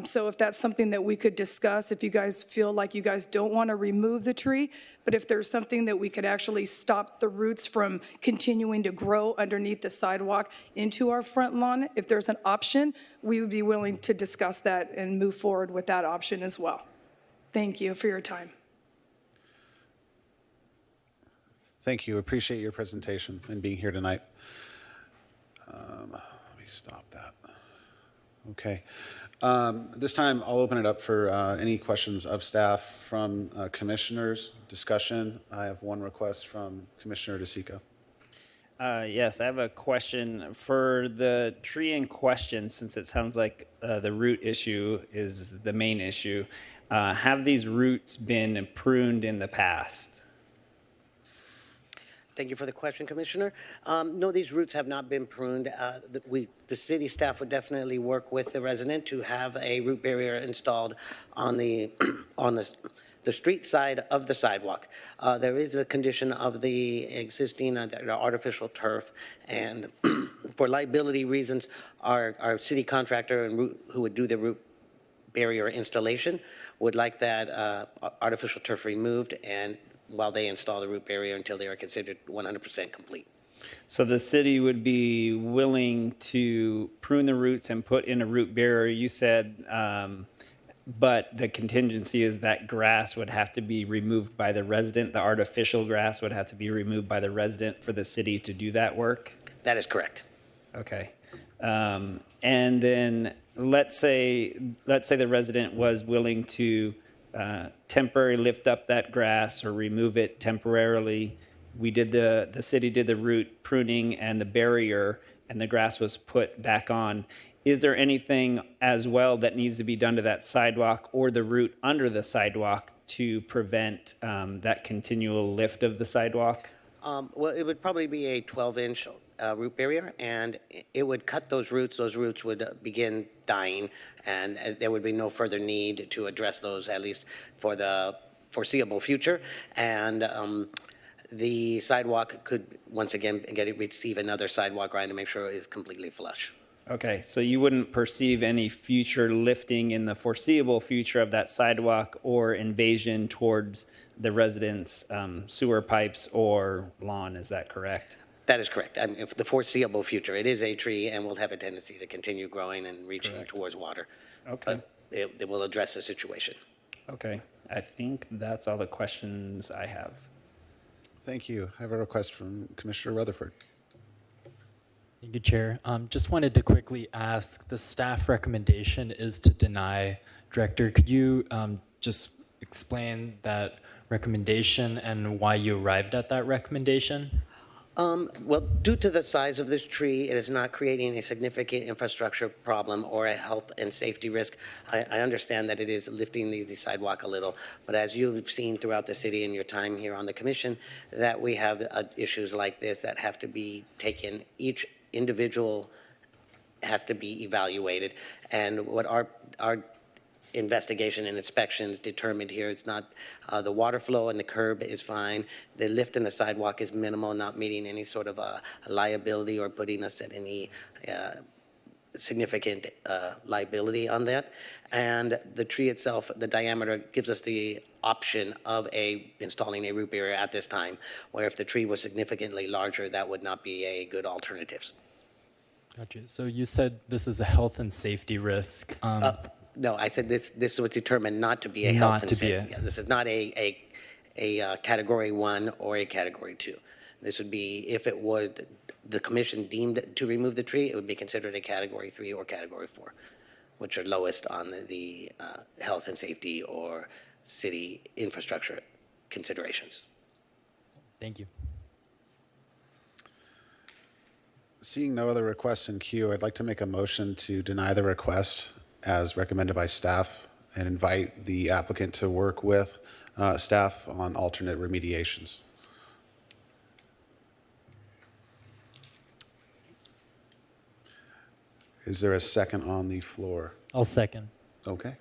So if that's something that we could discuss, if you guys feel like you guys don't want to remove the tree, but if there's something that we could actually stop the roots from continuing to grow underneath the sidewalk into our front lawn, if there's an option, we would be willing to discuss that and move forward with that option as well. Thank you for your time. Thank you. Appreciate your presentation and being here tonight. Let me stop that. Okay. This time, I'll open it up for any questions of staff from commissioners, discussion. I have one request from Commissioner DeSico. Yes, I have a question for the tree in question, since it sounds like the root issue is the main issue. Have these roots been pruned in the past? Thank you for the question, Commissioner. No, these roots have not been pruned. The city staff would definitely work with the resident to have a root barrier installed on the street side of the sidewalk. There is a condition of the existing artificial turf, and for liability reasons, our city contractor and who would do the root barrier installation would like that artificial turf removed, and while they install the root barrier until they are considered 100% complete. So the city would be willing to prune the roots and put in a root barrier, you said, but the contingency is that grass would have to be removed by the resident. The artificial grass would have to be removed by the resident for the city to do that work? That is correct. Okay. And then let's say the resident was willing to temporarily lift up that grass or remove it temporarily. The city did the root pruning and the barrier, and the grass was put back on. Is there anything as well that needs to be done to that sidewalk or the root under the sidewalk to prevent that continual lift of the sidewalk? Well, it would probably be a 12-inch root barrier, and it would cut those roots. Those roots would begin dying, and there would be no further need to address those, at least for the foreseeable future. And the sidewalk could, once again, receive another sidewalk grind to make sure it is completely flush. Okay, so you wouldn't perceive any future lifting in the foreseeable future of that sidewalk or invasion towards the residents' sewer pipes or lawn, is that correct? That is correct. And if the foreseeable future, it is a tree and will have a tendency to continue growing and reaching towards water. Okay. It will address the situation. Okay, I think that's all the questions I have. Thank you. I have a request from Commissioner Rutherford. Thank you, Chair. Just wanted to quickly ask, the staff recommendation is to deny. Director, could you just explain that recommendation and why you arrived at that recommendation? Well, due to the size of this tree, it is not creating a significant infrastructure problem or a health and safety risk. I understand that it is lifting the sidewalk a little, but as you've seen throughout the city in your time here on the commission, that we have issues like this that have to be taken. Each individual has to be evaluated, and what our investigation and inspections determined here. It's not, the water flow and the curb is fine. The lift in the sidewalk is minimal, not meeting any sort of a liability or putting us at any significant liability on that. And the tree itself, the diameter gives us the option of installing a root barrier at this time, where if the tree was significantly larger, that would not be a good alternative. Gotcha. So you said this is a health and safety risk. No, I said this was determined not to be a Not health and to be safety. Yeah, this is not a Category 1 or a Category 2. This would be, if it was, the commission deemed to remove the tree, it would be considered a Category 3 or Category 4, which are lowest on the health and safety or city infrastructure considerations. Thank you. Seeing no other requests in queue, I'd like to make a motion to deny the request as recommended by staff and invite the applicant to work with staff on alternate remediations. Is there a second on the floor? I'll second. Okay.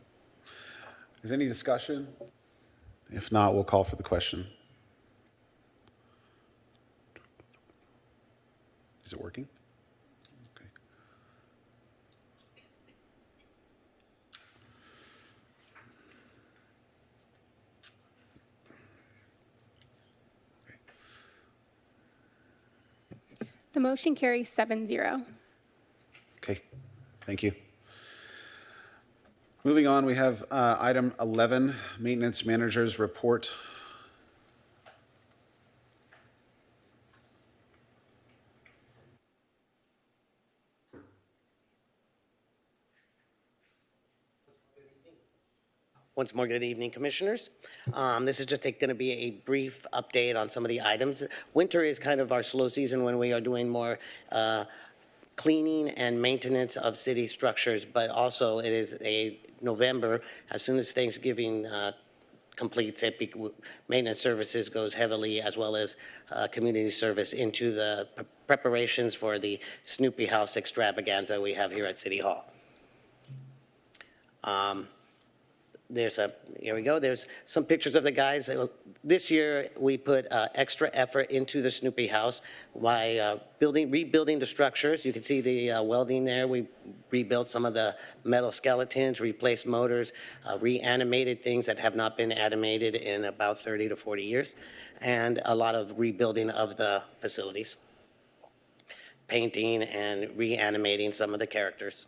Is there any discussion? If not, we'll call for the question. Is it working? Okay. The motion carries 7-0. Okay, thank you. Moving on, we have item 11, Maintenance Manager's Report. Once more, good evening, Commissioners. This is just going to be a brief update on some of the items. Winter is kind of our slow season when we are doing more cleaning and maintenance of city structures, but also it is a November. As soon as Thanksgiving completes, maintenance services goes heavily, as well as community service, into the preparations for the Snoopy House extravaganza we have here at City Hall. Here we go. There's some pictures of the guys. This year, we put extra effort into the Snoopy House by rebuilding the structures. You can see the welding there. We rebuilt some of the metal skeletons, replaced motors, reanimated things that have not been animated in about 30 to 40 years, and a lot of rebuilding of the facilities, painting and reanimating some of the characters.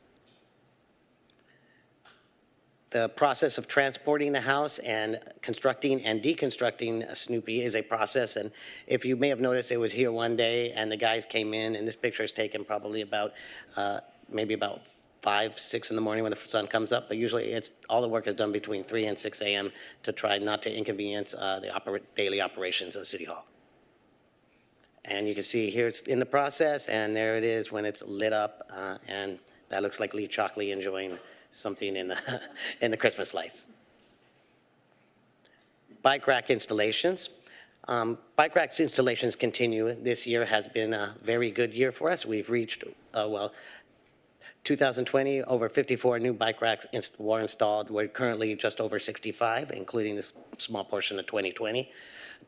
The process of transporting the house and constructing and deconstructing Snoopy is a process. And if you may have noticed, it was here one day and the guys came in, and this picture is taken probably about, maybe about 5, 6 in the morning when the sun comes up. But usually all the work is done between 3 and 6 a.m. to try not to inconvenience the daily operations of City Hall. And you can see here it's in the process, and there it is when it's lit up, and that looks like Lee Chalkley enjoying something in the in the Christmas lights. Bike rack installations. Bike rack installations continue. This year has been a very good year for us. We've reached, 2020, over 54 new bike racks were installed. We're currently just over 65, including this small portion of 2020.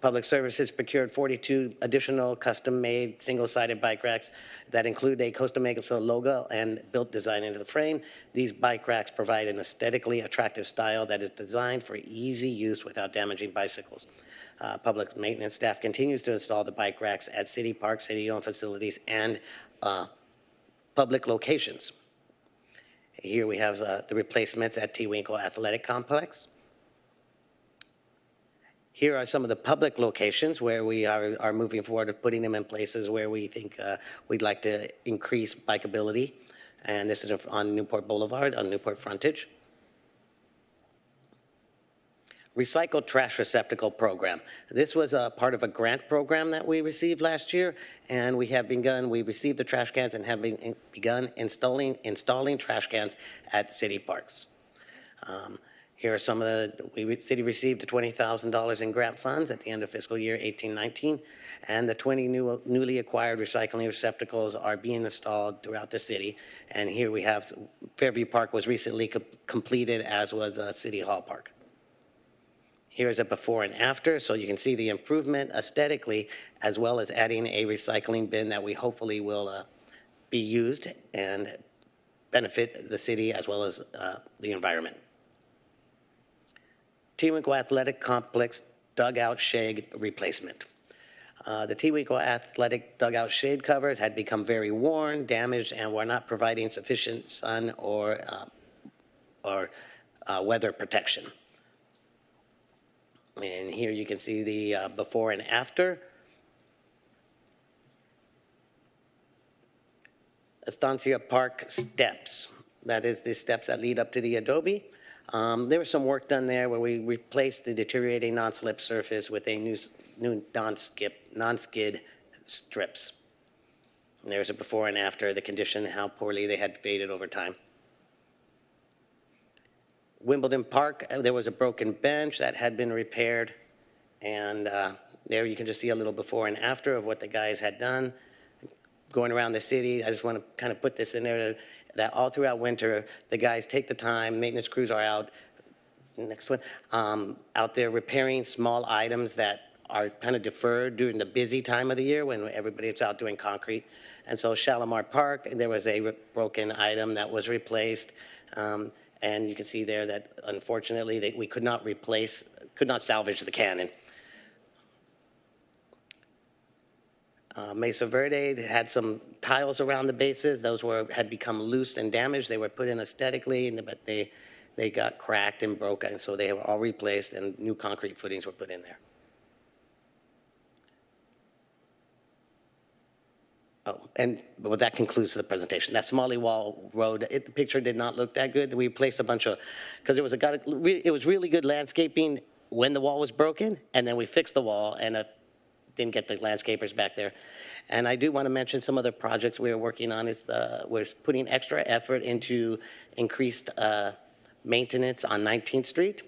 Public Services procured 42 additional custom-made single-sided bike racks that include a Costa Mesa logo and built design into the frame. These bike racks provide an aesthetically attractive style that is designed for easy use without damaging bicycles. Public maintenance staff continues to install the bike racks at city parks, city-owned facilities, and public locations. Here we have the replacements at T-Winkle Athletic Complex. Here are some of the public locations where we are moving forward of putting them in places where we think we'd like to increase bikeability. And this is on Newport Boulevard, on Newport frontage. Recycled trash receptacle program. This was a part of a grant program that we received last year, and we received the trash cans and have begun installing trash cans at city parks. Here are some of the city received $20,000 in grant funds at the end of fiscal year 18-19, and the 20 newly acquired recycling receptacles are being installed throughout the city. And here we have Fairview Park was recently completed, as was City Hall Park. Here's a before and after, so you can see the improvement aesthetically, as well as adding a recycling bin that we hopefully will be used and benefit the city as well as the environment. T-Winkle Athletic Complex dugout shade replacement. The Tewinkle athletic dugout shade covers had become very worn, damaged, and were not providing sufficient sun or weather protection. And here you can see the before and after. Estancia Park steps. That is the steps that lead up to the adobe. There was some work done there where we replaced the deteriorating non-slip surface with a new non-skid strips. And there's a before and after, the condition, how poorly they had faded over time. Wimbledon Park, there was a broken bench that had been repaired. And there you can just see a little before and after of what the guys had done. Going around the city, I just want to kind of put this in there, that all throughout winter, the guys take the time, maintenance crews are out, next one, out there repairing small items that are kind of deferred during the busy time of the year when everybody's out doing concrete. And so Shalimar Park, there was a broken item that was replaced. And you can see there that unfortunately we could not salvage the cannon. Mesa Verde, they had some tiles around the bases. Those had become loose and damaged. They were put in aesthetically, but they got cracked and broken, so they were all replaced and new concrete footings were put in there. But that concludes the presentation. That Smalley Wall Road, the picture did not look that good. We replaced a bunch of, because it was really good landscaping when the wall was broken, and then we fixed the wall and didn't get the landscapers back there. And I do want to mention some other projects we are working on. We're putting extra effort into increased maintenance on 19th Street.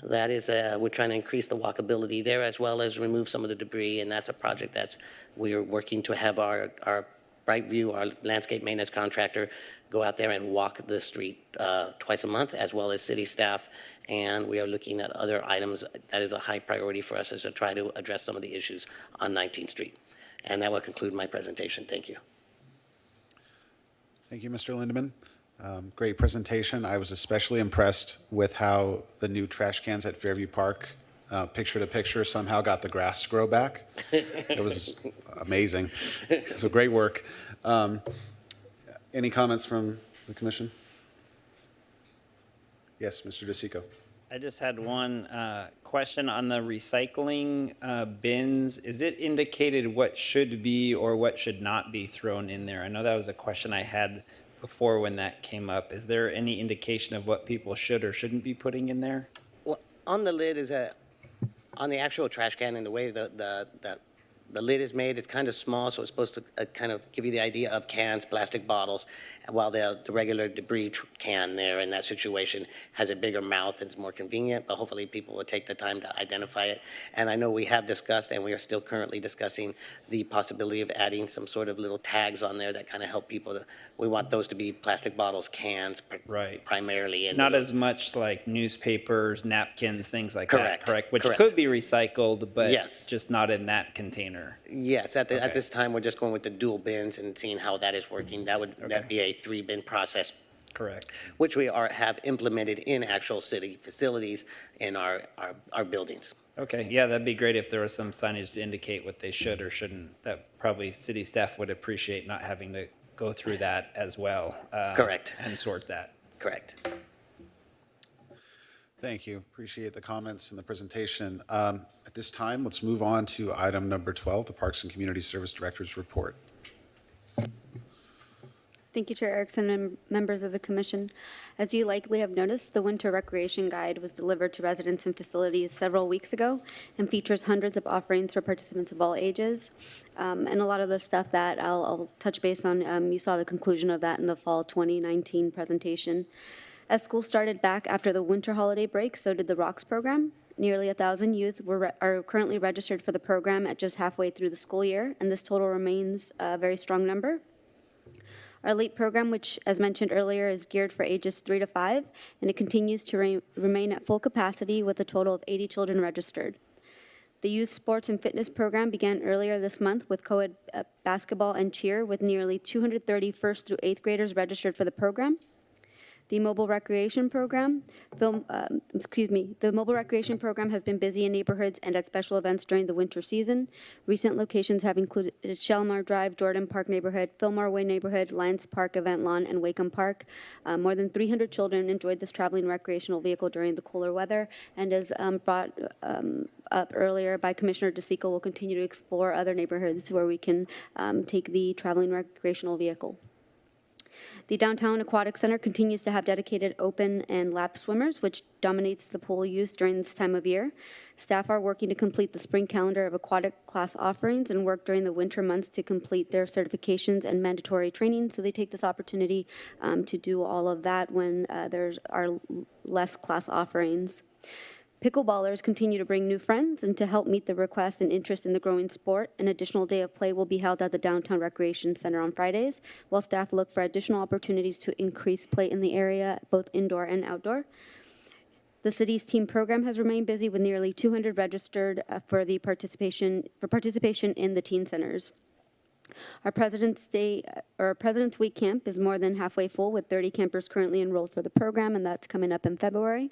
That is, we're trying to increase the walkability there as well as remove some of the debris, and that's a project we're working to have our Brightview, our landscape maintenance contractor, go out there and walk the street twice a month, as well as city staff. And we are looking at other items. That is a high priority for us, is to try to address some of the issues on 19th Street. And that will conclude my presentation. Thank you. Thank you, Mr. Lindeman. Great presentation. I was especially impressed with how the new trash cans at Fairview Park, picture to picture, somehow got the grass to grow back. It was amazing. So great work. Any comments from the commission? Yes, Mr. DeSico. I just had one question on the recycling bins. Is it indicated what should be or what should not be thrown in there? I know that was a question I had before when that came up. Is there any indication of what people should or shouldn't be putting in there? Well, on the lid on the actual trash can, and the way the lid is made, it's kind of small, so it's supposed to kind of give you the idea of cans, plastic bottles, while the regular debris can there in that situation has a bigger mouth and it's more convenient, but hopefully people will take the time to identify it. And I know we have discussed, and we are still currently discussing, the possibility of adding some sort of little tags on there that kind of help people we want those to be plastic bottles, cans, right, primarily. Not as much like newspapers, napkins, things like Correct. that, correct? Which Correct. could be recycled, but Yes. just not in that container. Yes, at this time, we're just going with the dual bins and seeing how that is working. That'd be a 3-bin process. Correct. Which we have implemented in actual city facilities in our buildings. Okay, yeah, that'd be great if there was some signage to indicate what they should or shouldn't. That probably city staff would appreciate, not having to go through that as well. Correct. And sort that. Correct. Thank you. Appreciate the comments and the presentation. At this time, let's move on to item number 12, the Parks and Community Service Director's Report. Thank you, Chair Erickson and members of the Commission. As you likely have noticed, the Winter Recreation Guide was delivered to residents and facilities several weeks ago and features hundreds of offerings for participants of all ages. And a lot of the stuff that I'll touch base on, you saw the conclusion of that in the fall 2019 presentation. As school started back after the winter holiday break, so did the ROCKS program. Nearly 1,000 youth are currently registered for the program at just halfway through the school year, and this total remains a very strong number. Our LEAP program, which, as mentioned earlier, is geared for ages 3 to 5, and it continues to remain at full capacity with a total of 80 children registered. The Youth Sports and Fitness program began earlier this month with co-ed basketball and cheer, with nearly 230 first through 8th graders registered for the program. The mobile recreation program, the mobile recreation program has been busy in neighborhoods and at special events during the winter season. Recent locations have included Shelmar Drive, Jordan Park neighborhood, Fillmore Way neighborhood, Lions Park Event Lawn, and Wacom Park. More than 300 children enjoyed this traveling recreational vehicle during the cooler weather, and as brought up earlier by Commissioner DeSico, we'll continue to explore other neighborhoods where we can take the traveling recreational vehicle. The Downtown Aquatic Center continues to have dedicated open and lap swimmers, which dominates the pool use during this time of year. Staff are working to complete the spring calendar of aquatic class offerings and work during the winter months to complete their certifications and mandatory training. So they take this opportunity to do all of that when there are less class offerings. Pickleballers continue to bring new friends, and to help meet the request and interest in the growing sport, an additional day of play will be held at the Downtown Recreation Center on Fridays, while staff look for additional opportunities to increase play in the area, both indoor and outdoor. The city's team program has remained busy with nearly 200 registered for participation in the teen centers. Our President's Week camp is more than halfway full, with 30 campers currently enrolled for the program, and that's coming up in February.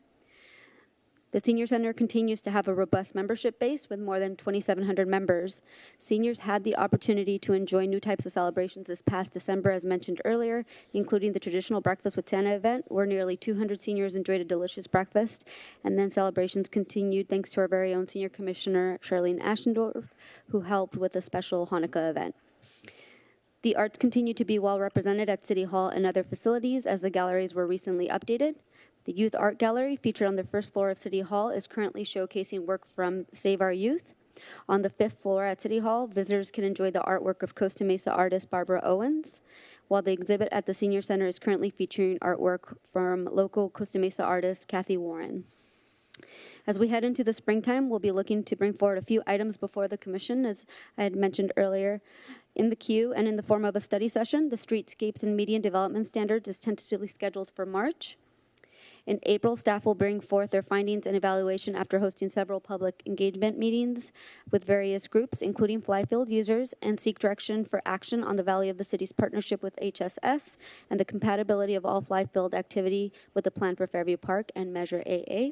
The Senior Center continues to have a robust membership base with more than 2,700 members. Seniors had the opportunity to enjoy new types of celebrations this past December, as mentioned earlier, including the traditional Breakfast with Santa event, where nearly 200 seniors enjoyed a delicious breakfast. And then celebrations continued thanks to our very own Senior Commissioner, Charlene Ashendorf, who helped with a special Hanukkah event. The arts continue to be well represented at City Hall and other facilities, as the galleries were recently updated. The Youth Art Gallery, featured on the first floor of City Hall, is currently showcasing work from Save Our Youth. On the 5th floor at City Hall, visitors can enjoy the artwork of Costa Mesa artist Barbara Owens, while the exhibit at the Senior Center is currently featuring artwork from local Costa Mesa artist Kathy Warren. As we head into the springtime, we'll be looking to bring forward a few items before the Commission, as I had mentioned earlier. In the queue and in the form of a study session, the Streetscapes and Median Development Standards is tentatively scheduled for March. In April, staff will bring forth their findings and evaluation after hosting several public engagement meetings with various groups, including Flyfield users, and seek direction for action on the value of the city's partnership with HSS and the compatibility of all Flyfield activity with the plan for Fairview Park and Measure AA.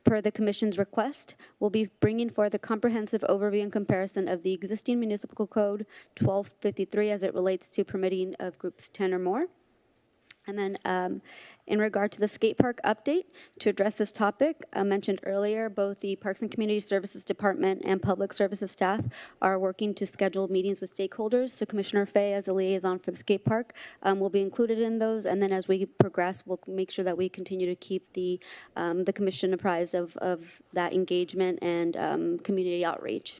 Per the Commission's request, we'll be bringing forth a comprehensive overview and comparison of the existing municipal code 1253 as it relates to permitting of groups 10 or more. And then in regard to the skate park update, to address this topic, I mentioned earlier, both the Parks and Community Services Department and Public Services staff are working to schedule meetings with stakeholders. So Commissioner Fay, as a liaison for the skate park, will be included in those. And then as we progress, we'll make sure that we continue to keep the Commission apprised of that engagement and community outreach.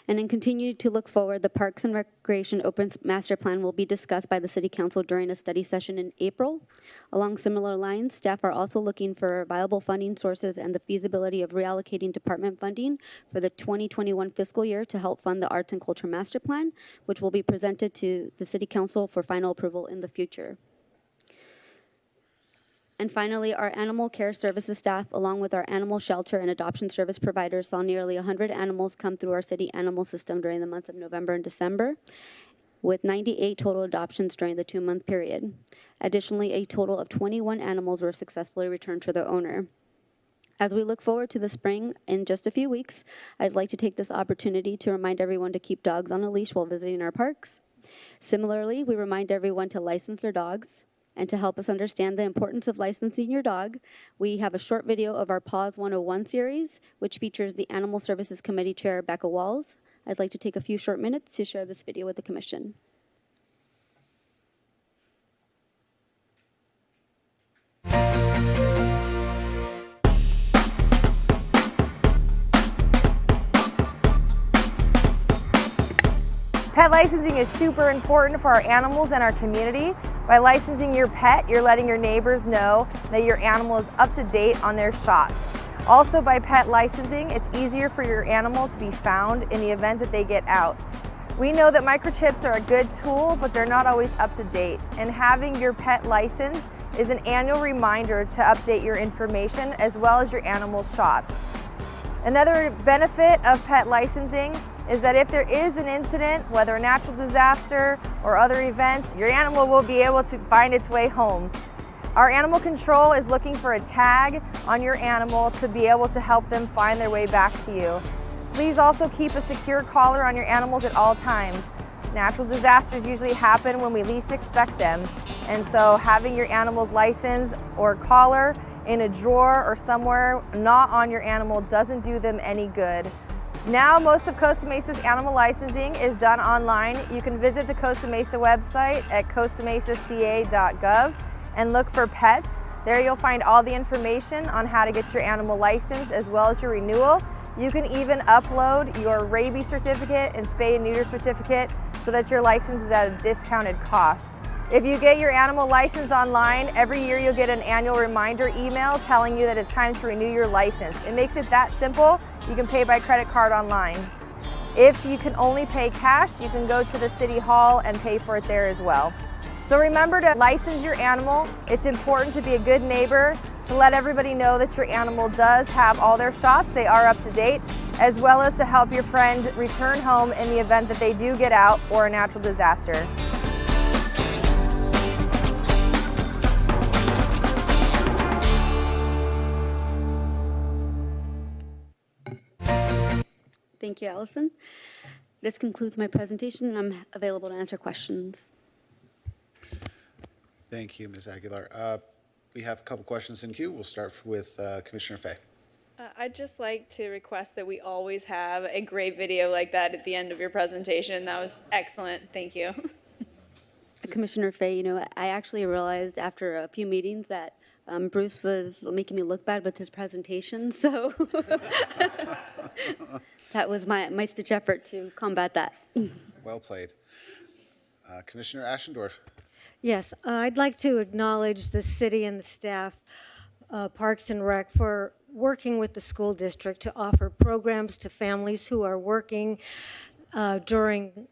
And then continue to look forward, the Parks and Recreation Open Master Plan will be discussed by the City Council during a study session in April. Along similar lines, staff are also looking for viable funding sources and the feasibility of reallocating department funding for the 2021 fiscal year to help fund the Arts and Culture Master Plan, which will be presented to the City Council for final approval in the future. And finally, our animal care services staff, along with our animal shelter and adoption service providers, saw nearly 100 animals come through our city animal system during the months of November and December, with 98 total adoptions during the 2-month period. Additionally, a total of 21 animals were successfully returned to their owner. As we look forward to the spring in just a few weeks, I'd like to take this opportunity to remind everyone to keep dogs on a leash while visiting our parks. Similarly, we remind everyone to license their dogs. And to help us understand the importance of licensing your dog, we have a short video of our Paws 101 series, which features the Animal Services Committee Chair, Becca Walls. I'd like to take a few short minutes to share this video with the Commission. Pet licensing is super important for our animals and our community. By licensing your pet, you're letting your neighbors know that your animal is up to date on their shots. Also, by pet licensing, it's easier for your animal to be found in the event that they get out. We know that microchips are a good tool, but they're not always up to date. And having your pet license is an annual reminder to update your information as well as your animal's shots. Another benefit of pet licensing is that if there is an incident, whether a natural disaster or other events, your animal will be able to find its way home. Our animal control is looking for a tag on your animal to be able to help them find their way back to you. Please also keep a secure collar on your animals at all times. Natural disasters usually happen when we least expect them, and so having your animal's license or collar in a drawer or somewhere not on your animal doesn't do them any good. Now most of Costa Mesa's animal licensing is done online. You can visit the Costa Mesa website at costamesaca.gov and look for pets. There you'll find all the information on how to get your animal license as well as your renewal. You can even upload your rabies certificate and spay and neuter certificate so that your license is at a discounted cost. If you get your animal license online, every year you'll get an annual reminder email telling you that it's time to renew your license. It makes it that simple. You can pay by credit card online. If you can only pay cash, you can go to the city hall and pay for it there as well. So remember to license your animal. It's important to be a good neighbor, to let everybody know that your animal does have all their shots, they are up to date, as well as to help your friend return home in the event that they do get out or a natural disaster. Thank you, Allison. This concludes my presentation, and I'm available to answer questions. Thank you, Ms. Aguilar. We have a couple questions in queue. We'll start with Commissioner Fay. I'd just like to request that we always have a great video like that at the end of your presentation. That was excellent. Thank you. Commissioner Fay, you know, I actually realized after a few meetings that Bruce was making me look bad with his presentation, so that was my stitch effort to combat that. Well played. Commissioner Ashendorf. Yes, I'd like to acknowledge the city and the staff, Parks and Rec, for working with the school district to offer programs to families who are working during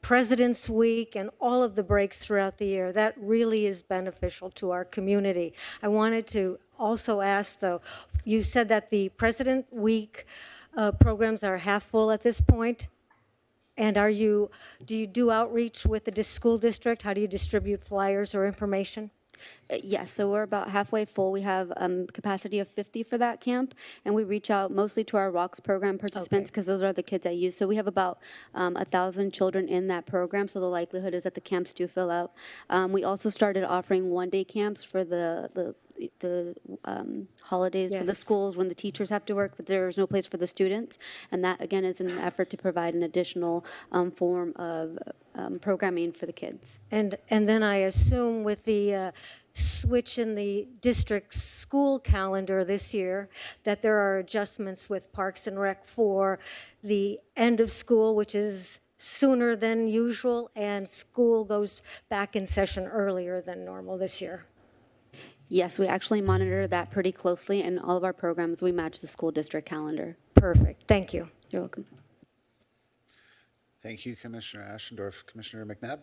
President's Week and all of the breaks throughout the year. That really is beneficial to our community. I wanted to also ask, though, you said that the President Week programs are half full at this point. And do you do outreach with the school district? How do you distribute flyers or information? Yes, so we're about halfway full. We have capacity of 50 for that camp, and we reach out mostly to our ROCKS program participants because those are the kids I use. So we have about 1,000 children in that program, so the likelihood is that the camps do fill out. We also started offering one-day camps for the holidays for the schools when the teachers have to work, but there's no place for the students. And that, again, is an effort to provide an additional form of programming for the kids. And then I assume with the switch in the district's school calendar this year that there are adjustments with Parks and Rec for the end of school, which is sooner than usual, and school goes back in session earlier than normal this year. Yes, we actually monitor that pretty closely. In all of our programs, we match the school district calendar. Perfect. Thank you. You're welcome. Thank you, Commissioner Ashendorf. Commissioner McNabb.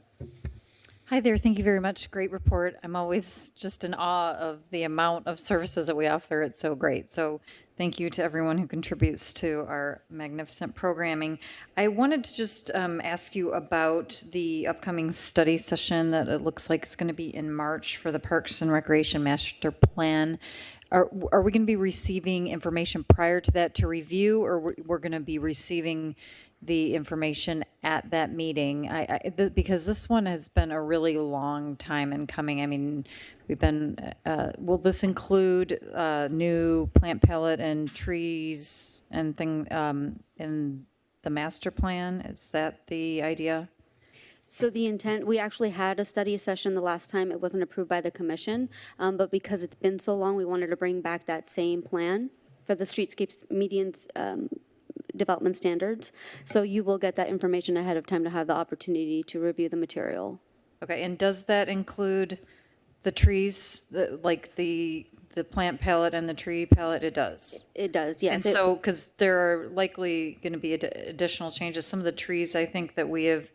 Hi there. Thank you very much. Great report. I'm always just in awe of the amount of services that we offer. It's so great. So thank you to everyone who contributes to our magnificent programming. I wanted to just ask you about the upcoming study session that it looks like it's going to be in March for the Parks and Recreation Master Plan. Are we going to be receiving information prior to that to review, or we're going to be receiving the information at that meeting? Because this one has been a really long time in coming. I mean, we've been, will this include new plant palette and trees and thing in the master plan? Is that the idea? So the intent, we actually had a study session the last time. It wasn't approved by the commission, but because it's been so long, we wanted to bring back that same plan for the streetscapes medians development standards. So you will get that information ahead of time to have the opportunity to review the material. Okay, and does that include the trees, like the plant palette and the tree palette? It does. It does, yes. And so, because there are likely going to be additional changes. Some of the trees I think that we have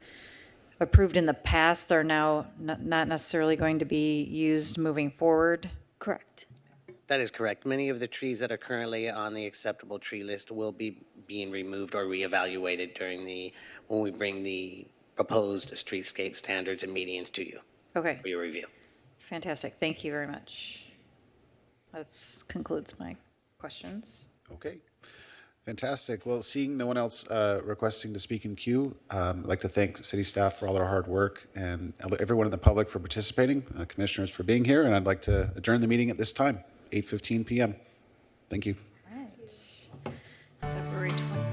approved in the past are now not necessarily going to be used moving forward. Correct. That is correct. Many of the trees that are currently on the acceptable tree list will be being removed or reevaluated when we bring the proposed streetscape standards and medians to you Okay, for your review. fantastic. Thank you very much. That concludes my questions. Okay. Fantastic. Well, seeing no one else requesting to speak in queue, I'd like to thank city staff for all their hard work and everyone in the public for participating, commissioners for being here, and I'd like to adjourn the meeting at this time, 8:15 p.m. Thank you. All right. February 20th.